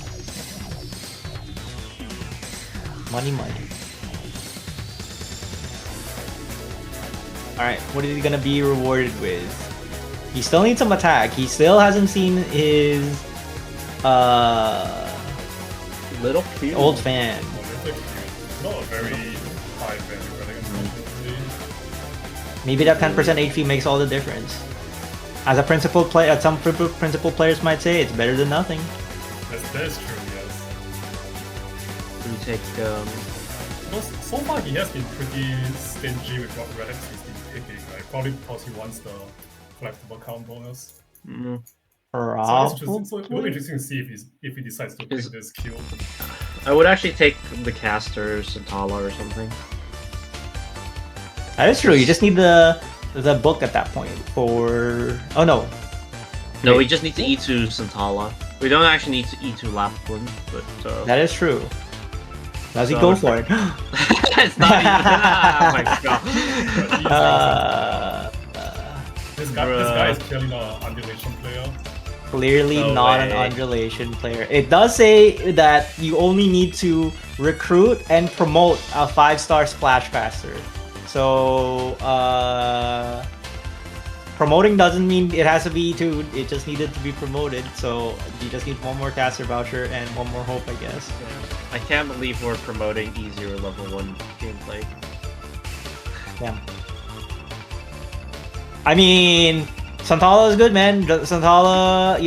Money. Alright, what is he gonna be rewarded with? He still needs some attack. He still hasn't seen his Little cute. old fan. Not a very high value, I think, unfortunately. Maybe that 10% HP makes all the difference. As a principal player, some principal players might say it's better than nothing. That is true, yes. We take Because so far he has been pretty stingy with what relics he's been picking, right? Probably because he wants the collectible count bonus. So it will be interesting to see if he decides to pick this kill. I would actually take the caster, Santala or something. That is true. You just need the book at that point for. Oh no. No, we just need to E2 Santala. We don't actually need to E2 Lapland, but that is true. Does he go for it? It's not even. Oh my god. This guy is clearly not an undulation player. Clearly No not way. an undulation player. It does say that you only need to recruit and promote a 5-star splash caster. So promoting doesn't mean it has to be E2. It just needed to be promoted. So you just need one more caster voucher and one more hope, I guess. I can't believe we're promoting easier level 1 gameplay. Yeah. I mean, Santala is good, man. Santala,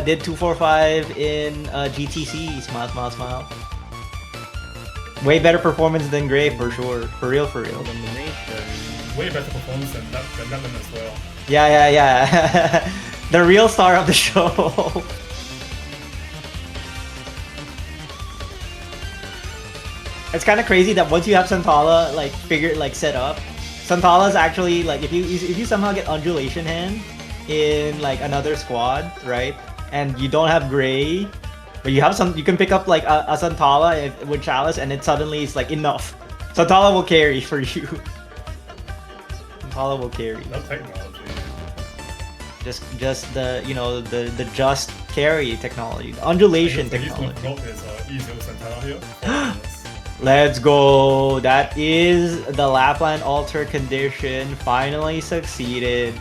did 245 in GTC. Smile. Way better performance than Gray, for sure. For real. Elimination. Way better performance than Netland as well. Yeah. The real star of the show. It's kind of crazy that once you have Santala set up, Santala's actually if you somehow get Undulation Hand in another squad, right? And you don't have Gray, but you have you can pick up a Santala with Chalice, and it suddenly is enough. Santala will carry for you. Santala will carry. No technology. Just the the just carry technology, the undulation technology. He's going to his Ezio Santana here. Let's go! That is the Lapland Alter condition. Finally succeeded.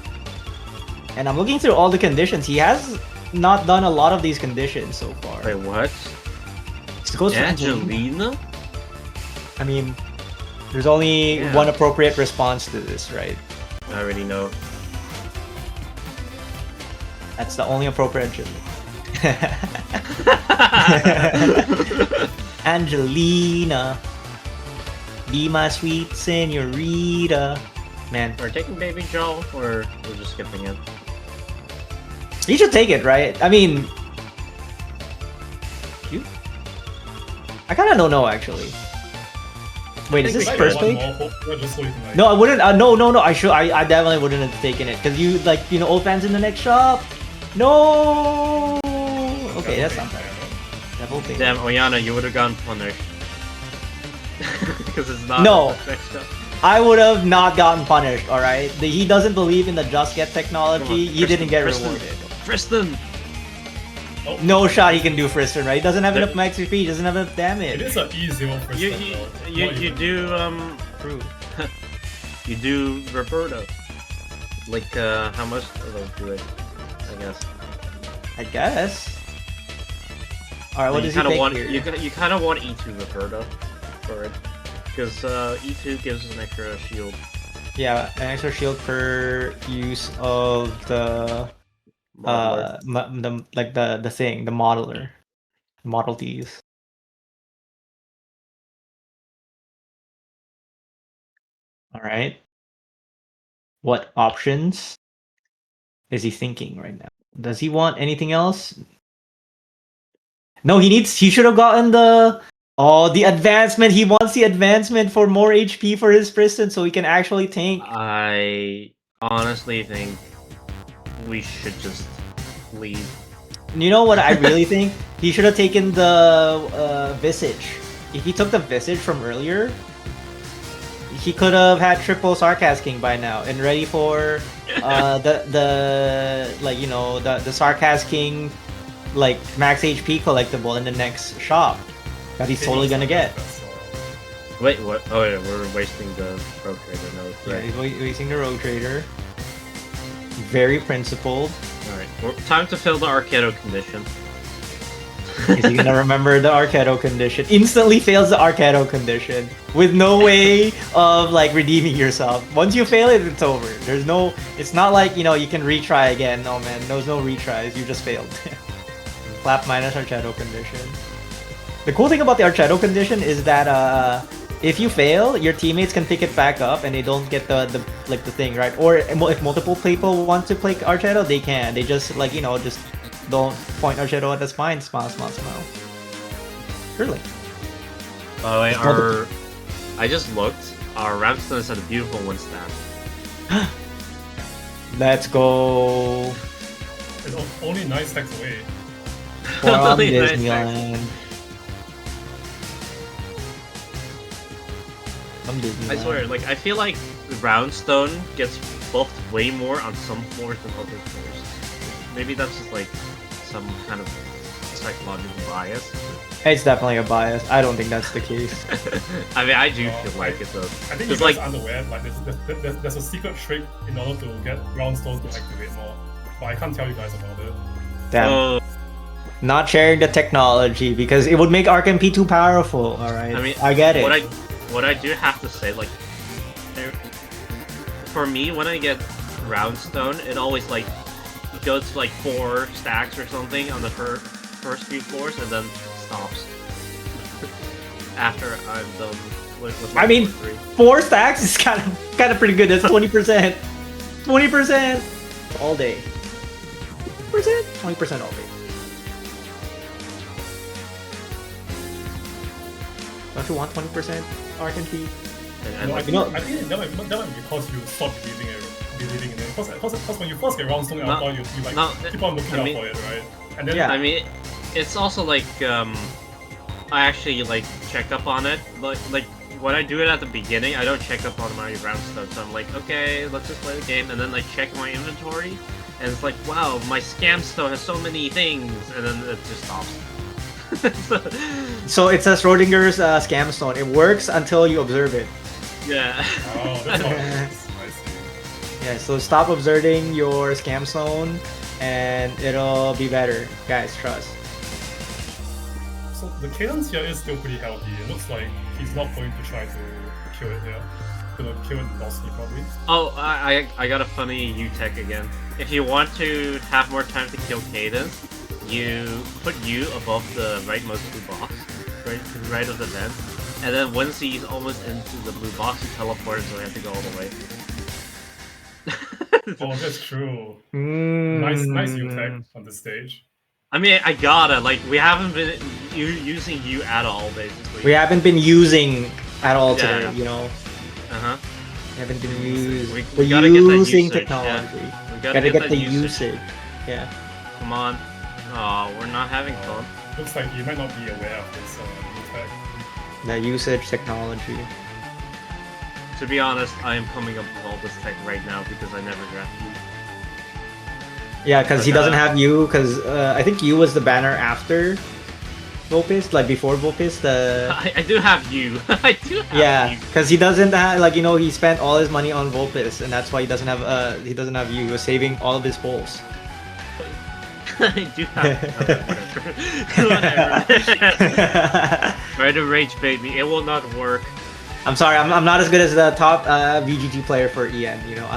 And I'm looking through all the conditions. He has not done a lot of these conditions so far. Wait, what? It goes for Angelina? I mean, there's only one appropriate response to this, right? I already know. That's the only appropriate Angelina, be my sweet senorita. Man, We're taking Baby Joe, or we're just skipping it? you should take it, right? I mean, I kind of don't know actually. Wait, is this first page? No, I wouldn't. No. I definitely wouldn't have taken it because you old fans in the next shop. No. Okay, that's not bad. Damn, Oyana, you would have gone punished. Because it's not. No. Next shop. I would have not gotten punished. All right. He doesn't believe in the just get technology. He didn't get rewarded. Friston. Oh. No shot he can do Friston, right? He doesn't have enough max HP. He doesn't have enough damage. It is an easy one for You do True. You do Roberto. Like, how much of those do it? I guess. I guess. All right, what you does he kind of pick want here? you kind of want E2 Roberto for it, because E2 gives us an extra shield. Yeah, an extra shield per use of the Modeler. the thing, the modeler, Model Ds. All right. What options is he thinking right now? Does he want anything else? No, he should have gotten the advancement. He wants the advancement for more HP for his Priston so he can actually tank. I honestly think we should just leave. You know what I really think? He should have taken the Visage. If he took the Visage from earlier, he could have had triple Sarkaz King by now and ready for the Sarkaz King like max HP collectible in the next shop that he's totally gonna get. Wait, what? Oh yeah, we're wasting the Rogue Trader node. Yeah, Right. he's wasting the Rogue Trader. Very principled. Alright, time to fill the Arcado condition. Is he gonna remember the Arcado condition? Instantly fails the Arcado condition with no way of like redeeming yourself. Once you fail it, it's over. There's no. It's not like you can retry again. No man, there's no retries. You just failed. Clap minus Arcado condition. The cool thing about the Arcado condition is that if you fail, your teammates can pick it back up and they don't get the thing, right? Or if multiple people want to play Arcado, they can. They just just don't point Arcado at the spine. Smile. Really. By the way, I just looked. Our Ramstone is at a beautiful 1 stat. Let's go. It's only 9 stacks away. From Only 9 stacks. Disneyland. From I Disneyland. swear, like, I feel like Roundstone gets buffed way more on some floors than other floors. Maybe that's just like some kind of psychological bias. It's definitely a bias. I don't think that's the case. I mean, I do feel like it though. I think you guys are unaware, like there's a secret trick in order to get Roundstone to activate more. But I can't tell you guys about it. Damn. Not sharing the technology because it would make RKMP too powerful. All right. I mean, I get it. What I do have to say, like, for me, when I get Roundstone, it always like goes to like 4 stacks or something on the first few floors, and then stops after I'm done with I mean, 3. 4 stacks is kind of pretty good. That's 20%. 20% all day. 20% all day. Don't you want 20% RKMP? No, I think that might be because you stop believing in it. Because when you first get Roundstone Alpha, you keep on looking out for it, right? And then I mean, it's also like I actually like check up on it. Like when I do it at the beginning, I don't check up on my Roundstone. So I'm like, okay, let's just play the game, and then like check my inventory, and it's like, wow, my Scam Stone has so many things, and then it just stops. So it's a Schrodinger's scam stone. It works until you observe it. Yeah. Oh, that's how it is. I see. Yeah, so stop observing your scam stone and it'll be better. Guys, trust. So the cadence here is still pretty healthy. It looks like he's not going to try to kill it here. Gonna kill it mostly probably. Oh, I got a funny U-tech again. If you want to have more time to kill Cadence, you put U above the rightmost blue box, right to the right of the vent, and then once he's almost into the blue box, you teleport so he has to go all the way. Oh, that's true. Nice U-tech on this stage. I mean, I gotta, like, we haven't been using U at all, basically. We haven't been using at all today, Yeah. you know. Uh-huh. We haven't been using. We gotta get that using usage, technology. yeah. We Gotta get that the usage. usage. Yeah. Come on. Oh, we're not having fun. Looks like you might not be aware of this U-tech. The usage technology. To be honest, I am coming up with all this tech right now because I never drafted U. Yeah, because he doesn't have U, because I think U was the banner after Vulpes, like before Vulpes, the I do have you. I do have yeah, you. because he doesn't have, like, you know, he spent all his money on Vulpes, and that's why he doesn't have you. He was saving all of his pulls. I do have whatever. Try to rage bait me. It will not work. I'm sorry, I'm not as good as the top VGT player for EN. You know,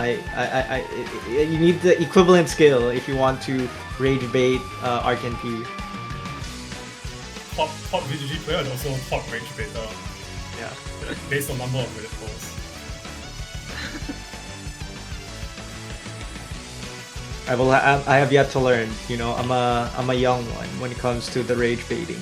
you need the equivalent skill if you want to rage bait RKNP. Top VGG player and also top range beta. Yeah. Based on number of minute pulls. I have yet to learn. You know, I'm a young one when it comes to the rage baiting.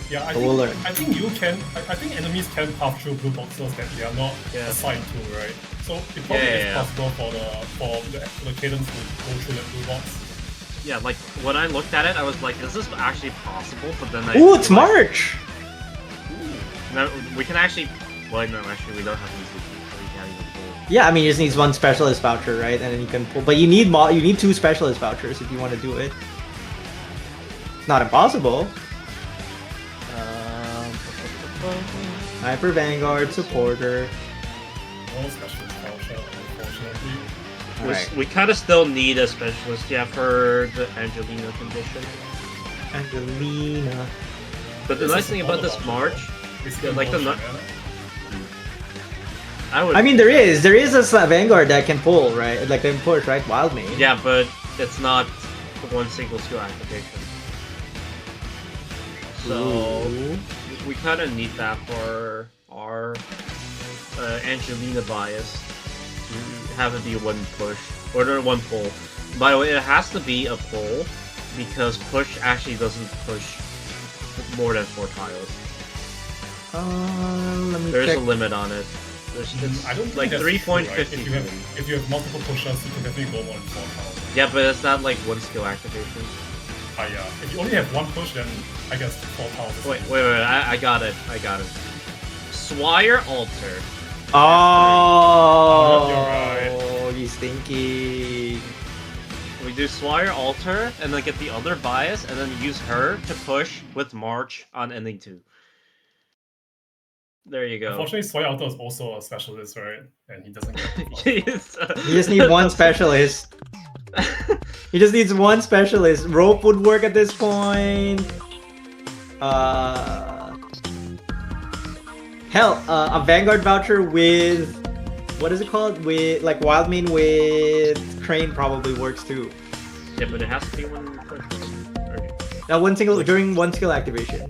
Yeah, I But we'll learn. think you can. I think enemies can pass through blue boxes that they are not assigned to, right? So it probably is possible for the cadence to go through the blue box. Yeah, like when I looked at it, I was like, "Is this actually possible?" But then I Ooh, it's March. No, we can actually. Well, no, actually, we don't have these. So we can't even pull. Yeah, I mean, you just need one specialist voucher, right? And then you can pull. But you need 2 specialist vouchers if you want to do it. It's not impossible. Hyper Vanguard supporter. No specialist voucher, unfortunately. Alright. We kind of still need a specialist, yeah, for the Angelina condition. Angelina. But the nice thing about this March, It's like the motion, I mean, there is a Vanguard that can pull, right? Like can push, right? Wild Mane. yeah, but it's not one single skill activation. So Ooh. we kind of need that for our Angelina bias. Have it be one push or one pull. By the way, it has to be a pull because push actually doesn't push more than 4 tiles. Let me There's check. a limit on it. It's I don't think like that's 3.50. true, right? If you have multiple pushers, you can definitely go more than 4 tiles. Yeah, but it's not like one skill activation. Yeah. If you only have one push, then I guess 4 tiles. Wait, I got it. Swire Altar. Oh, You're right. He's thinking. We do Swire Altar, and then get the other bias, and then use her to push with March on ending 2. There you go. Unfortunately, Soy Alto is also a specialist, right? And he doesn't get the Yes. You just need one specialist. He just needs one specialist. Rope would work at this point. Hell, a Vanguard voucher with, what is it called? With like Wild Mane with Crane probably works too. Yeah, but it has to be one push. Now during one skill activation.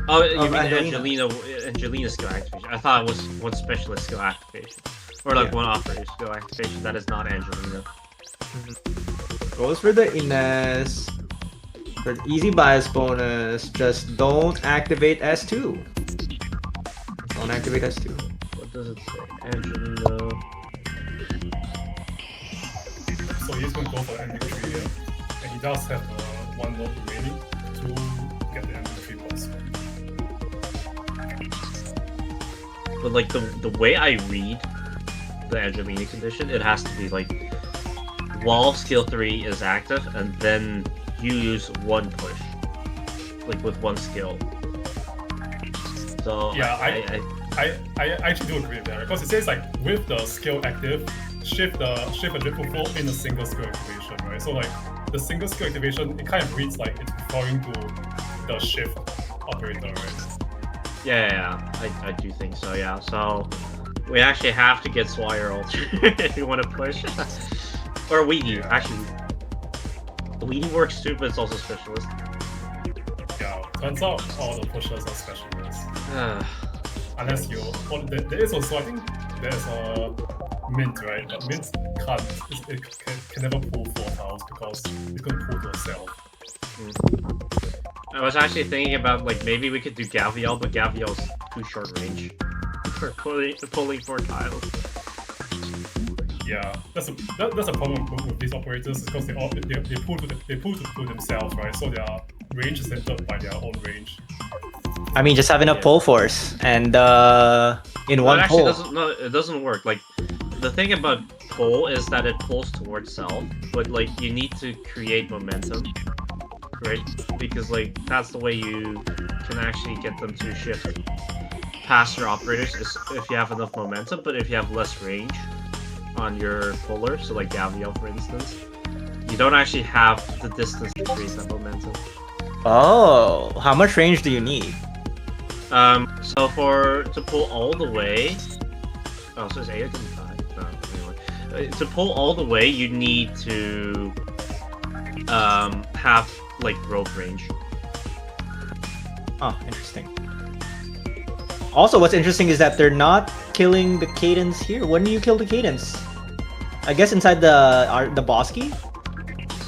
Oh, you mean Angelina. Angelina skill activation? I thought it was one specialist skill activation, or like one operator skill activation. That is not Angelina. Goes for the Ines. For the easy bias bonus, just don't activate S2. Don't activate S2. What does it say? Angelina. So he's going to go for the ending 3 here. And he does have one more remaining to get the ending 3 boss. But like the way I read the Angelina condition, it has to be like while skill 3 is active, and then you use one push, like with one skill. So Yeah, I actually do agree with that, because it says like with the skill active, shift and ripple flow in a single skill activation, right? So like the single skill activation, it kind of reads like it's referring to the shift operator, right? Yeah, I do think so. Yeah, so we actually have to get Swire Ultra if you want to push, or Weedy. Actually, Weedy works too, but it's also specialist. Yeah, turns out all the pushers are specialists. Unless you, well, there is also, I think there's a mint, right? But mint can never pull 4 tiles because it's gonna pull to itself. I was actually thinking about like maybe we could do Gaviel, but Gaviel's too short range for pulling 4 tiles. Yeah, that's a problem with these operators, because they pull to themselves, right? So their range is centered by their own range. I mean, just have enough pull force and in one pull. It doesn't work. Like the thing about pull is that it pulls towards self, but like you need to create momentum. right? Because like that's the way you can actually get them to shift past your operators is if you have enough momentum, but if you have less range on your puller, so like Gaviel for instance, you don't actually have the distance to create that momentum. Oh, how much range do you need? So to pull all the way, oh, so it's 8 or 5? No, anyway. To pull all the way, you need to have like rope range. Oh, interesting. Also, what's interesting is that they're not killing the cadence here. When do you kill the cadence? I guess inside the boss key?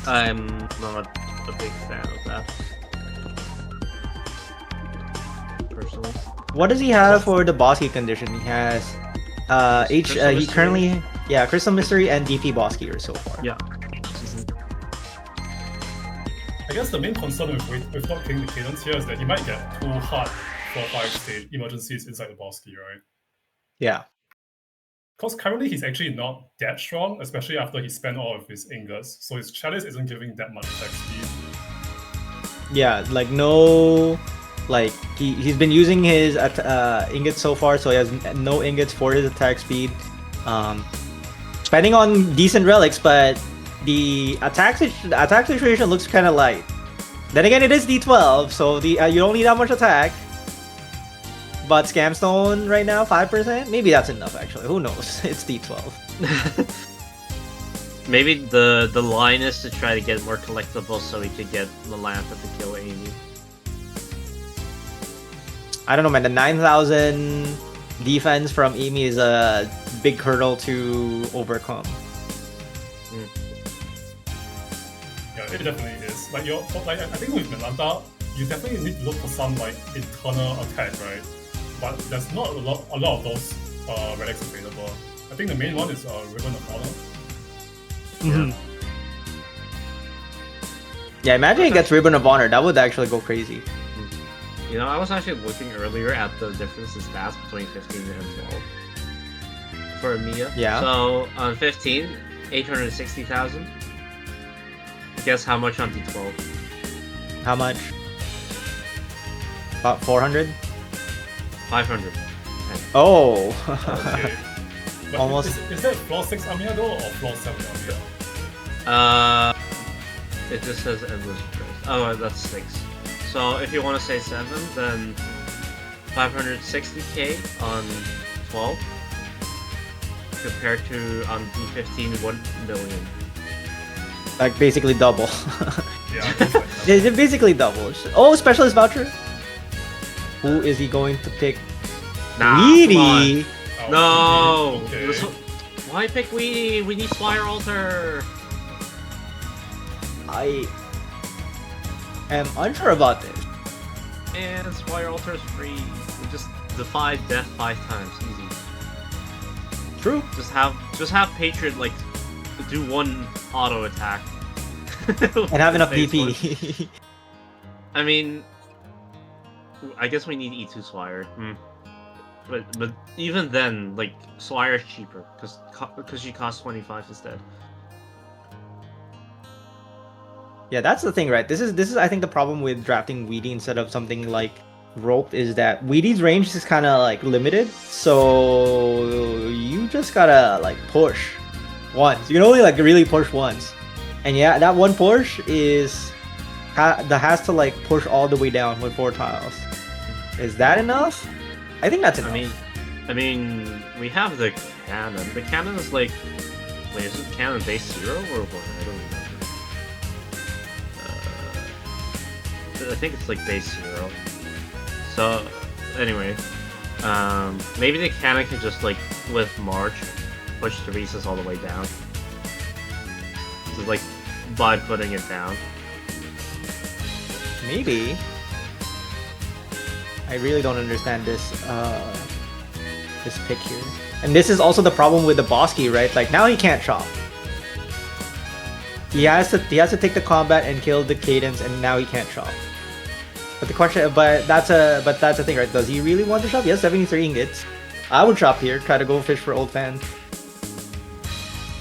I'm not a big fan of that. Personally. What does he have for the boss key condition? He has he currently Crystal Mystery and DP boss key so far. Yeah. I guess the main concern with not killing the cadence here is that he might get too hard for 5-state emergencies inside the boss key, right? Yeah. Because currently he's actually not that strong, especially after he spent all of his ingots, so his chalice isn't giving that much attack speed. Yeah, like no, like he's been using his ingots so far, so he has no ingots for his attack speed. Spending on decent relics, but the attack situation looks kind of light. Then again, it is D12, so you don't need that much attack. But Scamstone right now, 5%? Maybe that's enough, actually. Who knows? It's D12. Maybe the line is to try to get more collectibles so we could get Melantha to kill Amy. I don't know, man. The 9,000 defense from Amy is a big hurdle to overcome. Yeah, it definitely is. Like I think with Melantha, you definitely need to look for some like internal attack, right? But there's not a lot of those relics available. I think the main one is Ribbon of Honor. Mm-hmm. Yeah, imagine he gets Ribbon of Honor. That would actually go crazy. You know, I was actually looking earlier at the difference in stats between 15 and 12 for Amiya. Yeah. So on 15, 860,000. Guess how much on D12? How much? About 400? 500. Oh. Okay. But Almost. Is that floor 6 Amiya though, or floor 7 Amiya? It just says endless price. Oh, that's 6. So if you want to say 7, then 560k on 12 compared to on D15 1 million. Like basically double. Yeah. It's basically double. Oh, specialist voucher. Who is he going to pick? Nah, Weedy. Oh, no. okay. Why pick Weedy? We need Swire Altar. I am unsure about this. And Swire Altar is free. We just defy death 5 times, easy. True. Just have Patriot like do 1 auto attack. And have enough Phase DP. 1. I mean, I guess we need E2 Swire. But even then, like Swire is cheaper because she costs 25 instead. Yeah, that's the thing, right? This is I think the problem with drafting Weedy instead of something like Rope is that Weedy's range is kind of like limited, so you just gotta like push once. You can only like really push once, and yeah, that one push is that has to like push all the way down with 4 tiles. Is that enough? I think that's enough. I mean, we have the cannon. The cannon is like, wait, is it cannon base 0 or what? I don't remember. I think it's like base 0. So, anyway, maybe the cannon can just like with March push the recess all the way down. So like by putting it down. Maybe. I really don't understand this this pick here. And this is also the problem with the boss key, right? Like now he can't chop. He has to take the combat and kill the cadence, and now he can't chop. But the question, but that's the thing, right? Does he really want to chop? Yes, 73 ingots. I would chop here. Try to go fish for old fans.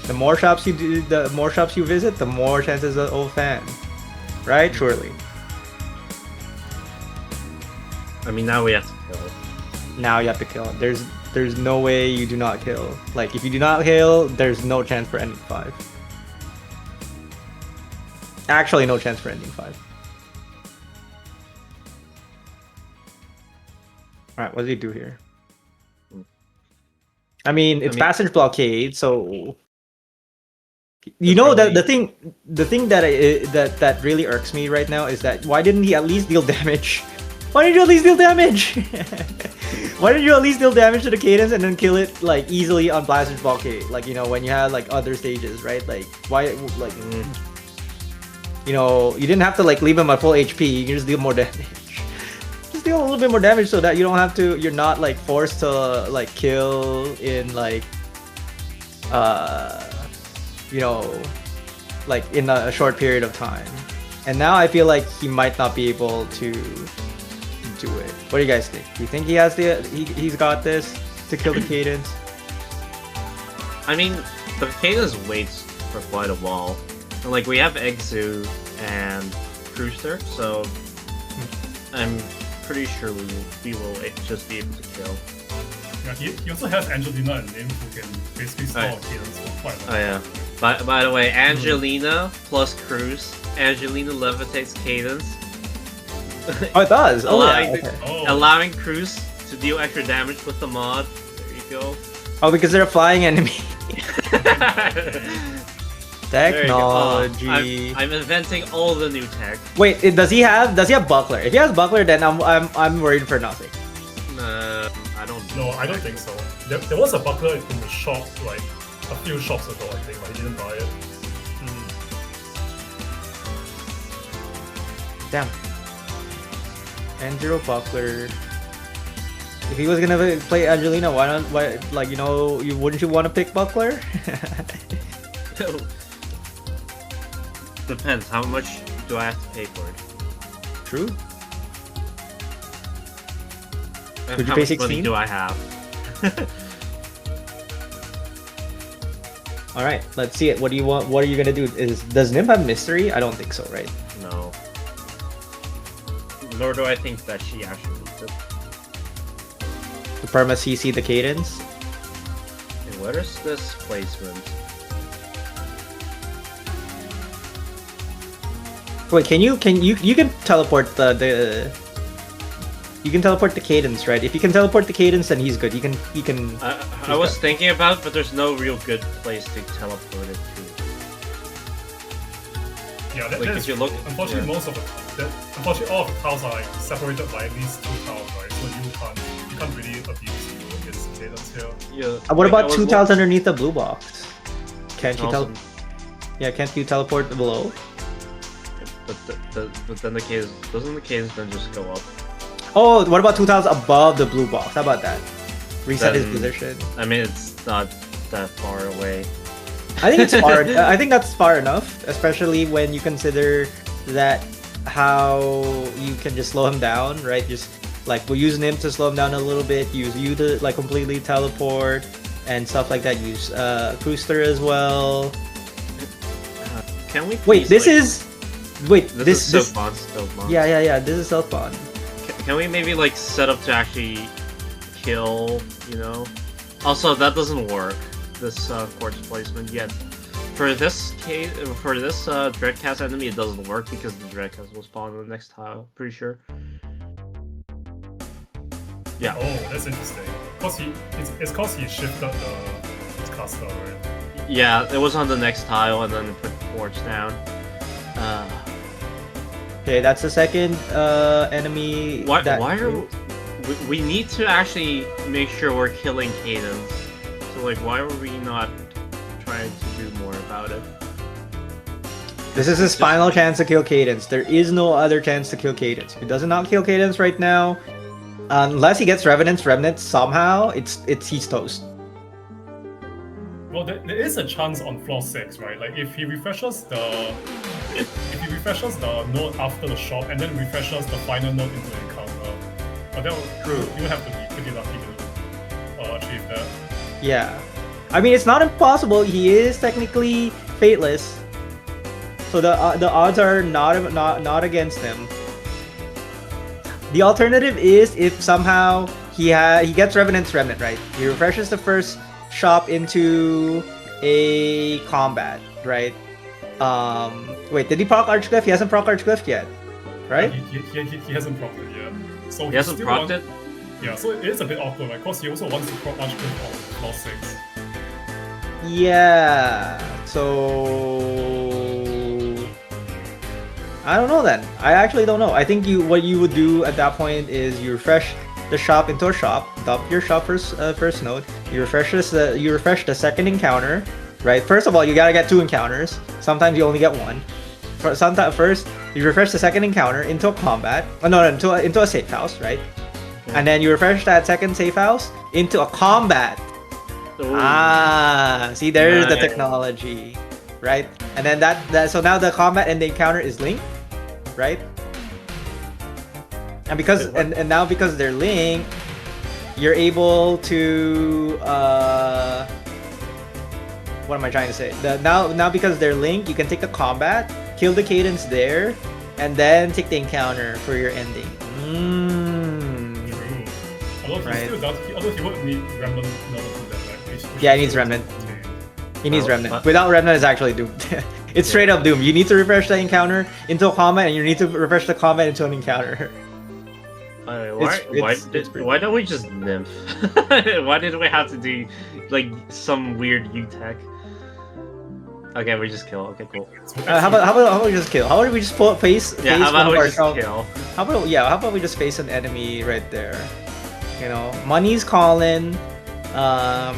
The more shops you do, the more shops you visit, the more chances of old fan. right? Surely. I mean, now we have to kill. Now you have to kill. There's no way you do not kill. Like if you do not kill, there's no chance for ending 5. Actually, no chance for ending 5. All right, what does he do here? I mean, it's passage blockade, so you know that the thing that really irks me right now is that why didn't he at least deal damage? Why didn't you at least deal damage? Why didn't you at least deal damage to the cadence and then kill it like easily on passage blockade? Like, you know, when you had like other stages, right? Like why like you know, you didn't have to like leave him at full HP. You can just deal more damage. Just deal a little bit more damage so that you don't have to. You're not like forced to like kill in like you know, like in a short period of time. And now I feel like he might not be able to do it. What do you guys think? Do you think he has he's got this to kill the cadence? I mean, the cadence waits for quite a while. And, like, we have Exu and Cruiser, so I'm pretty sure we will just be able to kill. Yeah, he also has Angelina and Nim who can basically stall cadence for quite a long time. Oh yeah. By the way, Angelina plus Cruz. Angelina levitates cadence. Oh, it does. Allowing Cruz to deal extra damage with the mod. There you go. Oh, because they're a flying enemy. Technology. I'm inventing all the new tech. Wait, does he have buckler? If he has buckler, then I'm worried for nothing. I don't. No, I don't think so. There was a buckler in the shop like a few shops ago, I think, but he didn't buy it. Damn. N0 buckler. If he was gonna play Angelina, why not? Why, like, you know, wouldn't you want to pick buckler? Depends. How much do I have to pay for it? True. And would you how pay much 16? money do I have? All right, let's see it. What do you want? What are you gonna do? Does Nim have mystery? I don't think so, right? No. Nor do I think that she actually needs it. The perma CC the cadence. And where is this placement? Wait, you can teleport you can teleport the cadence, right? If you can teleport the cadence, then he's good. You can. I was thinking about it, but there's no real good place to teleport it to. Yeah, like if you look, unfortunately, unfortunately, all of the tiles are like separated by at least 2 tiles, right? So you can't really abuse against cadence here. Yeah. What about 2 tiles underneath the blue box? Can't you awesome. can't you teleport below? But then the cadence doesn't the cadence then just go up? Oh, what about 2 tiles above the blue box? How about that? Reset his position. I mean, it's not that far away. I think it's far. I think that's far enough, especially when you consider that how you can just slow him down, right? Just like we'll use Nim to slow him down a little bit. Use you to like completely teleport and stuff like that. Use Cruister as well. Can we? Wait, this is. Wait, this is Silk Bond. Yeah. This is Silk Bond. Can we maybe like set up to actually kill? You know. Also, that doesn't work. This quartz placement yet. For this case, for this Dreadcast enemy, it doesn't work because the Dreadcast will spawn on the next tile. Pretty sure. Yeah. Oh, that's interesting. It's cause he shifted his caster, right? Yeah, it was on the next tile and then it put quartz down. Okay, that's the second enemy. Why are we need to actually make sure we're killing cadence? So like, why were we not trying to do more about it? This is his final chance to kill cadence. There is no other chance to kill cadence. If he does not kill cadence right now, unless he gets Remnant somehow, he's toast. Well, there is a chance on floor 6, right? Like if he refreshes the node after the shop and then refreshes the final node into the encounter, but that you have to be pretty lucky to achieve that. Yeah, I mean it's not impossible. He is technically fateless, So the odds are not against him. The alternative is if somehow he gets Revenant's Remnant, right? He refreshes the first shop into a combat, right? Wait, did he proc Archglyph? He hasn't proc Archglyph yet, right? He hasn't procced it yet. So He hasn't procced it? Yeah, so it is a bit awkward, right? Because he also wants to proc Archglyph on floor 6. Yeah. So I don't know then. I actually don't know. I think what you would do at that point is you refresh the shop into a shop, dump your shop first node. You refresh the second encounter, right? First of all, you gotta get 2 encounters. Sometimes you only get 1. First, you refresh the second encounter into a combat. Into a safe house, right? Yeah. And then you refresh that second safe house into a combat. Ooh. See, there's the technology, right? And then so now the combat and the encounter is linked, right? And because and now because they're linked, you're able to what am I trying to say? Now because they're linked, you can take the combat, kill the cadence there, and then take the encounter for your ending. Although he would need Remnant in order to do that, right? Yeah, he needs Remnant. He needs Remnant. Without Remnant, it's actually doomed. It's straight up doomed. You need to refresh the encounter into a combat, and you need to refresh the combat into an encounter. Why don't we just nymph? Why did we have to do like some weird U-tech? Okay, we just kill. Okay, cool. How about we just kill? How about we just face? Yeah, how about we just kill? How about we just face an enemy right there? You know, Money's calling, and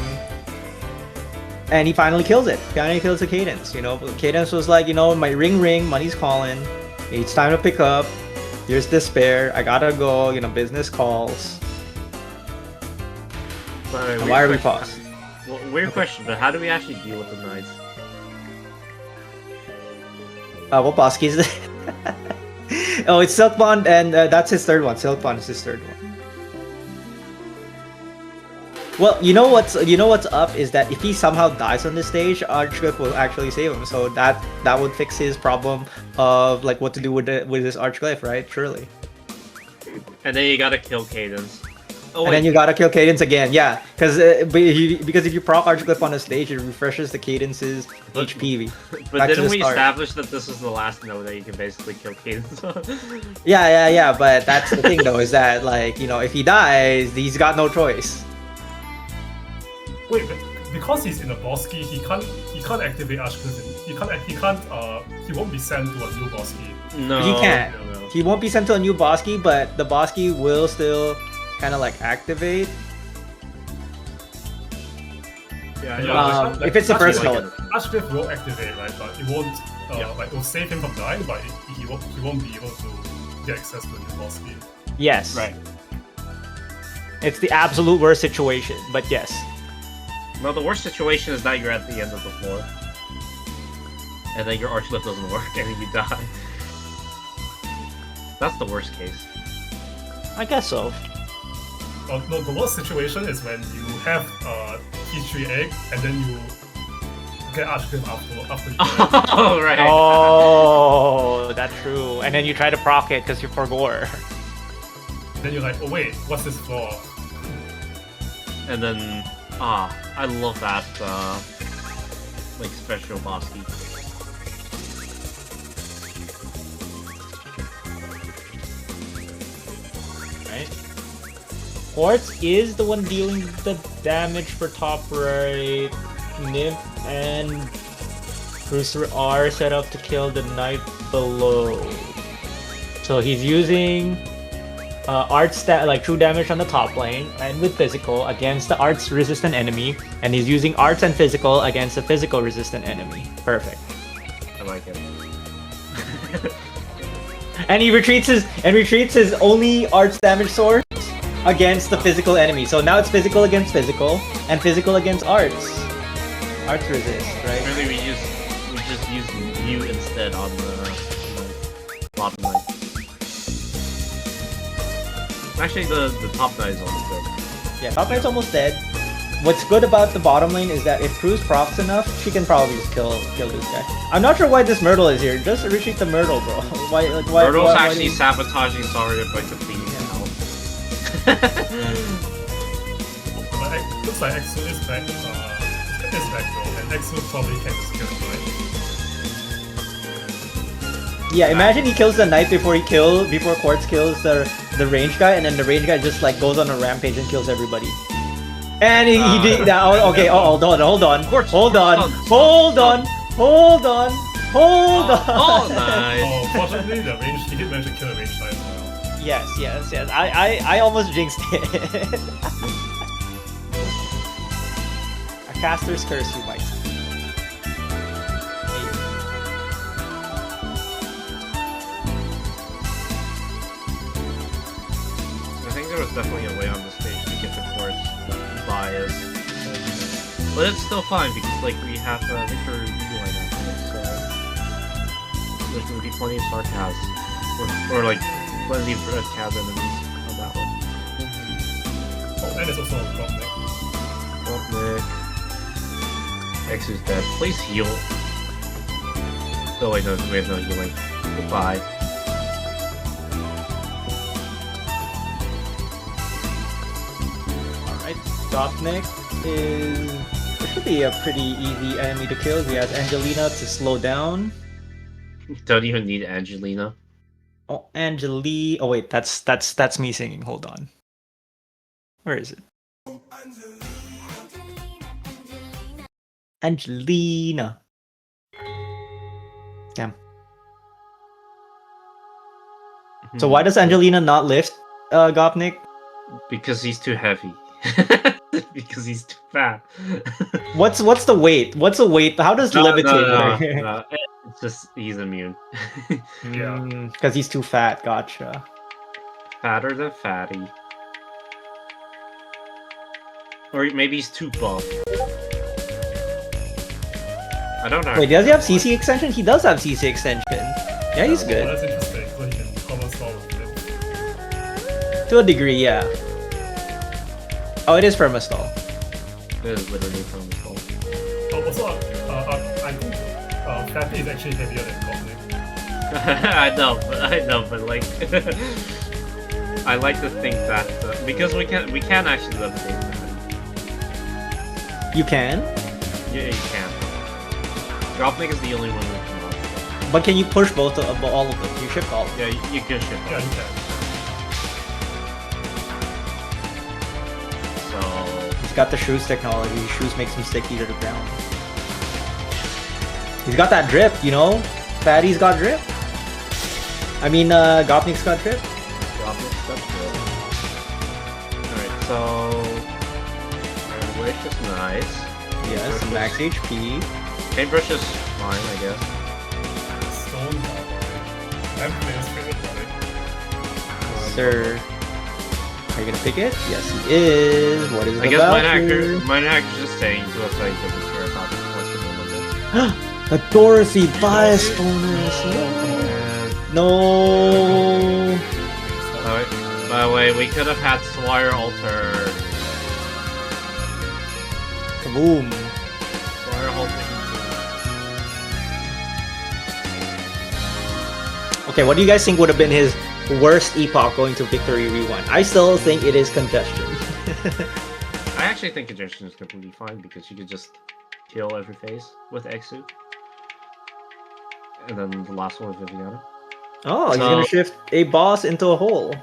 he finally kills it. Finally kills the cadence. You know, cadence was like, you know, my ring, Money's calling. It's time to pick up. Here's despair. I gotta go. You know, business calls. Why are we paused? Well, weird question, but how do we actually deal with the knights? What boss key is it? Oh, it's Silk Bond, and that's his third one. Silk Bond is his third one. Well, you know what's up is that if he somehow dies on this stage, Archglyph will actually save him. So that would fix his problem of like what to do with this Archglyph, right? Surely. And then you gotta kill Cadence. Oh, and then you gotta kill Cadence again, yeah. Because if you proc Archglyph on a stage, it refreshes the Cadence's HP. But didn't we establish that this is the last node that you can basically kill Cadence on? Yeah. But that's the thing though, is that like, you know, if he dies, he's got no choice. Wait, but because he's in a boss key, he can't activate Archglyph. He won't be sent to a new boss key. No, he can't. No. He won't be sent to a new boss key, but the boss key will still kind of like activate. Yeah. If it's the first node, Archglyph will activate, right? But it won't. Like, it will save him from dying, but he won't be able to get access to a new boss key. Yes. Right. It's the absolute worst situation, but yes. No, the worst situation is that you're at the end of the floor. And then your Archglyph doesn't work and you die. That's the worst case. I guess so. No, the worst situation is when you have T3 egg and then you get Archglyph after you Oh, right. Oh, that's true. And then you try to proc it because you forgot. Then you're like, oh wait, what's this for? And then... I love that, like, special boss key. Right? Quartz is the one dealing the damage for top right. Nymph and Cruiser are set up to kill the knight below. So he's using... like true damage on the top lane and with physical against the arts resistant enemy, and he's using arts and physical against the physical resistant enemy. Perfect. I like it. And he retreats his only arts damage source against the physical enemy. So now it's physical against physical and physical against arts. Arts resist, right? Really, we just use you instead on the bottom line. Actually, the top knight is almost dead. Yeah, top knight's almost dead. What's good about the bottom lane is that if Cruz profits enough, she can probably just kill this guy. I'm not sure why this Myrtle is here. Just retreat the Myrtle, bro. Why? Myrtle's why actually sabotaging Zarya by completing his health. But it looks like Exo is back. Is back though, and Exo probably can just kill him, right? Yeah, imagine he kills the knight before Quartz kills the range guy, and then the range guy just like goes on a rampage and kills everybody. And he did that. Oh, okay. Oh, hold on. Hold on. Oh, nice. Oh, fortunately, he did manage to kill a range guy as well. Yes. I almost jinxed it. A caster's curse, you might say. I think there was definitely a way on the stage to get the course bias, but it's still fine because like we have Victor right now, so there's gonna be plenty of sarcasm or like plenty of Kaz enemies on that one. Oh, and it's also a Gopnik. X is dead. Please heal. Oh wait, no, we have no healing. Goodbye. Gopnik is... It should be a pretty easy enemy to kill. He has Angelina to slow down. Don't even need Angelina. Oh, Oh wait, that's me singing. Hold on. Where is it? Angelina. Damn. So why does Angelina not lift Gopnik? Because he's too heavy. Because he's too fat. What's the weight? What's the weight? How does levitate work? No. It's just he's immune. Yeah. Because he's too fat. Gotcha. Fatter than fatty. Or maybe he's too buff. I don't know. Wait, does he have CC extension? He does have CC extension. Yeah, he's Oh, good. that's interesting. So he can cover stall with it. To a degree, yeah. Oh, it is permastall. It is literally from the fall. Oh, also, I think Fatty is actually heavier than Gopnik. I know, but like, I like to think that because we can actually levitate that. You can? Yeah, you can. Gopnik is the only one who cannot. But can you push all of them? You shift all of them. Yeah, you can shift. Yeah, you can. So He's got the shoes technology. Shoes makes him sticky to the ground. He's got that drip, you know? Fatty's got drip. I mean, Gopnik's got drip. Gopnik's got drip. Alright, so Wish is nice. Yes, max HP. Paintbrush is fine, I guess. Stone Cowboy. I'm player's favorite product. Sir. Are you gonna pick it? Yes, he is. What is I the guess voucher? Mindhacker's just saying to us that he doesn't care about the collectible limit. A Dorothy bias bonus. No. By the way, we could have had Swire Alter. Kaboom. Swire Alter. Okay, what do you guys think would have been his worst epoch going to Victory Rewind? I still think it is Congestion. I actually think Congestion is completely fine because you could just kill every phase with Exu. And then the last one with Viviana. Oh, he's gonna shift a boss into a hole.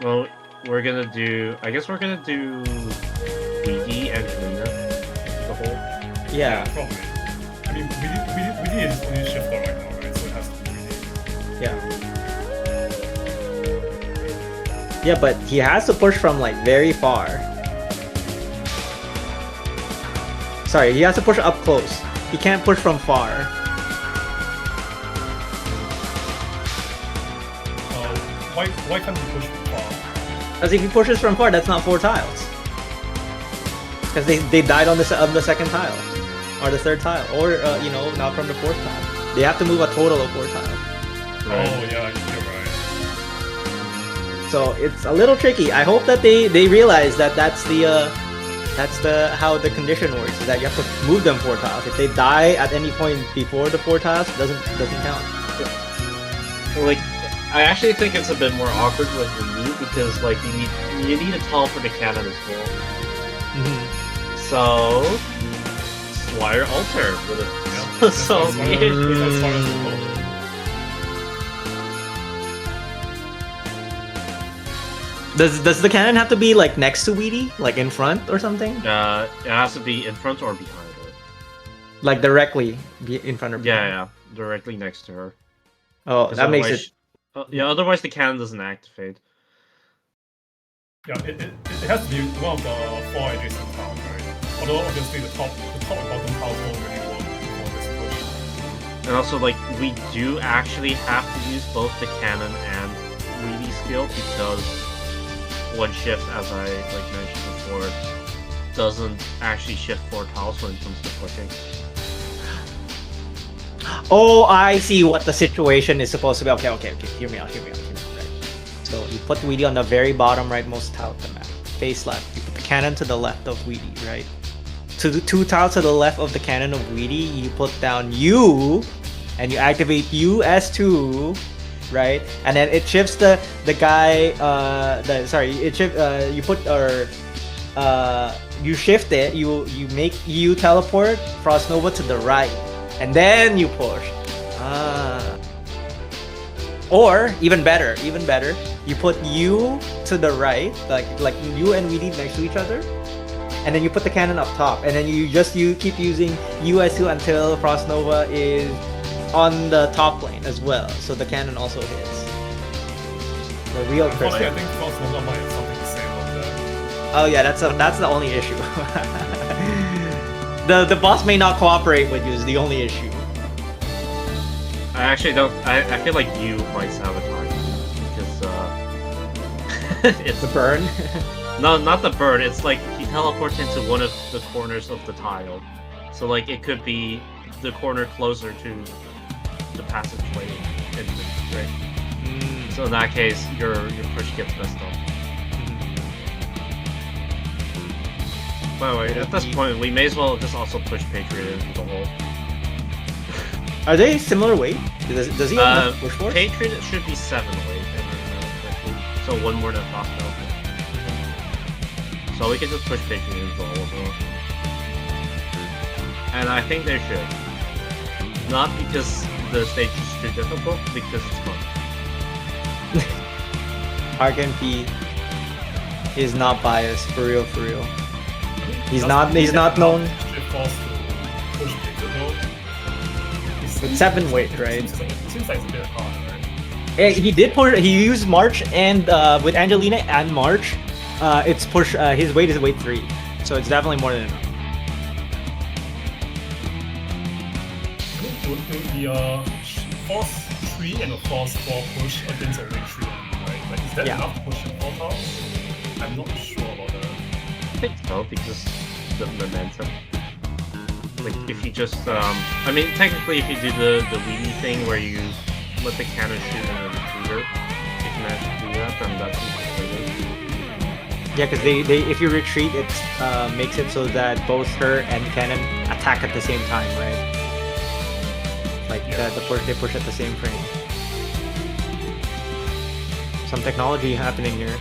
Well, we're gonna do... I guess we're gonna do... Weedy and Luna. The hole. Yeah. Probably. I mean, we did his only shifter right now, right? So it has to be really. Yeah. Yeah, but he has to push from like very far. Sorry, he has to push up close. He can't push from far. Why can't he push from far? Because if he pushes from far, that's not 4 tiles. Because they died on the second tile. Or the third tile. Or, you know, not from the 4th tile. They have to move a total of 4 tiles. Oh, yeah, you're right. So it's a little tricky. I hope that they realize that that's the how the condition works. Is that you have to move them 4 tiles. If they die at any point before the 4 tiles, doesn't count. Like, I actually think it's a bit more awkward with the Mii because like you need a teleport the cannon as well. So Wire Alter with it. So Does the cannon have to be like next to Weedy, like in front or something? it has to be in front or behind her. Like directly in front of her. Yeah, directly next to her. Oh, that makes it. Yeah, otherwise the cannon doesn't activate. Yeah, it has to be one of the 4 adjacent tiles, right? Although obviously the top and bottom tiles don't really work for this push. And also, like, we do actually have to use both the cannon and Weedy skill because one shift, as I mentioned before, doesn't actually shift 4 tiles when it comes to pushing. Oh, I see what the situation is supposed to be. Okay. Hear me out. Right. So you put Weedy on the very bottom rightmost tile of the map, face left. You put the cannon to the left of Weedy, right? To the 2 tiles to the left of the cannon of Weedy, you put down U, and you activate U S2, right? And then it shifts the guy. You put you shift it. You make U teleport Frost Nova to the right. And then you push. Or even better, you put U to the right, like U and Weedy next to each other, and then you put the cannon up top, and then you keep using US2 until Frost Nova is on the top lane as well, so the cannon also hits. The real person. I think Frost Nova might have something to say about that. Oh yeah, that's the only issue. The boss may not cooperate with you is the only issue. I actually don't. I feel like you might sabotage because it's the burn. No, not the burn. It's like he teleports into one of the corners of the tile, so like it could be the corner closer to the passageway entrance, right? So in that case, your push gets messed up. By the way, at this point, we may as well just also push Patriot into the hole. Are they similar weight? Does he have push force? Patriot should be 7 weight, so 1 more than Fosco. So we can just push Patriot into the hole as well. And I think they should. Not because the stage is too difficult, because it's fun. RKMP is not biased, for real. He's not known. With 7 weight, right? Seems like it's a bit hard, right? Yeah, he did push. He used March, and with Angelina and March, it's push. His weight is weight 3, so it's definitely more than enough. Would be a force 3 and a force 4 push against a range 3, right? Like, is that enough to push in 4 tiles? I'm not sure about that. I think so, because the momentum. Like, if you just, I mean, technically, if you do the weedy thing where you let the cannon shoot and then retreater, if you manage to do that, then that's completely. Yeah, because they if you retreat, it makes it so that both her and cannon attack at the same time, right? Like they push at the same frame. Some technology happening here.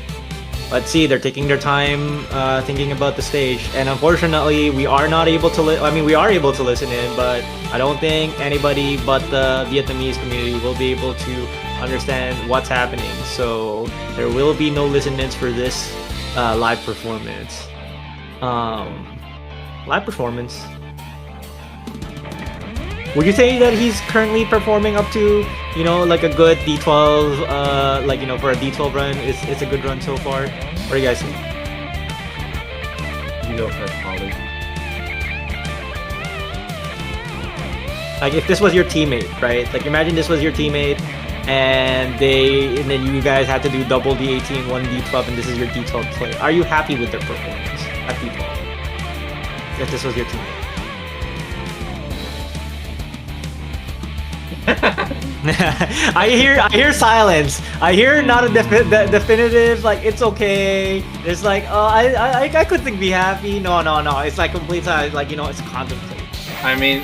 Let's see, they're taking their time thinking about the stage, and unfortunately, we are not able to. We are able to listen in, but I don't think anybody but the Vietnamese community will be able to understand what's happening. So there will be no listen-ins for this live performance. Live performance. Would you say that he's currently performing up to, like a good D12, for a D12 run, it's a good run so far? What do you guys think? You go first, Polly. Like, if this was your teammate, right? Like, imagine this was your teammate, and then you guys had to do double D18, 1 D12, and this is your D12 play. Are you happy with their performance at D12? If this was your teammate? I hear silence. I hear not a definitive, like it's okay. It's like, I could think be happy. No. It's like complete silence, like, it's contemplate. I mean,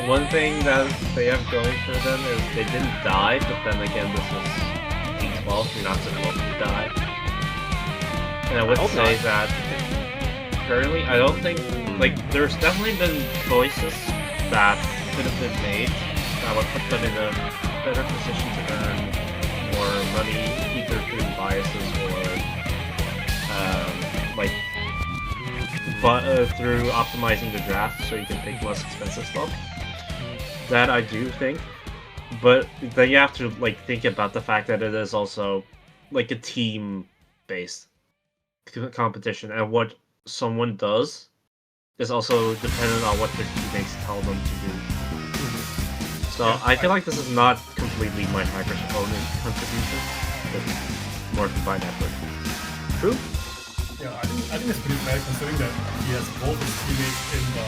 one thing that they have going for them is they didn't die, but then again, this is D12, you're not supposed to die. And I would say that currently, I don't think, like, there's definitely been choices that could have been made that would put them in a better position to earn more money, either through biases or, through optimizing the draft so you can pick less expensive stuff. That I do think, but then you have to like think about the fact that it is also like a team-based competition, and what someone does is also dependent on what their teammates tell them to do. So yeah, I feel like this is not completely mindh4cker's own contribution, but more combined effort. True. Yeah, I think it's pretty fair considering that he has both his teammates in the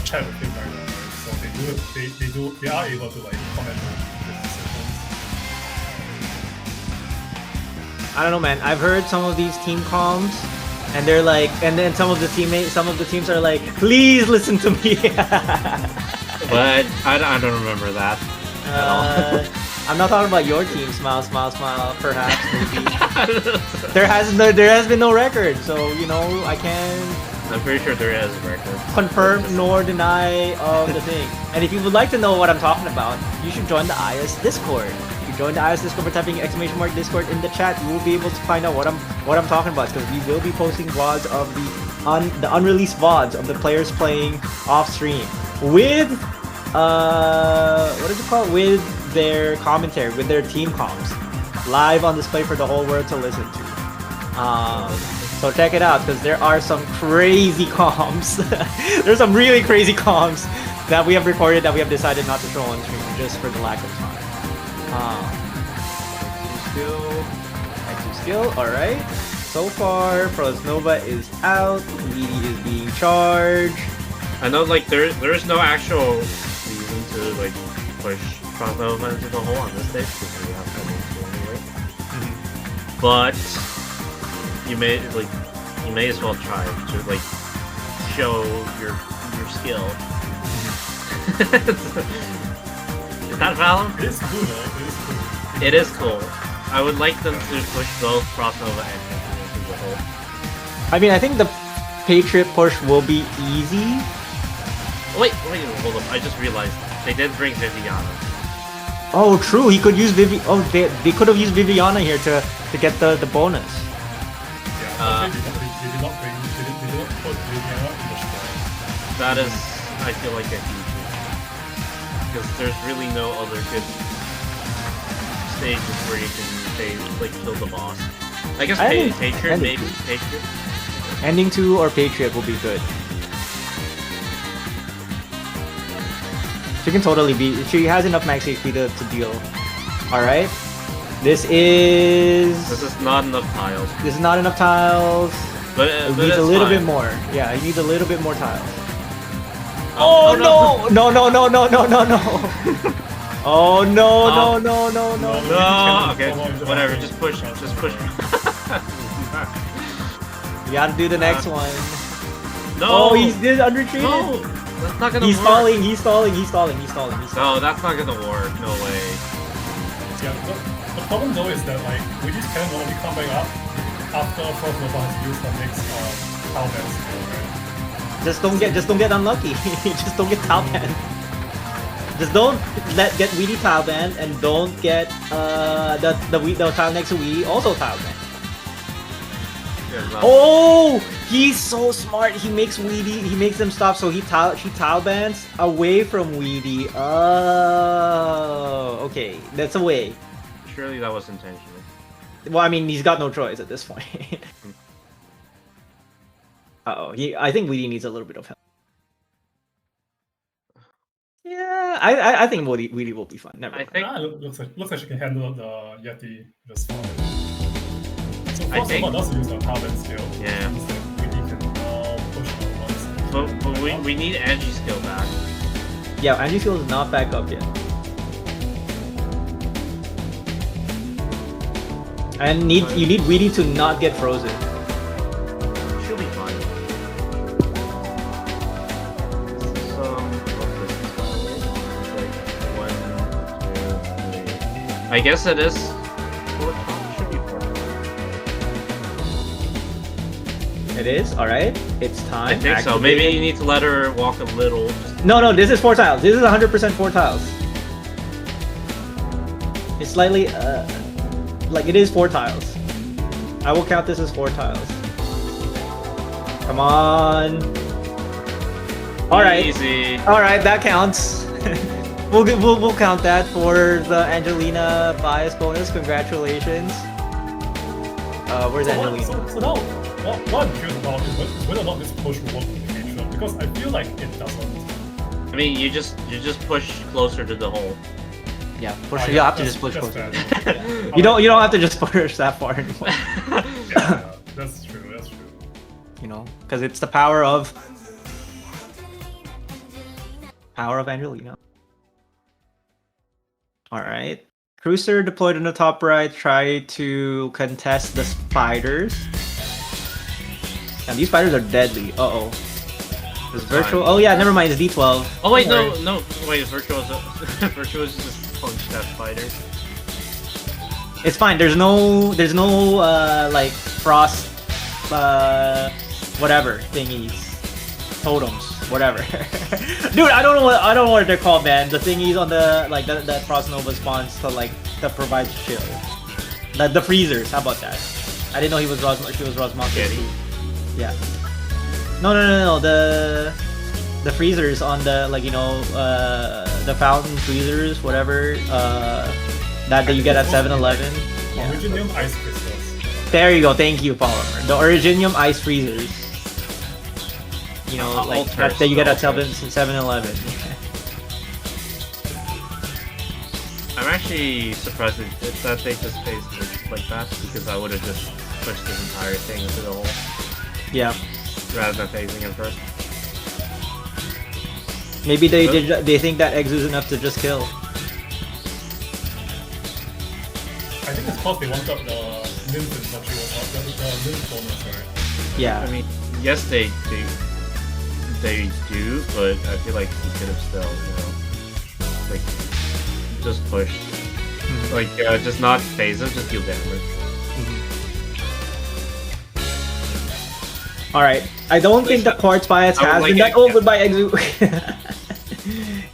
chat with him right now, right? So they are able to like comment on his decisions. I don't know, man. I've heard some of these team comms, and they're like, and then some of the teams are like, please listen to me. But I don't remember that at all. I'm not talking about your team. Smile. Perhaps maybe. there has been no record, so I can't. I'm pretty sure there is a record. Confirm nor deny of the thing. And if you would like to know what I'm talking about, you should join the IS Discord. If you join the IS Discord by typing !Discord in the chat, you will be able to find out what I'm talking about. Because we will be posting VODs of the unreleased VODs of the players playing off stream with what is it called? With their commentary, with their team comms, live on display for the whole world to listen to. So check it out, because there are some crazy comms. There's some really crazy comms that we have recorded that we have decided not to show on stream just for the lack of time. Skill. All right. So far, Prosnova is out. Weedy is being charged. I know, like there is no actual reason to like push Prosnova into the hole on this stage because we have to anyway. But you may as well try to like show your skill. Is that valid? It is cool, though. It is cool. I would like them to push both Prosnova and Anthony into the hole. I mean, I think the Patriot push will be easy. Wait, hold up. I just realized they did bring Viviana. Oh, true. He could use they could have used Viviana here to get the bonus. Yeah, they did not put Viviana in the squad. That is, I feel like a huge issue. Because there's really no other good stages where you can kill the boss. I guess Patriot, maybe. Patriot. Ending 2 or Patriot will be good. She can totally be. She has enough max HP to deal. Alright. This is not enough tiles. This is not enough tiles. But it needs a little bit more. Yeah, it needs a little bit more tiles. Oh no! No! Oh no! Okay, whatever. Just push. You gotta do the next one. No! Oh, he's undertreated. No, that's not gonna work. He's stalling. No, that's not gonna work. No way. Yeah, the problem though is that like we just can only come back up after Prosnova has used the next Tao Ban skill, right? Just don't get unlucky. Just don't get Tao Ban. Just don't get Weedy Tao Ban, and don't get the tile next to Weedy also Tao Ban. Oh, he's so smart. He makes them stop, so she Tao bans away from Weedy. Oh, okay, that's a way. Surely that was intentional. Well, I mean, he's got no choice at this point. I think Weedy needs a little bit of help. Yeah, I think Weedy will be fine. Never mind. Looks like she can handle the Yeti just fine. So Prosnova does use the Tao Ban skill. Yeah. Weedy can push the ones. But we need Angie's skill back. Yeah, Angie's skill is not back up yet. And you need Weedy to not get frozen. She'll be fine. I guess it is 4 tiles. Should be 4 tiles. It is? Alright. It's time. I think so. Maybe you need to let her walk a little. No, this is 4 tiles. This is 100% 4 tiles. It's slightly, like it is 4 tiles. I will count this as 4 tiles. Come on. Alright. Easy. Alright, that counts. We'll count that for the Angelina bias bonus. Congratulations. Where's Angelina? So now, what I'm curious about is whether or not this push will work in the future, because I feel like it doesn't. I mean, you just push closer to the hole. Yeah, push. Oh, you yeah, have to just push that's closer. bad. You don't have to just push that far anymore. Yeah, that's true. That's true. You know, because it's the power of Angelina. All right. Cruiser deployed on the top right. Try to contest the spiders. And these spiders are deadly. Uh-oh. This virtual. Oh yeah, never mind. It's D12. Oh wait, Don't no, worry. wait. Virtuo's just punch that spider. It's fine. There's no like frost whatever thingies. Totems. Whatever. Dude, I don't know what they're called, man. The thingies on the like that Frost Nova spawns to like that provides chill. The freezers, how about that? I didn't know she was Rosmonster too. Yeah. No, the freezers on the like the fountain freezers, whatever, that you get at 7-Eleven. Yeah. Originium ice crystals. There you go, thank you, Polymer. The Originium ice freezers. You know, like that you get at 7-Eleven. I'm actually surprised that they just phased it like that, because I would have just pushed this entire thing into the hole Yeah. rather than phasing it first. Maybe they think that Exu's enough to just kill. I think it's because they wanted the nymph the nymph bonus, right? Yeah. I mean, yes, they do, but I feel like he could have still, like, just pushed. Like, just not phase him, just deal damage. Alright. I don't think the quartz bias has been that. Oh, goodbye, Exu.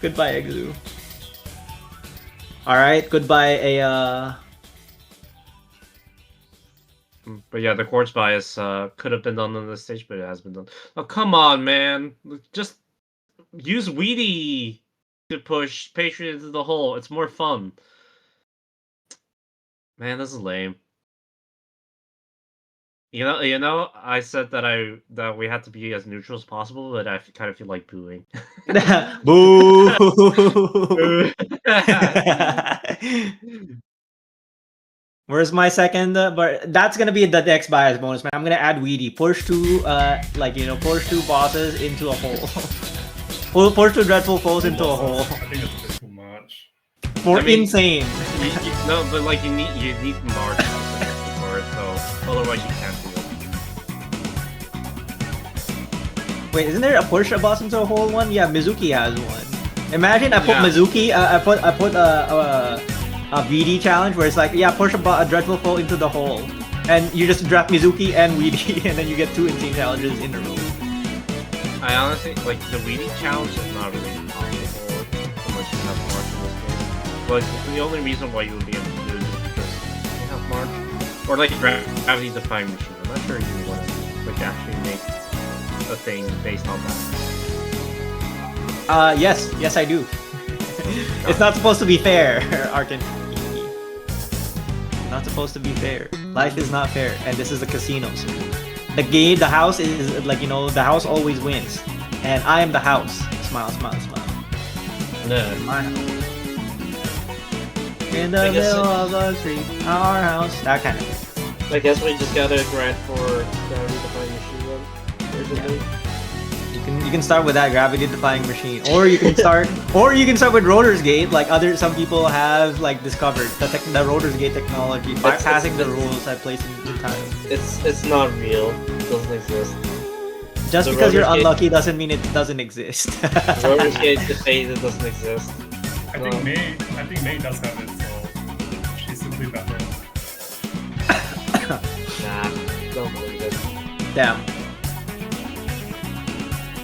Goodbye, Exu. Alright, goodbye, But yeah, the quartz bias could have been done on this stage, but it has been done. Oh, come on, man. Just use Weedy to push Patriot into the hole. It's more fun. Man, this is lame. You know, I said that we had to be as neutral as possible, but I kind of feel like booing. Boo! Where's my second? But that's gonna be the next bias bonus, man. I'm gonna add Weedy. Push two, push two bosses into a hole. Push two dreadful foes into a hole. I think that's a bit too much. Insane. No, but like you need March for it, so otherwise you can't do it. Wait, isn't there a push a boss into a hole one? Yeah, Mizuki has one. Imagine I put Mizuki. I put a VD challenge where it's like, yeah, push a dreadful foe into the hole, and you just draft Mizuki and Weedy, and then you get 2 insane challenges in a row. I honestly like the Weedy challenge is not really possible unless you have March in this case. But the only reason why you would be able to do it is because you have March, or like Gravity Defying Machine. I'm not sure you want to like actually make a thing based on that. Yes, I do. It's not supposed to be fair, Arkin. Not supposed to be fair. Life is not fair, and this is a casino, so the house is like, the house always wins, and I am the house. Smile, smile, smile. No. My house. In the middle of the street, our house. That kind of thing. I guess we just gotta grant for Gravity Defying Machine then. You can start with that gravity defying machine, or you can start with Rotor's Gate, like some people have like discovered the Rotor's Gate technology, bypassing the rules I placed in time. It's not real. It doesn't exist. Just The because you're Rotor's Gate- unlucky doesn't mean it doesn't exist. Rotor's Gate debate it doesn't exist. I think May does have it, so she's simply better. Nah, don't believe it. Damn.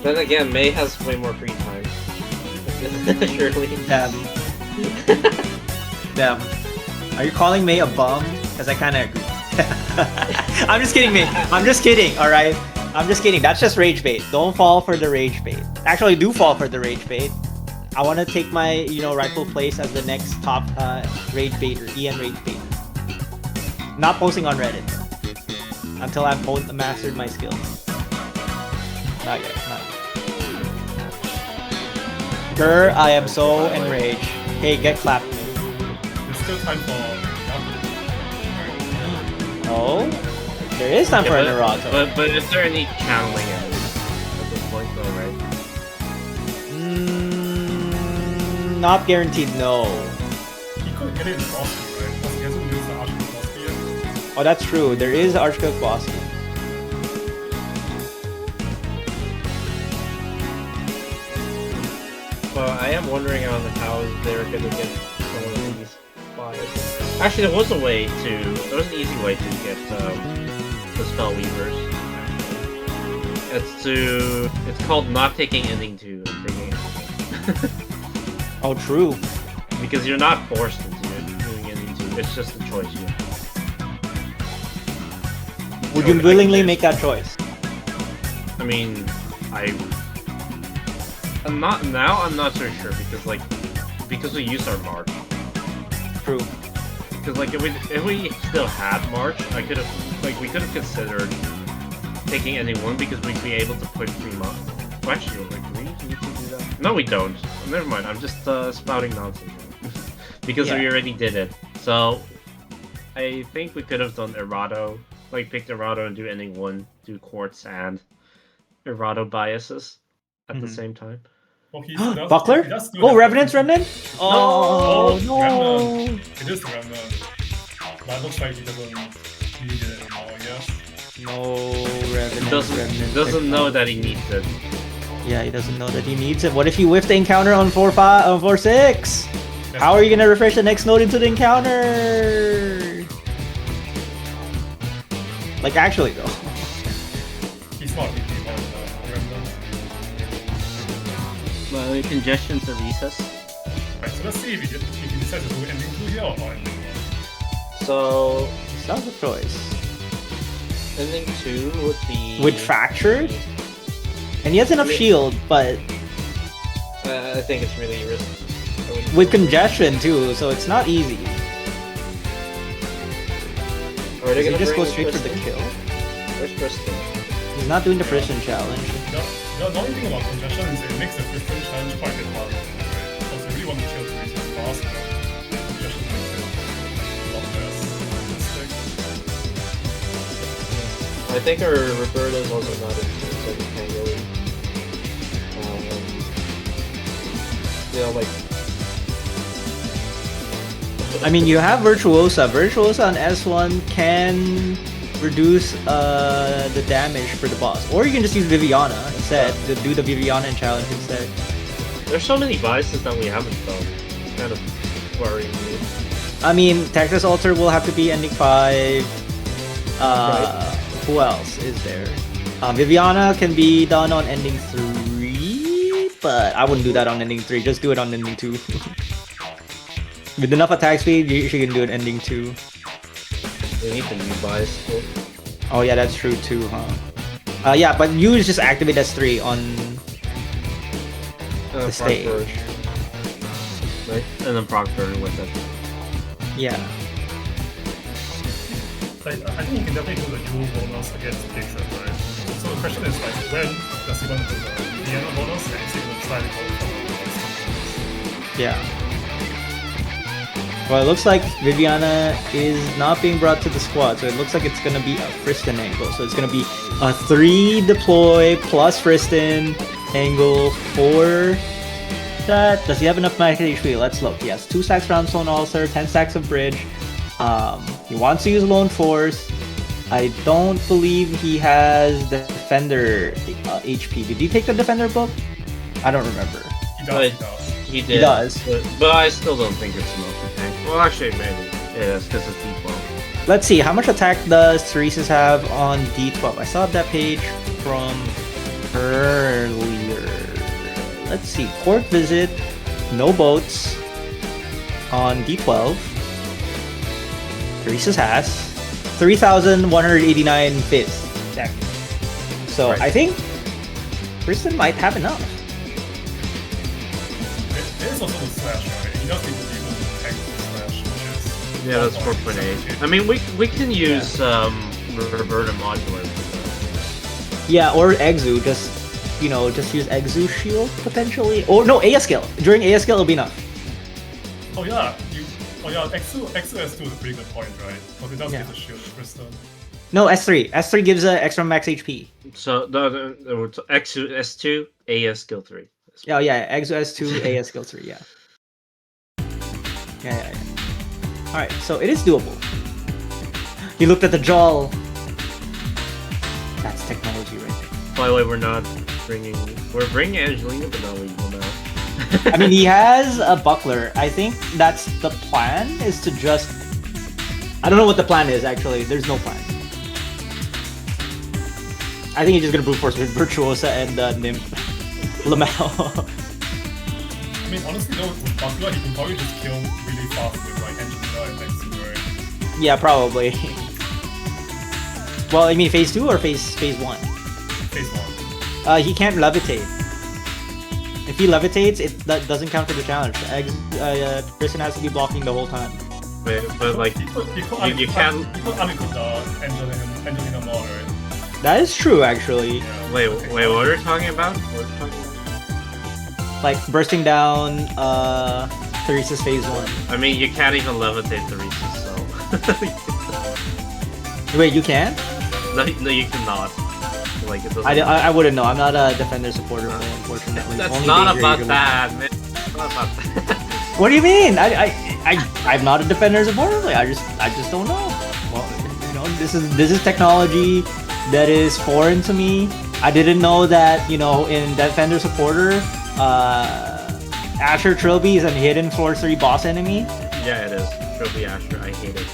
Then again, May has way more free time. Surely. Damn. Damn. Are you calling May a bum? Because I kind of agree. I'm just kidding, May. I'm just kidding, alright? I'm just kidding. That's just rage bait. Don't fall for the rage bait. Actually, do fall for the rage bait. I want to take my, rightful place as the next top rage baiter, EN rage baiter. Not posting on Reddit until I've mastered my skills. Not yet. Grr, I am so enraged. Hey, get clapped. There's still time for Oh, there is time for a Naruto. But is there any channeling at this point though, right? Not guaranteed, no. He could get it in Boston, right? Because he hasn't used the Archon Boston yet. Oh, that's true. There is Archcook Bossy. Well, I am wondering on how they're gonna get some of these flyers. Actually, there was an easy way to get the spell weavers. It's called not taking ending 2 and taking it. Oh, true. Because you're not forced into doing ending 2. It's just a choice you have. Would you willingly make that choice? I mean, I'm not so sure because we used our March. True. Because if we still had March, we could have considered taking ending 1 because we'd be able to push 3 months. Well, actually, do we need to do that? No, we don't. Never mind. I'm just spouting nonsense because we already did it. So I think we could have done Errato, pick Errato and do ending 1, do Quartz and Errato biases at the same time. Well, Buckler? Oh, Revenant's Remnant? Oh, no. Remnant. It is Remnant. But it looks like he doesn't need it anymore, I guess. No, Revenant. Doesn't know that he needs it. Yeah, he doesn't know that he needs it. What if you whiff the encounter on 4-6? How are you gonna refresh the next node into the encounter? Actually, though. He's not really on Remnant. Well, congestion to recess. Right, so let's see if he decides to do ending 2 here or not ending 1. So Sounds a choice. ending 2 would be With Fractured? And he has enough shield, but I think it's really risky. with congestion too, so it's not easy. Are they Does he gonna just go bring straight for the Kristen? kill? Where's Kristen? He's not doing the Prison challenge. The only thing about congestion is it makes the Christian challenge quite a bit harder, right? Because you really want to kill the resist fast, but congestion makes it a lot less realistic. I think our Roberto's also not in team, so we can't really I mean, you have Virtuosa. Virtuosa on S1 can reduce the damage for the boss. Or you can just use Viviana instead, to do the Viviana challenge instead. There's so many biases that we haven't done. It's kind of worrying me. I mean, Texas Alter will have to be ending 5. Who else is there? Viviana can be done on ending 3, but I wouldn't do that on ending 3. Just do it on ending 2. With enough attack speed, she can do it ending 2. we need the new bias. Oh yeah, that's true too, huh? Yeah, but you just activate S3 on the stage. Right? And then proc burn with it. Yeah. I think you can definitely do the dual bonus against Dixon, right? So the question is when does he want to do the Vienna bonus and is he going to try to go for the bonus? Yeah. Well, it looks like Viviana is not being brought to the squad, so it looks like it's gonna be a Kristen angle. So it's gonna be A 3 deploy plus Friston, angle 4. That does he have enough magic HP? Let's look. He has 2 stacks Roundstone Ulcer, 10 stacks of Bridge. He wants to use Lone Force. I don't believe he has Defender HP. Did he take the Defender book? I don't remember. He does. He does. He did. He does. But I still don't think it's enough to tank. Well, actually, maybe it is because it's D12. Let's see, how much attack does Theresis have on D12? I saw that page from earlier. Let's see, Court Visit, no boats on D12. Theresis has 3,189 bits. Exactly. So Right. I think Kristen might have enough. There's also the slash, right? He does need to be able to tank the slash, which is... Yeah, that's 4.8. I mean, we can use Revert and Modular. Yeah, or Exu, just use Exu Shield potentially. Or no, AS skill. During AS skill it'll be enough. Oh yeah, Exu S2 is a pretty good point, right? Because it does Yeah. get the shield to Kristen. No, S3. S3 gives extra max HP. So the X2 S2 AS skill 3. Oh yeah, Exo S2, AS skill 3, yeah. Yeah. Alright, so it is doable. He looked at the jaw. That's technology right there. By the way, we're bringing Angelina, but not leaving now. I mean, he has a buckler. I think that's the plan, is to just... I don't know what the plan is, actually. There's no plan. I think he's just gonna brute force with Virtuosa and Nymph. Lamau. I mean, honestly though, with Buckler, he can probably just kill really fast with like Angelina and Exu, right? Yeah, probably. Well, I mean, phase 2 or phase 1? Phase 1. He can't levitate. If he levitates, that doesn't count for the challenge. Kristen has to be blocking the whole time. But like, You could you undercook can't. Angelina more, right? That is true, actually. Yeah. Wait, what are we talking about? Like bursting down Theresa's phase 1. I mean, you can't even levitate the Reese's, so. Wait, you can? No, you cannot. Like, it doesn't. I wouldn't know. I'm not a defender supporter, unfortunately. That's Only not Danger about usually. that, man. It's not about that. What do you mean? I'm not a defender supporter. Like, I just don't know. Well, this is technology that is foreign to me. I didn't know that, in Defender Supporter, Asher Trilby is a hidden floor 3 boss enemy. Yeah, it is. Trilby Asher, I hate it.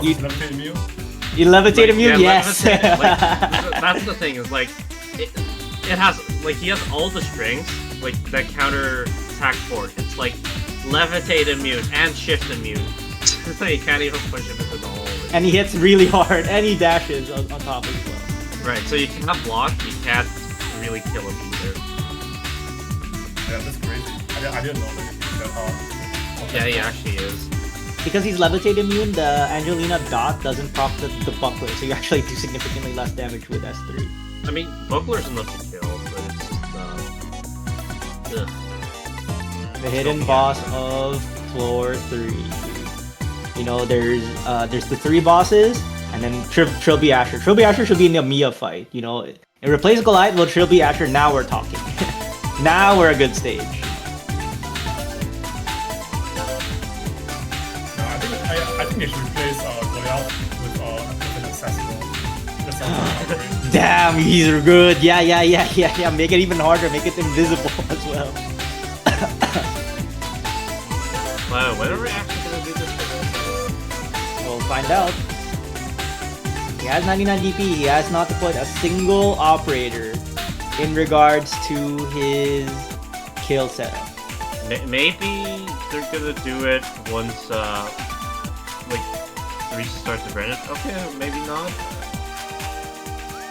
You Levitate immune? levitate immune? Yeah, Yes. levitate, like, that's the thing, is like, it has, like, he has all the strings, like, that counter attack forward. It's like, levitate immune and shift immune. So you can't even push him into the hole. And he hits really hard, and he dashes on top as well. Right, so you cannot block, you can't really kill him either. Yeah, that's crazy. I didn't know that he's that hard. Yeah, he actually is. Because he's levitate immune, the Angelina dot doesn't proc the buckler, so you actually do significantly less damage with S3. I mean, Buckler's enough to kill, but it's just, The hidden boss of floor 3. There's the 3 bosses, and then Trilby Asher. Trilby Asher should be in the Mia fight, It replaces Goliath, well, Trilby Asher, now we're talking. Now we're a good stage. I think they should replace Goliath with an accessible. That sounds great. Damn, he's good. Yeah. Make it even harder, make it invisible as well. wow, when are we actually gonna do this? We'll find out. He has 99 DP, he has not deployed a single operator in regards to his kill setup. Maybe they're gonna do it once, like, Reese starts to burn it. Okay, maybe not.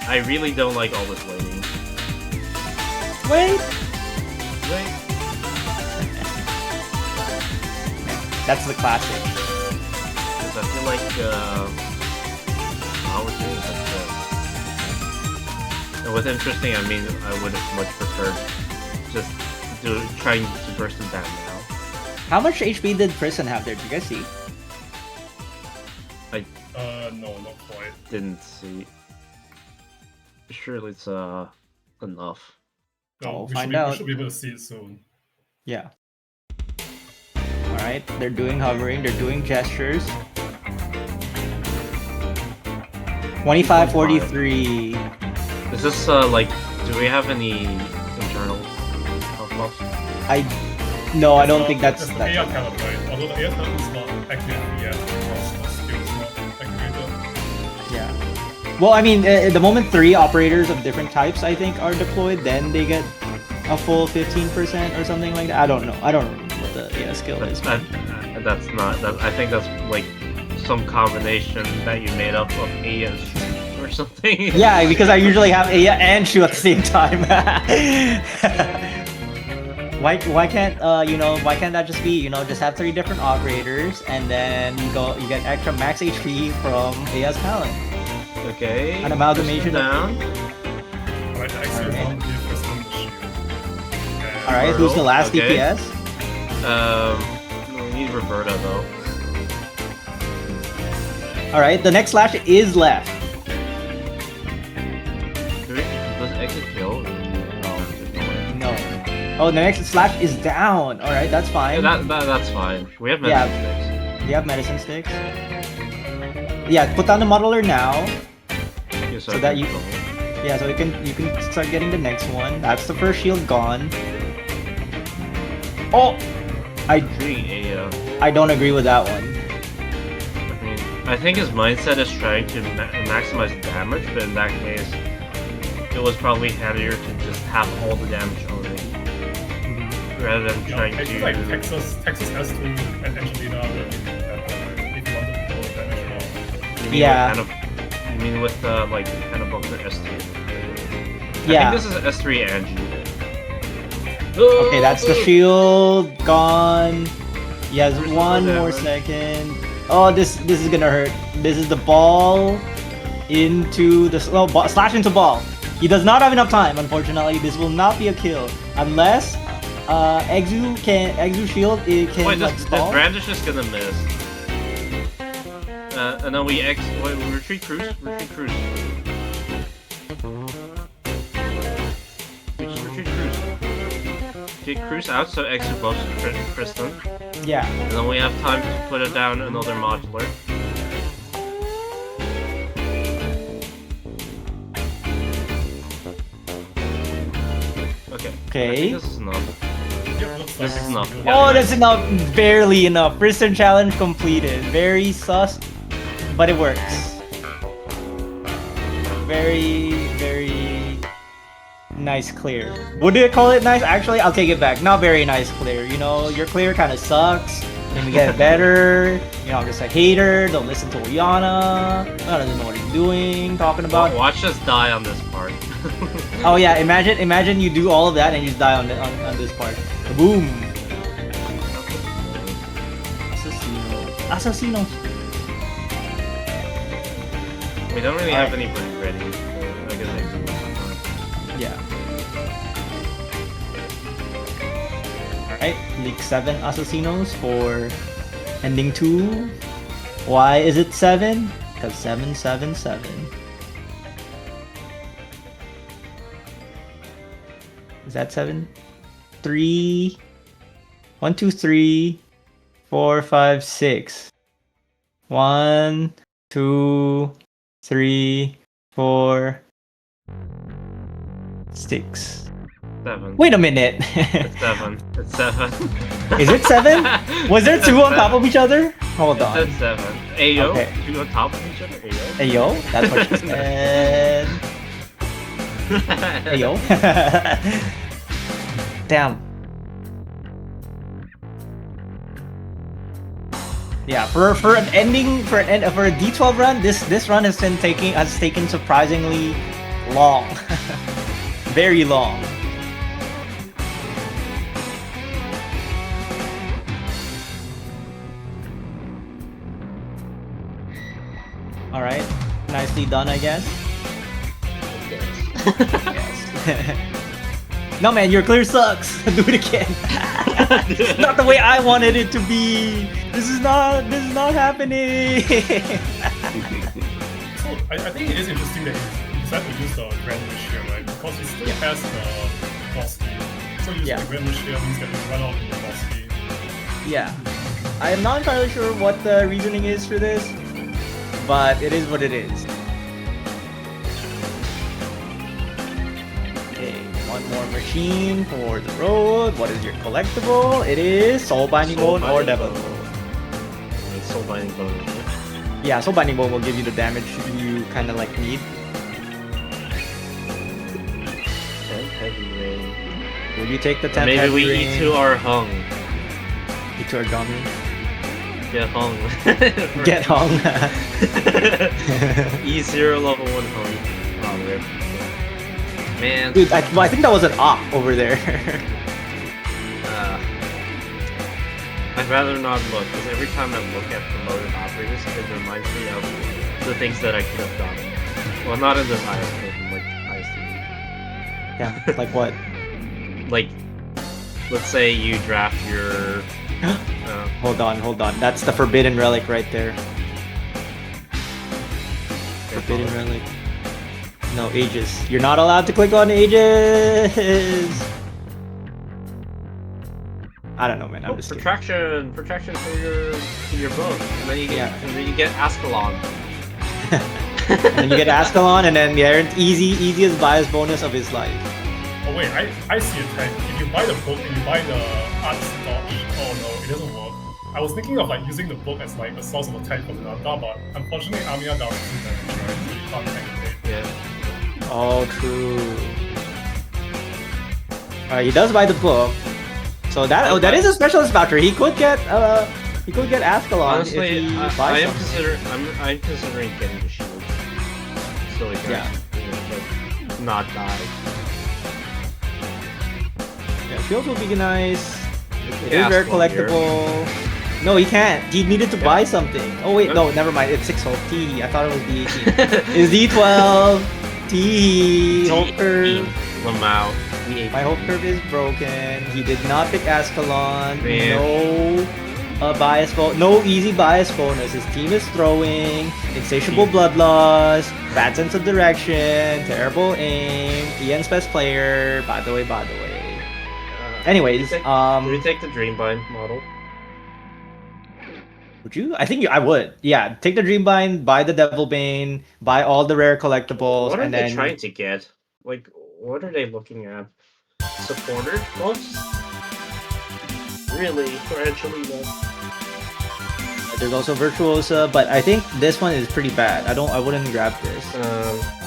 I really don't like all this waiting. Wait! Wait. That's the classic. Because I feel like, I was doing that. And with interesting, I mean, I would have much preferred just trying to burst him down now. How much HP did Prison have there? Did you guys see? No, not quite. Didn't see. Surely it's enough. No, I'll we find should be, out. We should be able to see it soon. Yeah. All right, they're doing hovering. They're doing gestures. 2543. Is this like? Do we have any internal buffs? No, I don't think that's There's the that's. AR talent, right? Although the AR talent is not activated yet because the skill is not activated. Yeah. Well, I mean, the moment 3 operators of different types, I think, are deployed, then they get a full 15% or something like that. I don't know. I don't know what the skill is. That's not. I think that's like some combination that you made up of A and Shu or something. Yeah, because I usually have Aya and Shu at the same time. why can't why can't that just be just have 3 different operators and then you get extra max HP from Aya's talent. Okay. An amalgamation down. Alright, the X is on the first one, the shield. And Alright, who's the last Okay. DPS? We need Roberta though. Alright, the next slash is left. Does exit kill? No. Oh, the next slash is down. Alright, that's fine. Yeah, that's fine. We have medicine sticks. You have medicine sticks. Yeah, put down the modeler now. Okay, So that you- Yeah, so you can start getting the next one. That's the first shield gone. Oh, I don't agree with that one. I think his mindset is trying to maximize damage, but in that case, it was probably heavier to just have all the damage already, rather than yeah, trying I feel like to. Texas has to and Angelina will be that one, right? If you want to go damage more. You mean Yeah. You mean with like kind of bunker S3? Yeah. I think this is S3 Angie. Okay, that's the shield gone. He has Where's the one more damage? second. Oh, this is gonna hurt. This is the ball into the slash into ball. He does not have enough time, unfortunately. This will not be a kill unless Exu shield it can Wait, like this stall. Brandish is gonna miss. And then we retreat cruise. Retreat cruise. We just retreat cruise. Okay, cruise out so Exu buffs Kristen. Yeah. And then we have time to put it down another modular. Okay. Okay. I think this is enough. Yep, looks like This is it's enough. good. Yeah. Oh, that's enough. Barely enough. Prison challenge completed. Very sus, but it works. Very nice clear. Would you call it nice? Actually, I'll take it back. Not very nice clear. You know, your clear kind of sucks. Then we get better. You know, I'm just a hater. Don't listen to Oyana. I don't know what he's doing. Talking about. Watch us die on this part. Oh yeah, imagine you do all of that and you just die on this part. Boom. Assassino. We don't really have anybody ready. I guess Yeah. Alright, League 7 Assassinos for ending 2. Why is it 7? Because 777. Is that 7? 3. 1, 2, 3, 4, 5, 6. 1, 2, 3, 4, 6. 7. Wait a minute. It's 7. It's 7. Is it 7? Was there 2 on top of each other? Hold It on. said 7. Ayo? Okay. 2 on top of each other? Ayo? Hey yo, that's what she said. Hey yo. Damn. Yeah, for an ending for a D12 run, this run has taken surprisingly long. Very long. All right, nicely done, I guess. Yes. No man, your clear sucks. Do it again. Not the way I wanted it to be. This is not happening. So I think it is interesting that he decided to use the Grand Wish here, right? Because he still has the boss key. So using the Grand Wish here means that he run out of the boss key. Yeah. I am not entirely sure what the reasoning is for this, but it is what it is. Okay, one more machine for the road. What is your collectible? It is Soul Binding Bone or Devil Bone. Soul Binding Bone. Yeah, Soul Binding Bone will give you the damage you kind of like need. And Heavy Rain. Would you take the 10th Maybe Heavy we Rain? eat to our hung. Eat to our gummy. Get hung. Get hung. E0 level 1 hung. Oh, rip. Man. Dude, I think that was an op over there. I'd rather not look, because every time I look at promoted operators, it reminds me of the things that I could have done. Well, not in this IS, but in like ISTV. Yeah, like what? Like, let's say you draft your... Hold on. That's the Forbidden Relic right there. Forbidden Relic. No, Aegis. You're not allowed to click on Aegis! I don't know, man. I'm just kidding. protraction for your book, and then you get Ascalon. And then you get Ascalon, and then the easiest bias bonus of his life. Oh wait, I see it, right? If you buy the book and you buy the art stock, oh no, it doesn't work. I was thinking of like using the book as like a source of attack for the Nanta, but unfortunately Amiya does 2 damage, right? So you can't activate. Yeah. Oh, true. He does buy the book. So that is a specialist voucher. He could get Ascalon. Honestly, if he buys I'm considering getting the shield, so he can like, not die. Yeah, shields will be nice. It is very collectible. No, he can't. He needed to buy something. Oh wait, no, never mind. It's 6 hope. T. I thought it was D18. It's D12. T. Hope curve. Lamau. My hope curve is broken. He did not pick Ascalon. Man. No easy bias bonus. His team is throwing, insatiable blood loss, bad sense of direction, terrible aim, Ian's best player. By the way. Anyways, Would you take the Dreambind model? Would you? I would. Yeah, take the Dreambind, buy the Devil Bane, buy all the rare collectibles, What are and they then trying to get? Like, what are they looking at? Supporter buffs? Really? For Angelina? there's also Virtuosa, but I think this one is pretty bad. I wouldn't grab this.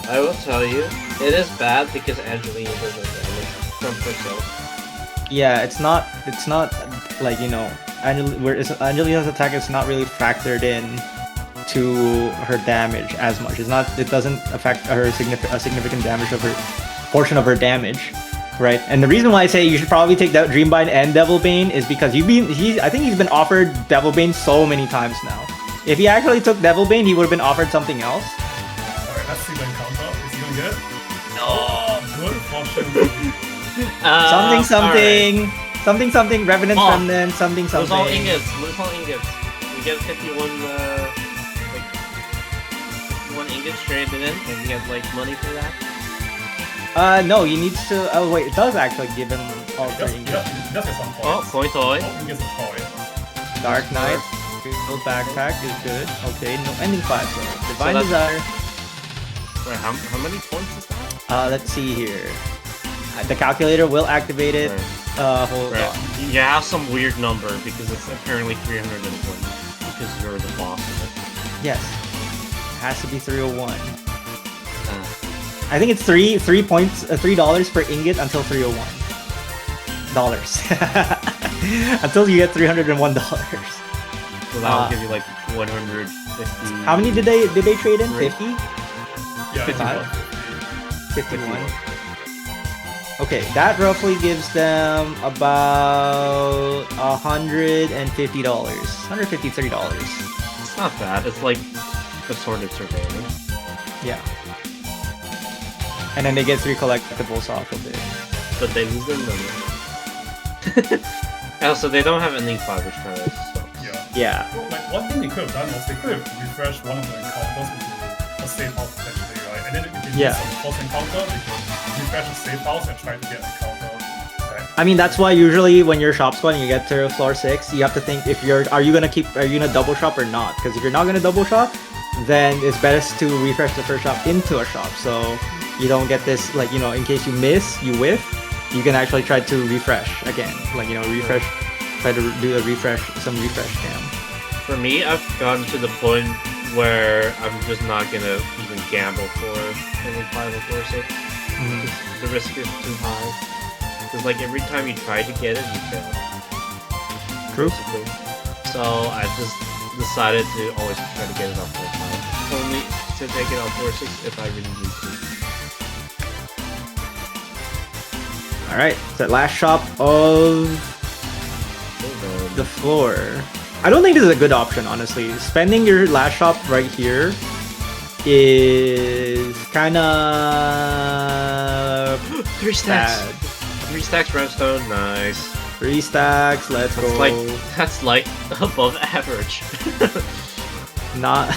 I will tell you, it is bad because Angelina doesn't damage from herself. Yeah, it's not like, you know, Angelina's attack is not really factored in to her damage as much. It doesn't affect her significant damage of her portion of her damage, right? And the reason why I say you should probably take that Dreambind and Devil Bane is because I think he's been offered Devil Bane so many times now. If he actually took Devil Bane, he would have been offered something else. Alright, let's see the encounter. Is he gonna get it? No. Good fortune. Something, Revenant's Remnant, something. Lose all ingots. You get 51 ingots traded in, and you get like money for that. No, you need to. Oh wait, it does actually give him all 3 ingots. That's some points. Oh, point toy. Oh, he gets a toy. Dark Knight, Crystal Backpack is good. Okay, no ending 5 though. Divine Desire. Wait, how many points is that? Let's see here. The calculator will activate it. Hold on. You have some weird number because it's apparently 320 because you're the boss of it. Yes. It has to be 301. I think it's $3 per ingot until 301 dollars. Until you get $301. So that will give you like 150. How many did they trade in? 50? Yeah, 51. Okay, that roughly gives them about $150. $153. It's not bad. It's like assorted surveillance. Yeah. And then they get 3 collectibles off of it. But they lose their money. Oh, so they don't have ending 5, which kind of sucks. Yeah. Well, like one thing they could have done was they could have refreshed one of the encounters into a safe house potentially, right? And then if they Yeah. need some force encounter, they could refresh the safe house and try to get an encounter back. I mean, that's why usually when you're shop squad and you get to floor 6, you have to think if are you gonna double shop or not? Because if you're not gonna double shop, then it's best to refresh the first shop into a shop, so you don't get this, like, you know, in case you miss, you whiff, you can actually try to refresh again, like, you know, refresh, try to do a refresh, some refresh cam. For me, I've gotten to the point where I'm just not gonna even gamble for any 5 or 4 6. The risk is too high. Because like every time you try to get it, you fail. True. Basically. So I just decided to always try to get it off 4 5. Only to take it off 4 6 if I really need to. Alright, the last shop of the floor. I don't think this is a good option, honestly. Spending your last shop right here is kinda 3 stacks. bad. 3 stacks redstone, nice. 3 stacks, let's go. That's like above average. Not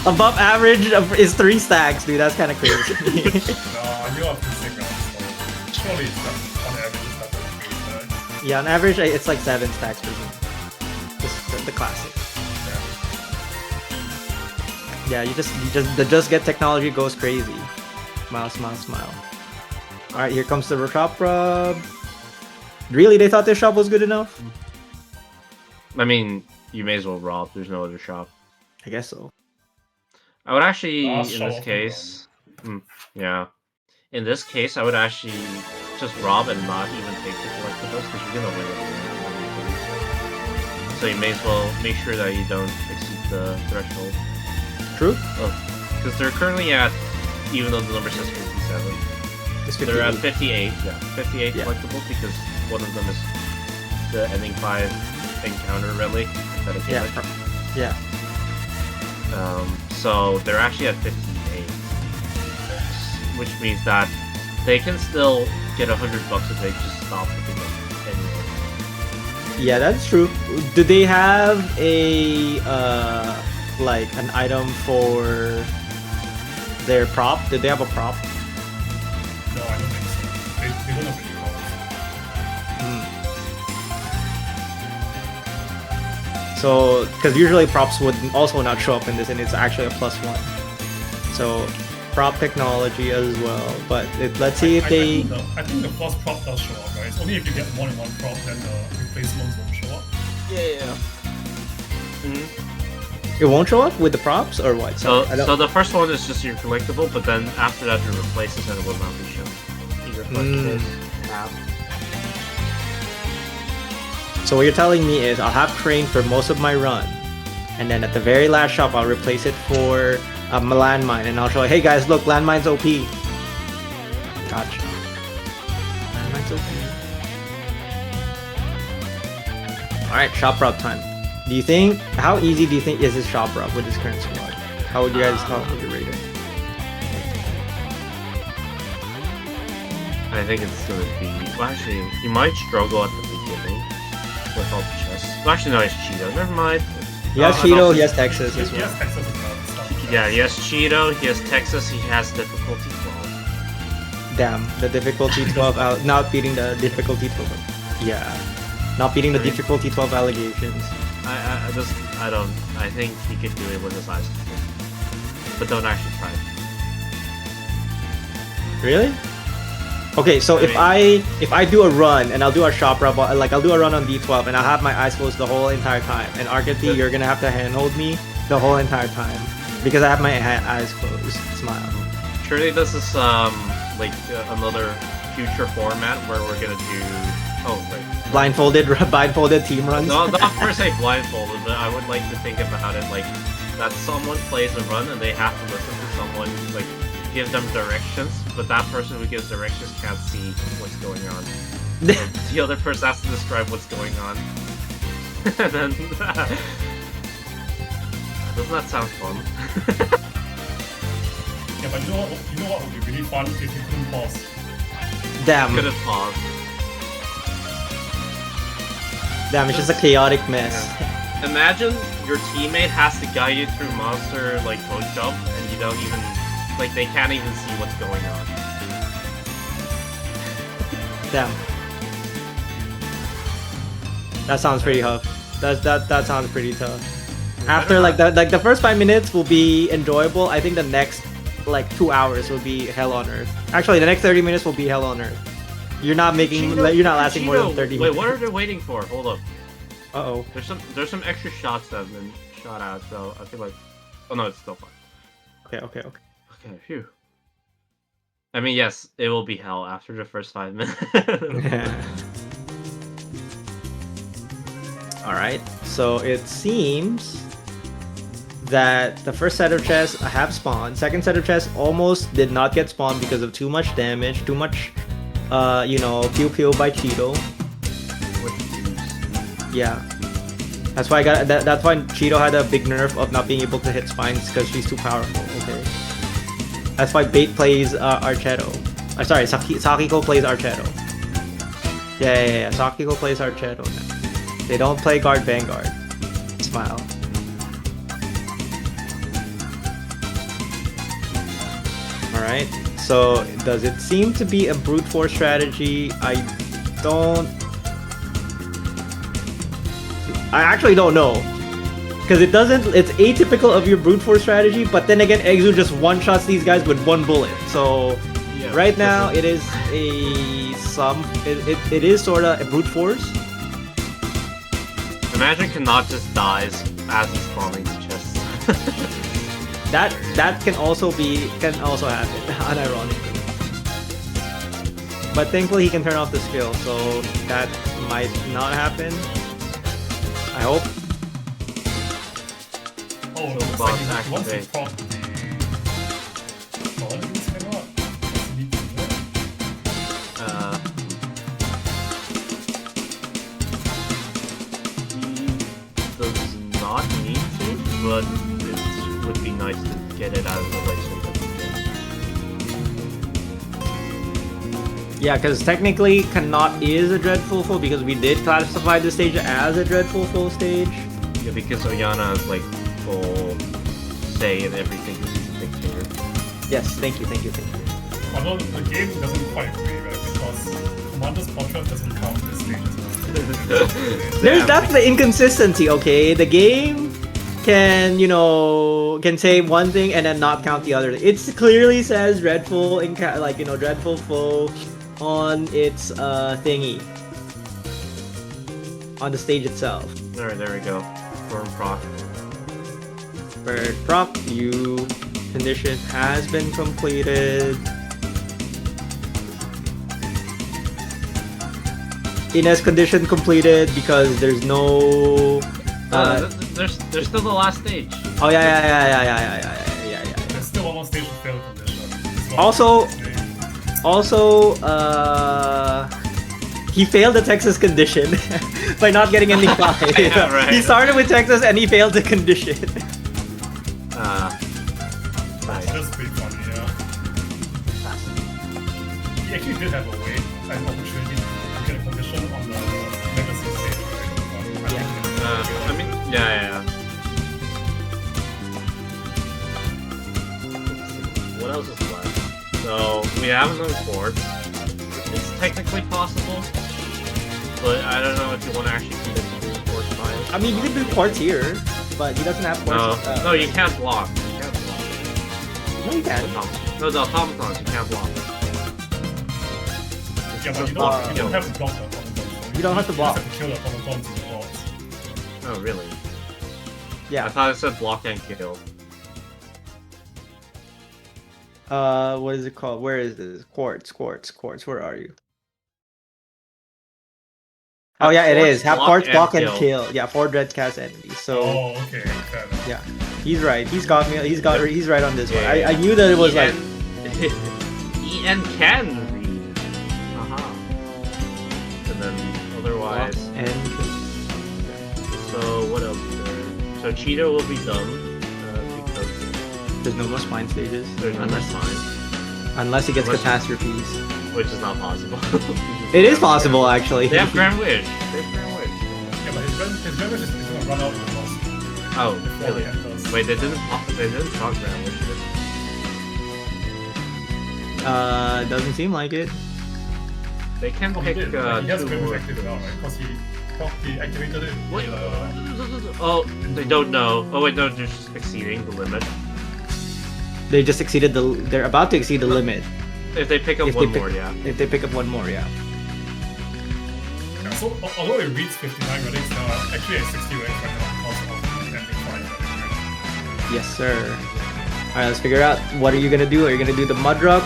above average is 3 stacks, dude. That's kind of crazy. No, you have to think around. So surely it's not, on average it's not going to be Yeah, on average it's like 7 stacks per game. Just the classic. Yeah, the just get technology goes crazy. Smile, smile, smile. All right, here comes the shop rub. Really, they thought this shop was good enough? I mean, you may as well rob. There's no other shop. I guess so. I would actually, in show this off the case, yeah. In this case, I would actually just rob and not even take the collectibles because you're gonna win it. So you may as well make sure that you don't exceed the threshold. True. Because they're currently at, even though the number says 57, It's they're at 58. 58. Yeah, 58 Yeah. collectibles because one of them is the ending 5 encounter relic instead of Yeah. gimmick. Yeah. So they're actually at 58, which means that they can still get $100 if they just stop picking up anything. Yeah, that's true. Do they have a like an item for their prop? Did they have a prop? No, I don't think so. They don't have any calls. So, because usually props would also not show up in this, and it's actually a +1. So, prop technology as well. But let's see if they. I think the first prop does show up, right? It's only if you get more than one prop, then the replacements won't show up. Yeah. Mm-hmm. It won't show up with the props or what? So, I don't- so the first one is just your collectible, but then after that it replaces and it will not be shown. Either collectibles, tab. So what you're telling me is I'll have Crane for most of my run, and then at the very last shop I'll replace it for a landmine, and I'll show, hey guys, look, landmine's OP. Gotcha. Landmine's OP. Alright, shop route time. Do you think, how easy do you think is this shop route with this current squad? How would you guys, how would you rate it? I think it's gonna be. Well, actually, you might struggle at the beginning with all the chests. Well, actually, no, it's Cheeto. Never mind. He has and Cheeto, also- he has Texas as Yes, well. Texas is not. Yeah, he has Cheeto, he has Texas, he has difficulty 12. Damn, the difficulty 12 out, not beating the difficulty 12. Yeah, not beating the difficulty 12 allegations. I think he could do it with his eyes closed. But don't actually try. Really? Okay, so if I do a run and I'll do a shop run, like I'll do a run on D12 and I'll have my eyes closed the whole entire time, and Arcady, you're gonna have to handhold me the whole entire time because I have my eyes closed. Smile. Surely this is another future format where we're gonna do. Oh right. Blindfolded team runs. No, not per se blindfolded, but I would like to think about it like that someone plays a run and they have to listen to someone like give them directions, but that person who gives directions can't see what's going on. So the other person has to describe what's going on. And then doesn't that sound fun? Yeah, but you know what would be really fun if you couldn't pause. Damn. Could have paused. Damn, it's just a chaotic mess. Imagine your teammate has to guide you through monster like code jump, and you don't even like they can't even see what's going on. Damn. That sounds pretty tough. That sounds pretty tough. After like the first 5 minutes will be enjoyable. I think the next like 2 hours will be hell on earth. Actually, the next 30 minutes will be hell on earth. You're not lasting more than 30 minutes. Wait, what are they waiting for? Hold up. Uh-oh. There's some extra shots that have been shot out, so I feel like oh no, it's still fine. Okay. Okay, phew. I mean, yes, it will be hell after the first 5 minutes. Alright, so it seems that the first set of chests have spawned. Second set of chests almost did not get spawned because of too much damage, too much, pew by Cheeto. Yeah. That's why that's why Cheeto had a big nerf of not being able to hit spines because she's too powerful, okay? That's why Bait plays Archetto. Sorry, Sakiko plays Archetto. Yeah. Sakiko plays Archetto now. They don't play Guard Vanguard. Smile. Alright, so does it seem to be a brute force strategy? I actually don't know. Because it's atypical of your brute force strategy, but then again, Exu just one-shots these guys with one bullet. So Yeah, right now it is it is sorta a brute force. Imagine cannot just dies as he's falling to chests. That can also happen, unironically. But thankfully he can turn off the skill, so that might not happen. I hope. Oh, So looks boss like he wants to activate. prop. Oh, this cannot. Need to do it. He does not need to, but it would be nice to get it out of the way so that he can. Yeah, because technically cannot is a dreadful foe because we did classify this stage as a dreadful foe stage. Yeah, because Oyana is like full say and everything because he's a dictator. Yes, thank you. Although the game doesn't quite agree, right? Because Commander's Portrait doesn't count as stages. That's the inconsistency, okay? The game can say one thing and then not count the other. It clearly says dreadful dreadful foe on its thingy. On the stage itself. Alright, there we go. Firm proc. Bird proc, you condition has been completed. Ines condition completed because there's no. There's still the last stage. Oh yeah. There's still one more stage to fail condition. It's one Also- stage. Also, he failed the Texas condition by not getting any five. Yeah, right. He started with Texas and he failed the condition. Nice. That's pretty funny, yeah. He actually did have a way, an opportunity to get a condition on the legacy stage, right? But I think it's yeah. What else is left? So we have another port. It's technically possible, but I don't know if you want to actually commit to doing port files. I mean, you can do ports here, but he doesn't have ports. No, you can't block. You can't block. No, you can. No, the automatons, you can't block. yeah, but you don't have to block the automatons. You don't have to block. You just have to kill the automatons in the box. Oh, really? I Yeah. thought it said block and kill. What is it called? Where is this? Quartz. Where are you? Oh yeah, it is. Have quartz, block, and kill. Yeah, 4 Dreadcast enemies. So Oh, okay, fair enough. yeah, he's right. He's got me. He's right on this one. Yeah. I knew that it was like. EN can read. Haha. And then otherwise. And So what else is there? So Cheeto will be done because there's no more spine stages. there's no unless sign, unless he gets Unless- catastrophes. which is not possible. It is possible actually. They have Grand Wish. They have Grand Wish. his damage is gonna run out in the boss. Oh, Before really? he enters. Wait, they didn't talk ground. Doesn't seem like it. They can Oh, he pick did. He has two damage more. active now, right? Because he activated it. Wait, oh, they don't know. Oh wait, no, they're just exceeding the limit. They just exceeded they're about to exceed the limit. If they pick up If one they more, yeah. If they pick up one more, yeah. Yeah, so although it reads 59 relics, there are actually at 60 relics right now because of the ending 5 relics, right? Yes, sir. Alright, let's figure out what are you gonna do? Are you gonna do the mud rock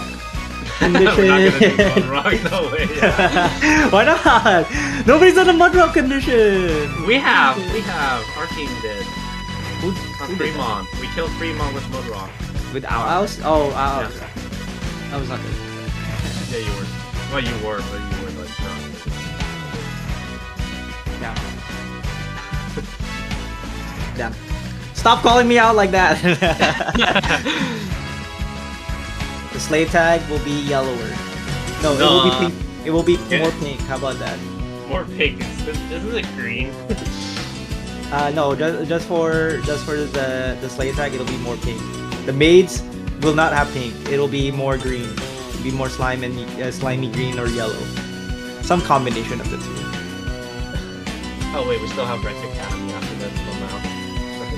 condition? We're not gonna do one rock, no way. Yeah. Why not? Nobody's done a mud rock condition. We have. Our team did. Who On did that? Fremont. We killed Fremont with Mudrock. With Ows? Oh, Ows. Yeah. That was not good. Yeah, you were. Well, you were, but you were like not. Yeah. Damn. Stop calling me out like that. The slave tag will be yellower. No, it will be pink. It will be more pink. How about that? More pink. Isn't it green? No, just for the slave tag, it'll be more pink. The maids will not have pink. It'll be more green. It'll be more slimy green or yellow. Some combination of the two. Oh wait, we still have Red Academy after this come out.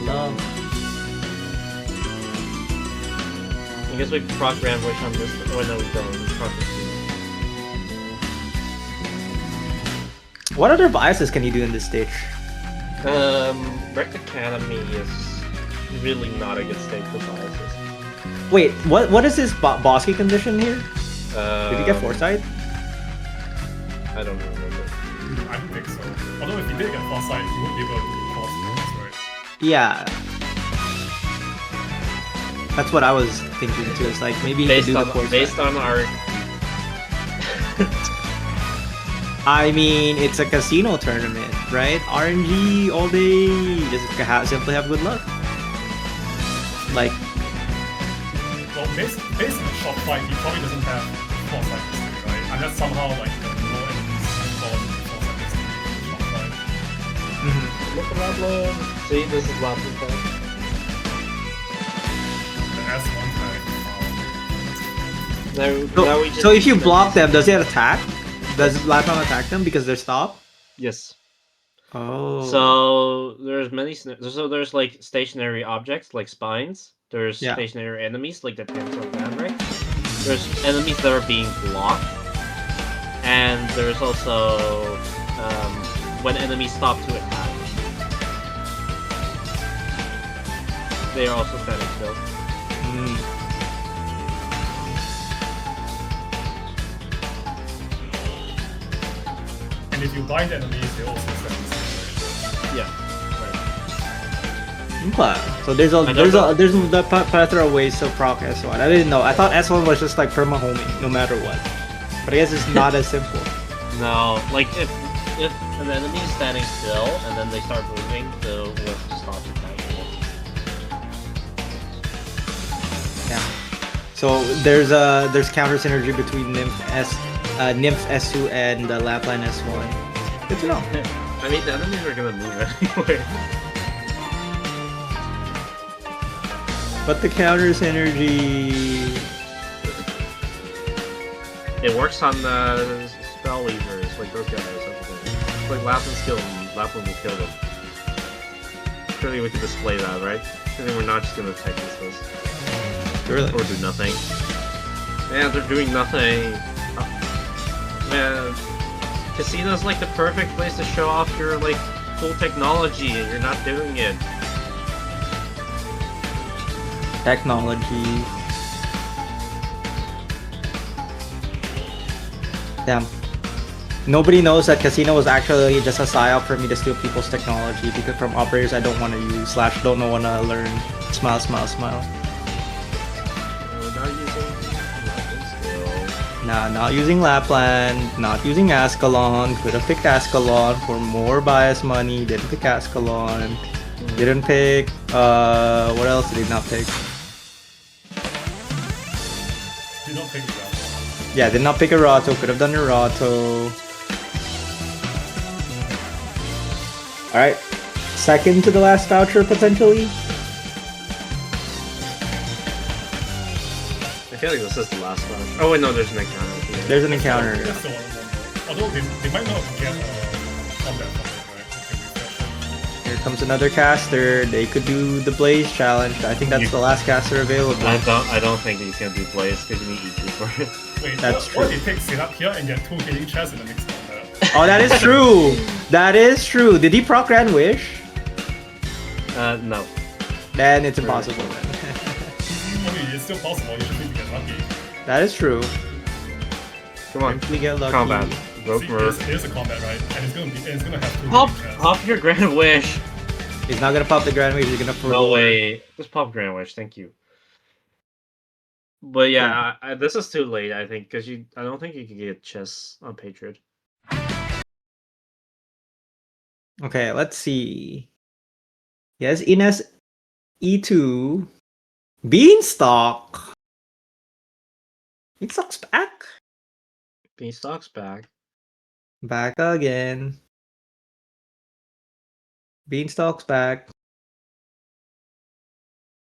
Love. I guess we proc Rambush on this. Oh no, we don't. We proc this too. What other biases can you do in this stage? Wrecked Academy is really not a good state for biases. Wait, what is this Bosky condition here? Did you get Foresight? I don't remember. I don't think so. Although if he did get foresight, he would be able to do force moves, right? Yeah. That's what I was thinking too. It's like maybe he could do the Foresight. Based on our I mean, it's a casino tournament, right? RNG all day. Just simply have good luck. Like, Well, based on the short fight, he probably doesn't have foresight this thing, right? Unless somehow like no enemies fall into foresight this thing in the short fight. Look at Lapland. See, this is Lapland tag. The S1 tag. Now we just so if you block them, does it attack? Does Lapland attack them because they're stopped? yes. Oh. So there's there's like stationary objects like spines. There's Yeah. stationary enemies like the Tensor Fabric. There's enemies that are being blocked, and there's also when enemies stop to attack, they are also standing still. Mm. And if you bind enemies, they also stand still. Yeah. Okay. So there's the plethora of ways to proc S1. I didn't know. I thought S1 was just like perma homing, no matter what. But I guess it's not as simple. No, like if an enemy is standing still and then they start moving, the wolf stops attacking it. Yeah. So there's counter synergy between Nymph S2 and the Lapland S1. Good to know. I mean, the enemies are gonna move anyway. But the counter synergy. It works on the spell weavers, like those guys. It's like Lapland's skill, and Lapland will kill them. Surely we could display that, right? Surely we're not just gonna Texas this. Really? Or do nothing. Man, they're doing nothing. Man, Casino's like the perfect place to show off your like cool technology, and you're not doing it. Technology. Damn. Nobody knows that Casino was actually just a psyop for me to steal people's technology because from operators I don't want to use / don't want to learn. Smile, smile, smile. We're not using weapons still. Nah, not using Lapland, not using Ascalon. Could have picked Ascalon for more bias money. Didn't pick Ascalon. Didn't pick. What else did he not pick? Did not pick that. Yeah, did not pick Erato. Could have done Erato. All right, second to the last voucher potentially. I feel like this is the last one. Oh wait, no, there's an encounter here. There's an encounter. There's still one more. Although they might not get combat from it, right? They can refresh it. Here comes another caster. They could do the Blaze challenge. I think that's the last caster available. I don't think he's gonna do Blaze because you need E2 for it. Wait, That's what true. if he takes it up here and get 2 healing chests in the mix combat? Oh, that is true. That is true. Did he proc Grand Wish? No. Then it's impossible. Then. I mean, it's still possible. You just need to get lucky. That is true. Come on, Simply get lucky. combat. Rogue See, Merc. there's a combat, right? And it's gonna have 2 Pop, healing chests. pop your Grand Wish. He's not gonna pop the Grand Wish. He's gonna. No way. Just pop Grand Wish. Thank you. But yeah, this is too late. I think because I don't think you can get chests on Patriot. Okay, let's see. Yes, Ines E2. Beanstalk. Beanstalk's back. Beanstalk's back. Back again. Beanstalk's back.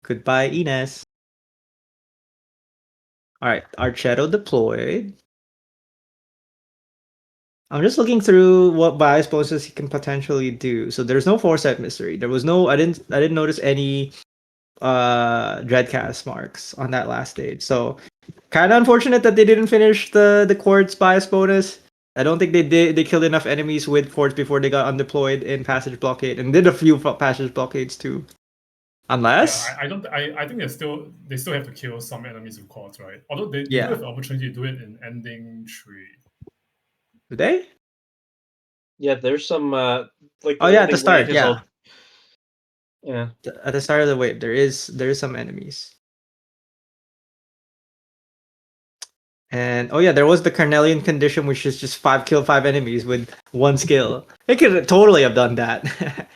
Goodbye, Ines. Alright, Archetto deployed. I'm just looking through what bias bonuses he can potentially do. So there's no foresight mystery. There was no I didn't notice any dreadcast marks on that last stage. So kind of unfortunate that they didn't finish the quartz bias bonus. I don't think they killed enough enemies with quartz before they got undeployed in passage blockade and did a few passage blockades too. Unless I think they still have to kill some enemies with quartz, right? Although they do Yeah. have the opportunity to do it in ending 3. do they? Yeah, there's some like. Oh yeah, at the start, yeah. Yeah. At the start of the wave, there is some enemies. And oh yeah, there was the Carnelian condition, which is just kill 5 enemies with 1 skill. They could totally have done that.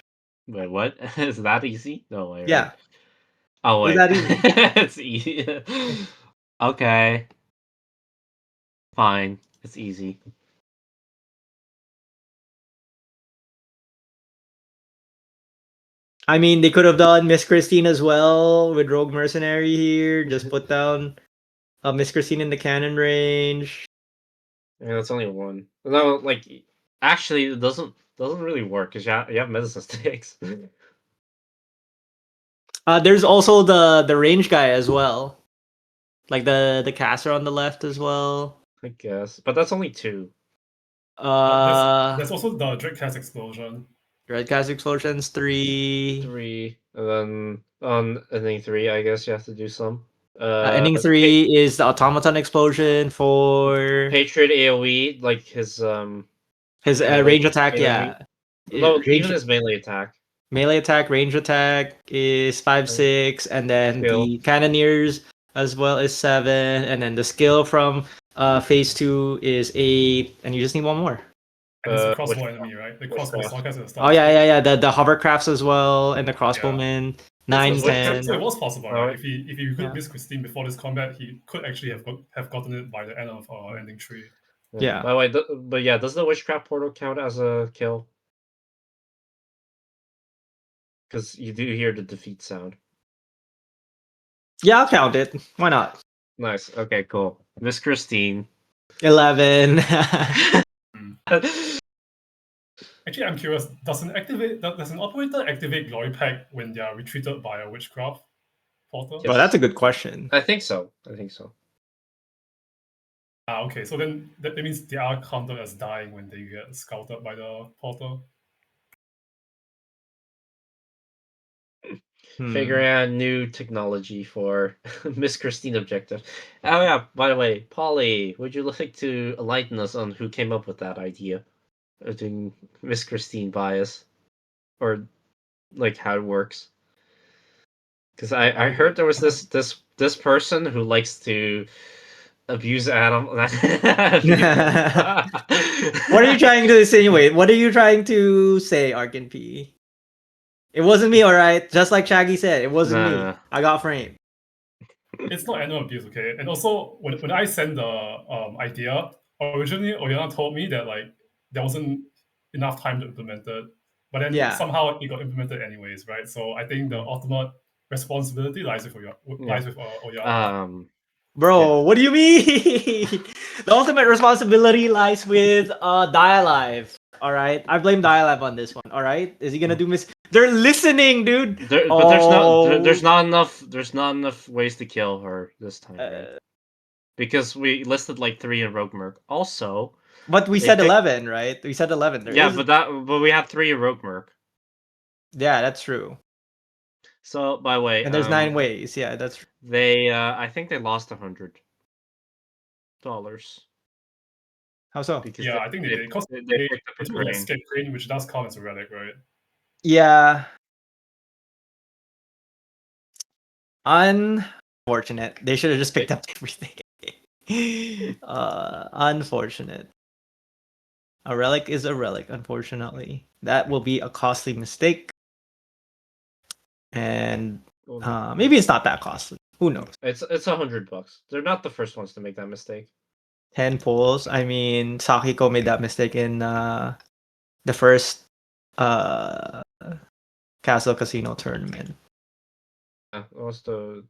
Wait, what? Is that easy? No way. Right? Yeah. Oh Was wait. that easy? It's easy. Okay. Fine. It's easy. I mean, they could have done Miss Christine as well with Rogue Mercenary here. Just put down Miss Christine in the cannon range. Yeah, that's only 1. No, like actually, it doesn't really work because you have medicine sticks. There's also the range guy as well, like the caster on the left as well. I guess, but that's only 2. There's also the Dreadcast Explosion. Dreadcast Explosions 3. 3, and then on ending 3, I guess you have to do some. Ending 3 is the Automaton Explosion for Patriot AOE, like his his melee range attack. AoE. Yeah, No, range, even his melee attack. melee attack, range attack is 5/6, and then Skill. the Cannoneers as well is 7, and then the skill from phase 2 is 8, and you just need 1 more. And it's a which crossbow enemy, right? The crossbow crossbow? sarcasm at the start. Oh yeah. The hovercrafts as well, and the crossbowmen. 9, So 10. it was possible, Oh, right? If you could Yeah. miss Christine before this combat, he could actually have gotten it by the end of ending 3. Yeah. By the way, but yeah, does the witchcraft portal count as a kill? Because you do hear the defeat sound. Yeah, I'll count it. Why not? Nice. Okay, cool. Miss Christine. 11. Actually, I'm curious. Does an operator activate Glory Pack when they are retreated by a witchcraft portal? Well, that's a good question. I think so. Okay. So then that means they are counted as dying when they get scouted by the portal. Figuring out new technology for Miss Christine objective. Oh yeah, by the way, Polly, would you like to enlighten us on who came up with that idea of doing Miss Christine bias? Or like how it works? Because I heard there was this person who likes to abuse Adam. What are you trying to insinuate? What are you trying to say, Arkin P? It wasn't me, alright? Just like Shaggy said, it wasn't me. Nah. I got framed. It's not animal abuse, okay? And also, when I sent the idea, originally Oyana told me that like there wasn't enough time to implement it. but then Yeah. somehow it got implemented anyways, right? So I think the ultimate responsibility lies with Oya. Bro, what do you mean? The ultimate responsibility lies with Dialive. All right, I blame Dialive on this one. All right, is he gonna do miss? They're listening, dude. But there's not enough ways to kill her this time, right? Because we listed like 3 in Rogue Merc. Also, But we they said picked- 11, right? We said 11. There yeah, is- but we have 3 in Rogue Merc. yeah, that's true. So by the way, And there's 9 ways. Yeah, that's true. they I think they lost $100. How so? Because Yeah, I think they did because they they picked up a took the crane. escape crane, which does count as a relic, right? Yeah. Unfortunate. They should have just picked up everything. Unfortunate. A relic is a relic, unfortunately. That will be a costly mistake. And maybe it's not that costly. Who knows? It's $100. They're not the first ones to make that mistake. 10 pulls. I mean, Sakiko made that mistake in the first Kazdel Kasino tournament. Yeah, that was the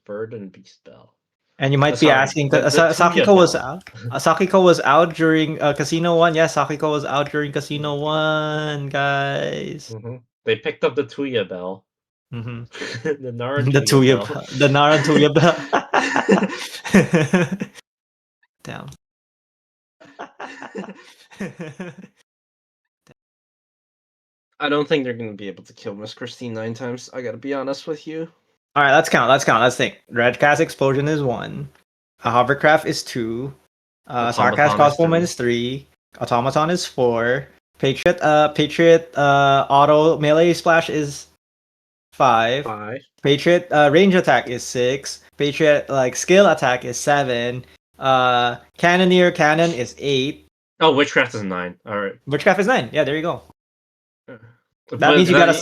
bird and beast bell. And you might be Sorry, asking, the Sakiko Tuya was bell. out. Sakiko was out during Casino 1. Yes, Sakiko was out during Casino 1, guys. They picked up the Tuya bell. Mm-hmm. The Naruto The Tuya bell. bell. The Naruto bell. Down. I don't think they're gonna be able to kill Miss Christine 9 times. I gotta be honest with you. All right, let's count. Let's think. Red Cast Explosion is 1. A Hovercraft is 2. Sarcast Crossbowman is 3. Automaton is 4. Patriot Auto Melee Splash is 5. 5. Patriot Range Attack is 6. Patriot Skill Attack is 7. Cannoneer Cannon is 8. Oh, Witchcraft is 9. All right. Witchcraft is 9. Yeah, there you go. But That means you gotta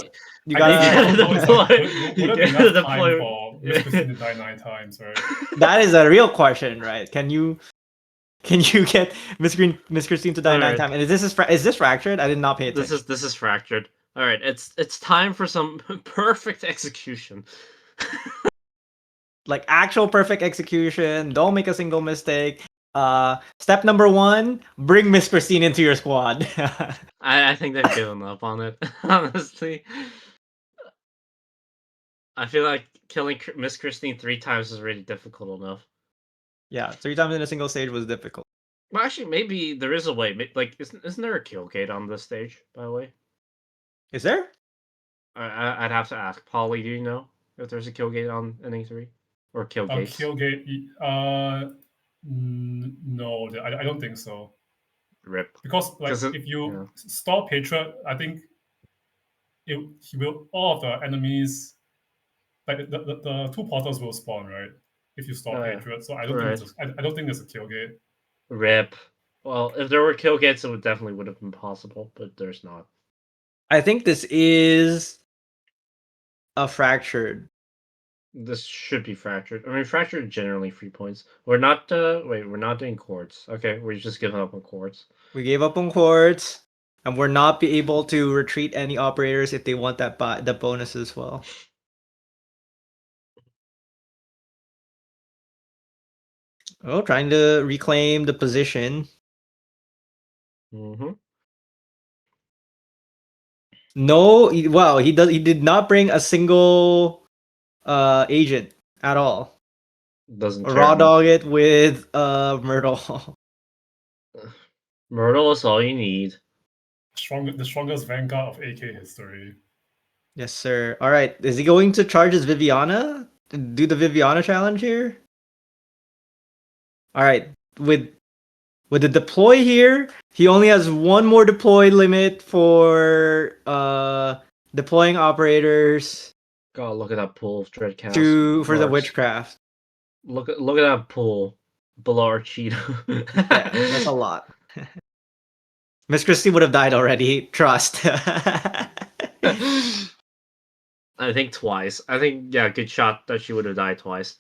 I gotta. think deploy. would You have gotta enough time deploy. for Miss Christine to die 9 times, right? That is a real question, right? Can you get Miss Christine to die 9 Alright. times? And is this fractured? I did not pay attention. This is fractured. All right, it's time for some perfect execution. Like actual perfect execution. Don't make a single mistake. Step number 1: bring Miss Christine into your squad. I think they've given up on it. Honestly, I feel like killing Miss Christine 3 times is really difficult enough. Yeah, 3 times in a single stage was difficult. Well, actually, maybe there is a way. Like, isn't there a kill gate on this stage? By the way, Is there? I'd have to ask Polly. Do you know if there's a kill gate on ending 3 or kill gates? Killgate, no, I don't think so. Rip. Because if you stop Patriot, I think he will all of the enemies, like the 2 portals will spawn, right? If you stop Patriot, so I don't think I don't think there's a kill gate. Rip. Well, if there were kill gates, it definitely would have been possible, but there's not. I think this is a fractured. This should be fractured. I mean, fractured generally 3 points. We're not. We're not doing quartz. Okay, we're just giving up on quartz. We gave up on quartz, and we're not be able to retreat any operators if they want the bonus as well. Oh, trying to reclaim the position. Mm-hmm. No, he did not bring a single agent at all. Doesn't Raw dog it with Myrtle. Myrtle is all you need. The strongest vanguard of AK history. Yes, sir. All right, is he going to charge his Viviana? Do the Viviana challenge here? All right, with the deploy here, he only has 1 more deploy limit for deploying operators. God, look at that pool of Dreadcast. For the witchcraft. Look at that pool below our Cheeto. Yeah, that's a lot. Miss Christie would have died already. Trust. I think twice. I think good shot that she would have died twice.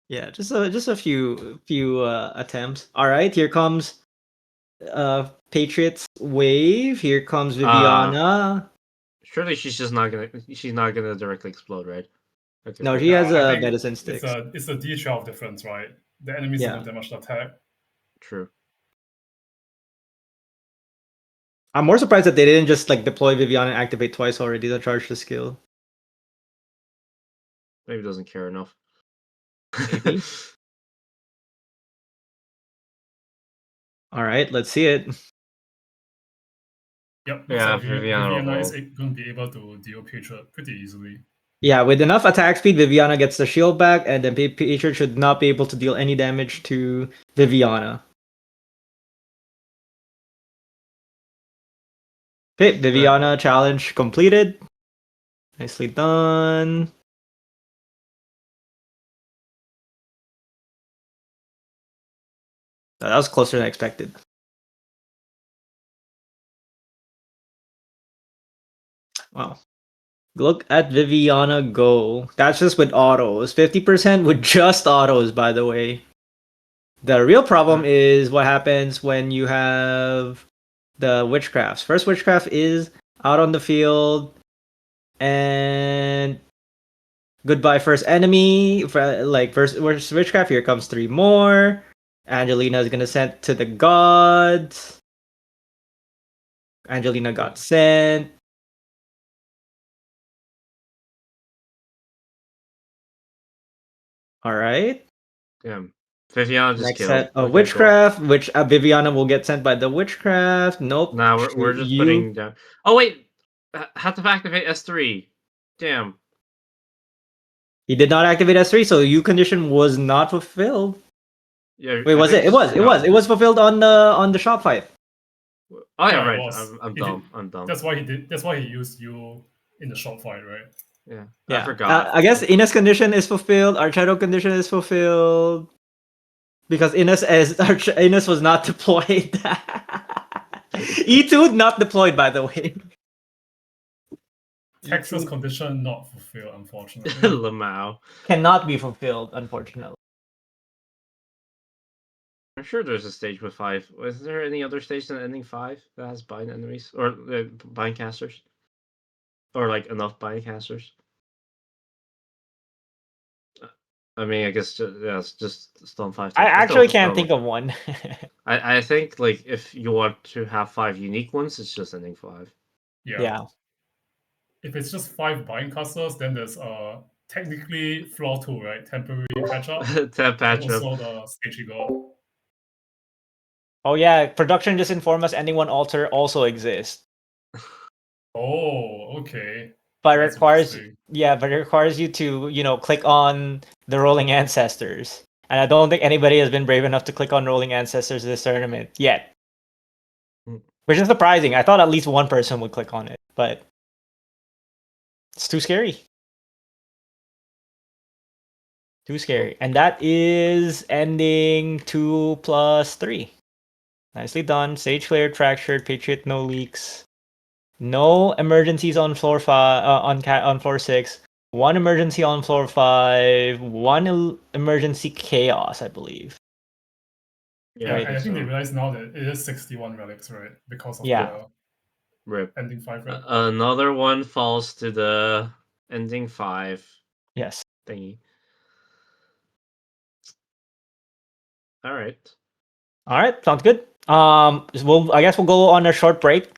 Yeah, just a few attempts. All right, here comes Patriots wave. Here comes Viviana. Surely she's just not gonna. She's not gonna directly explode, right? Okay, No, cool. she has I think medicine it's sticks. a D12 difference, right? The enemies Yeah. don't have that much attack. True. I'm more surprised that they didn't just like deploy Viviana and activate twice already to charge the skill. Maybe doesn't care enough. Maybe. All right, let's see it. Yep, looks Yeah, like Viviana is Viviana going to be able to deal Patriot pretty easily. Yeah, with enough attack speed, Viviana gets the shield back, and then Patriot should not be able to deal any damage to Viviana. Okay, Viviana challenge completed. Nicely done. That was closer than expected. Wow. Look at Viviana go. That's just with autos. 50% with just autos, by the way. The real problem is what happens when you have the witchcrafts. First witchcraft is out on the field, and goodbye first enemy. Like first witchcraft, here comes 3 more. Angelina is gonna send to the gods. Angelina got sent. All right. Damn. Viviana just Next killed. set of Okay, witchcraft, which Viviana will get sent by the witchcraft. Nope. Now we're just putting down. Oh wait, had to activate S3. Damn. He did not activate S3, so U condition was not fulfilled. Yeah. Wait, I was think it? It was. It was. It was fulfilled on the shop fight. Oh yeah, Yeah, it right. was. I'm He dumb. did- I'm dumb. That's why he did. That's why he used you in the shop fight, right? Yeah. Yeah. I forgot. I guess Ines condition is fulfilled. Archedo condition is fulfilled because Ines was not deployed. E2 not deployed, by the way. Texas E2 condition not fulfilled, unfortunately. Lamau. cannot be fulfilled, unfortunately. I'm sure there's a stage with 5. Was there any other stage than ending 5 that has bind enemies or bind casters, or like enough bind casters? I mean, I guess yeah, it's just stone 5. I actually can't think of one. I think like if you want to have 5 unique ones, it's just ending 5. Yeah. If it's just 5 bind casters, then there's technically floor 2, right? Temporary patch up. Tap patch and up. also the stage you got. Oh yeah, production just informed us ending 1 altar also exists. Oh, okay. But it That's requires interesting. but it requires you to, click on the rolling ancestors. And I don't think anybody has been brave enough to click on rolling ancestors this tournament yet. Which is surprising. I thought at least one person would click on it, but it's too scary. Too scary. And that is ending 2+3. Nicely done. Stage cleared, fractured, Patriot, no leaks. No emergencies on floor 5 on floor 6. 1 emergency on floor 5. 1 emergency chaos, I believe. Yeah, Right. and I think they realize now that it is 61 relics, right? Because of Yeah. the Rip. ending 5, right? Another one falls to the ending 5 Yes. thingy. All right. All right, sounds good. I guess we'll go on a short break.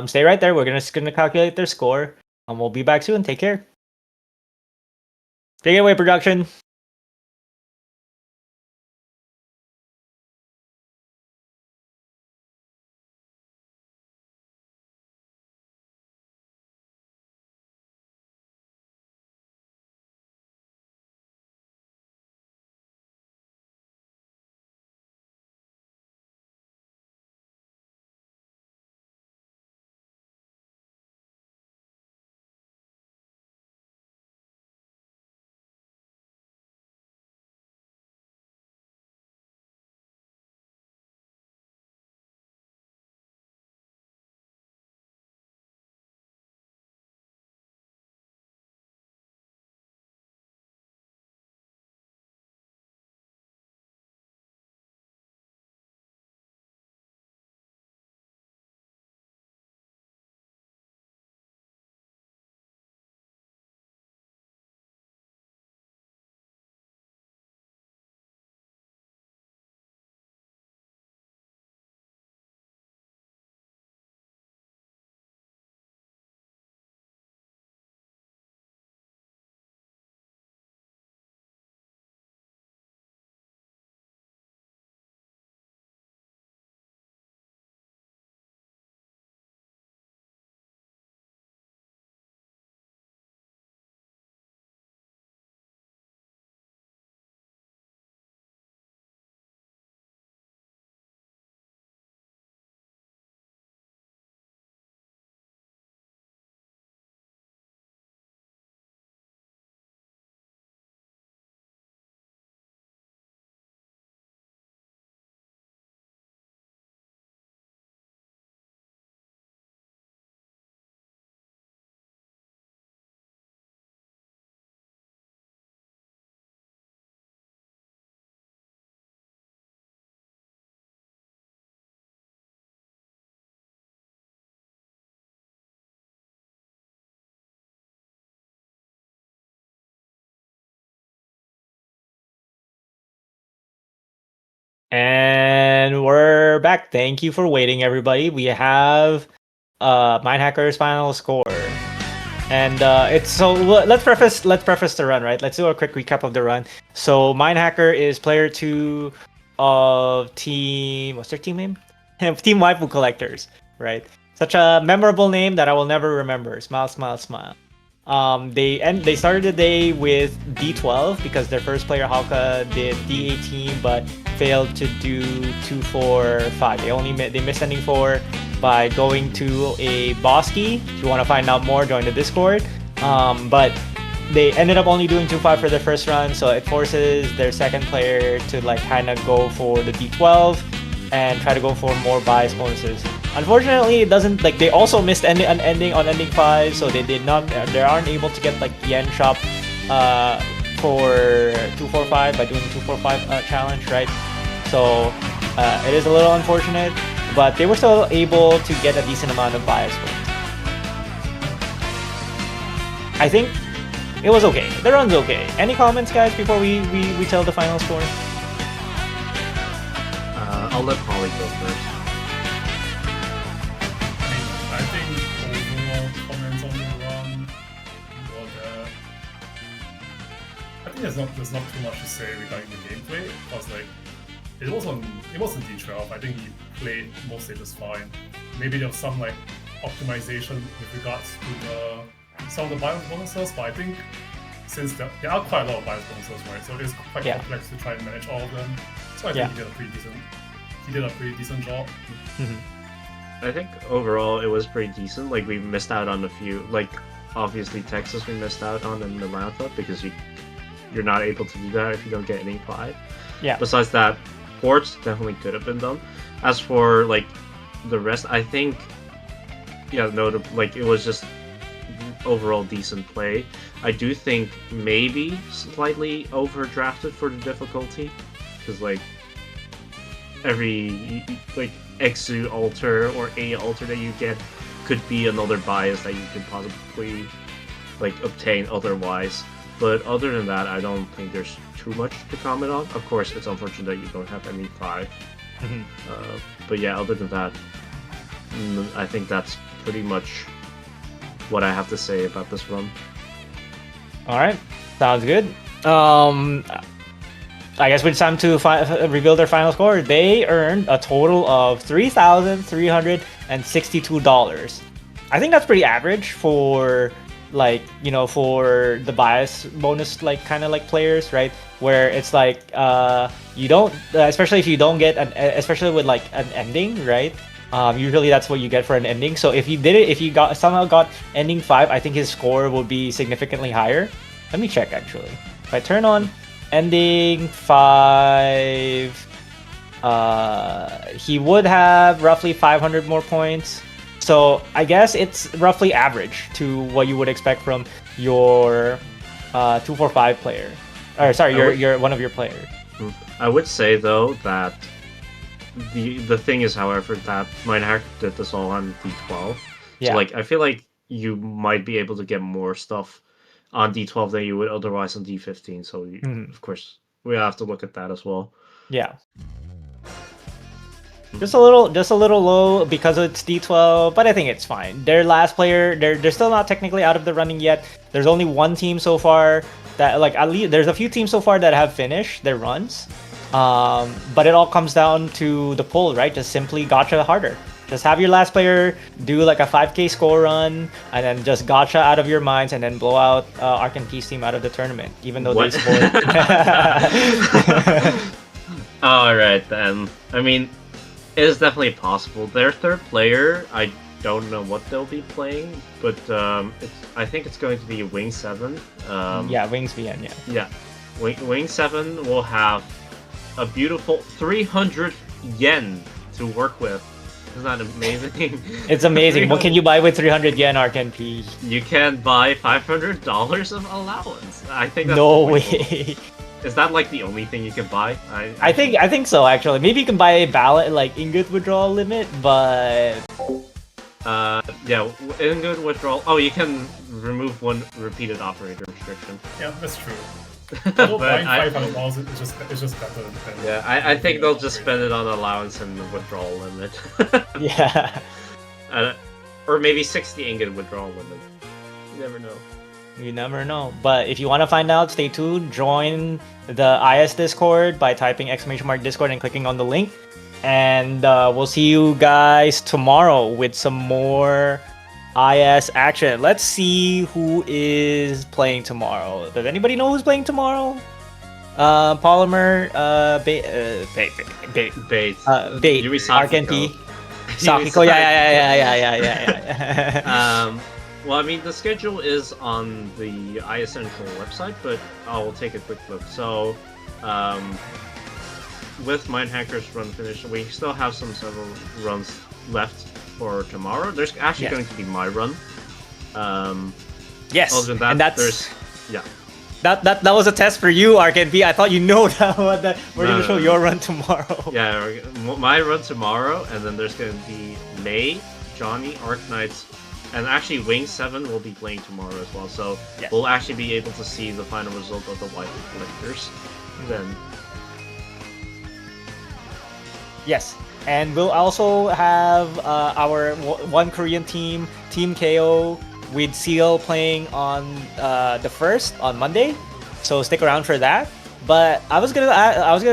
Stay right there. We're gonna calculate their score, and we'll be back soon. Take care. Take it away, production. And we're back. Thank you for waiting, everybody. We have mindh4cker's final score. And it's so let's preface the run, right? Let's do a quick recap of the run. So mindh4cker is player 2 of Team, what's their team name? Team Waifu Collectors, right? Such a memorable name that I will never remember. Smile, smile, smile. They started the day with D12 because their first player Halka did D18 but failed to do 2-4-5. They missed ending 4 by going to a boss key. If you want to find out more, join the Discord. But they ended up only doing 2-5 for their first run, so it forces their second player to like kind of go for the D12 and try to go for more bias bonuses. Unfortunately, it doesn't, like, they also missed an ending on ending 5, so they aren't able to get like yen shop for 2-4-5 by doing 2-4-5 challenge, right? So it is a little unfortunate, but they were still able to get a decent amount of bias points. I think it was okay. The run's okay. Any comments, guys, before we tell the final score? I'll let Polly go first. I think overall comments on the run, I think there's not too much to say regarding the gameplay because like it wasn't D12. I think he played most stages fine. Maybe there was some like optimization with regards to some of the bias bonuses, but I think since there are quite a lot of bias bonuses, right? So it is quite complex to try and manage all of them. So I think he did a pretty decent job. I think overall it was pretty decent. Like we missed out on a few, like obviously Texas we missed out on in the marathon because you're not able to do that if you don't get any 5. Yeah. Besides that, ports definitely could have been done. As for like the rest, I think like it was just overall decent play. I do think maybe slightly overdrafted for the difficulty because like every like Exu altar or A altar that you get could be another bias that you could possibly like obtain otherwise. But other than that, I don't think there's too much to comment on. Of course, it's unfortunate that you don't have any 5. But yeah, other than that, I think that's pretty much what I have to say about this run. All right, sounds good. I guess it's time to reveal their final score. They earned a total of $3,362. I think that's pretty average for like, for the bias bonus like kind of like players, right? Where it's like you don't, especially if you don't get especially with like an ending, right? Usually that's what you get for an ending. So if you somehow got ending 5, I think his score would be significantly higher. Let me check actually. If I turn on ending 5, he would have roughly 500 more points. So I guess it's roughly average to what you would expect from your 2-4-5 player. Or sorry, your one of your players. I would say though that the thing is, however, that mindh4cker did this all on D12. Yeah. So like I feel like you might be able to get more stuff on D12 than you would otherwise on D15. So of course we have to look at that as well. Yeah. Just a little low because it's D12, but I think it's fine. Their last player, they're still not technically out of the running yet. There's only one team so far that, like, at least there's a few teams so far that have finished their runs. But it all comes down to the pull, right? Just simply gacha harder. Just have your last player do like a 5k score run, and then just gacha out of your minds, and then blow out Arc and Peace team out of the tournament, even though they scored. All right then. I mean, it is definitely possible. Their third player, I don't know what they'll be playing, but I think it's going to be Wing 7. Yeah, Wings VN, yeah. Yeah, Wing 7 will have a beautiful 300 yen to work with. Isn't that amazing? It's amazing. What can you buy with 300 yen, Arc and P? You can buy $500 of allowance. I think that's no way. Is that like the only thing you can buy? I think so actually. Maybe you can buy a ballot like ingot withdrawal limit, but yeah, ingot withdrawal. Oh, you can remove one repeated operator restriction. Yeah, that's true. Although But buying I, $500 is just better than yeah, I think they'll just spend it on allowance and withdrawal limit. Yeah. Uh, or maybe 60 ingot withdrawal limit. You never know. You never know. But if you want to find out, stay tuned. Join the IS Discord by typing !Discord and clicking on the link. And we'll see you guys tomorrow with some more IS action. Let's see who is playing tomorrow. Does anybody know who's playing tomorrow? Polymer, Bait, Yuri RKNP. Yuri Sakiko, yeah. Well, I mean, the schedule is on the IS Central website, but I'll take a quick look. So, with mindh4cker's run finish, we still have several runs left for tomorrow. There's actually going to be my run. Yes, Other than that, and that's there's yeah. that was a test for you, RKNP. I thought you know that we're gonna show your run tomorrow. Yeah, my run tomorrow, and then there's going to be May, Johnny, Arknights, and actually Wing 7 will be playing tomorrow as well. So we'll actually be able to see the final result of the Waifu Collectors then. Yes, and we'll also have our one Korean team, Team KO, with Seal playing on the 1st on Monday. So stick around for that. But I was gonna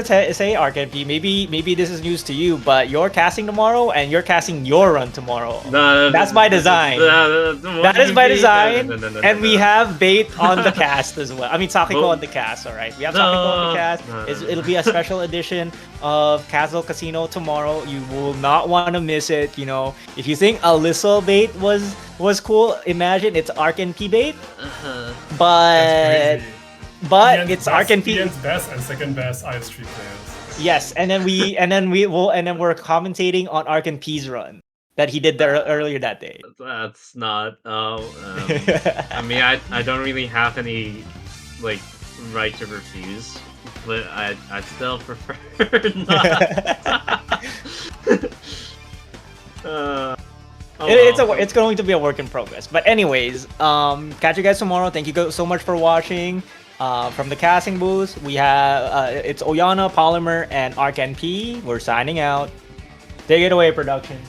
say, RKNP, maybe this is news to you, but you're casting tomorrow and you're casting your run tomorrow. That's by design. That is by design. And we have Bait on the cast as well. I mean, Sakiko on the cast. All right, we have Sakiko on the cast. It'll be a special edition of Kazdel Kasino tomorrow. You will not want to miss it. You know, if you think Alyssa Bait was cool, imagine it's That's RKNP Bait. crazy. But it's RKNP. Ian's best and second best IS3 players. Yes, and then we're commentating on RKNP's run that he did there earlier that day. That's not. I mean, I don't really have any like right to refuse, but I'd still prefer not. It's going to be a work in progress. But anyways, catch you guys tomorrow. Thank you so much for watching. From the casting booth, we have it's Oyana, Polymer, and RKNP. We're signing out. Take it away, production.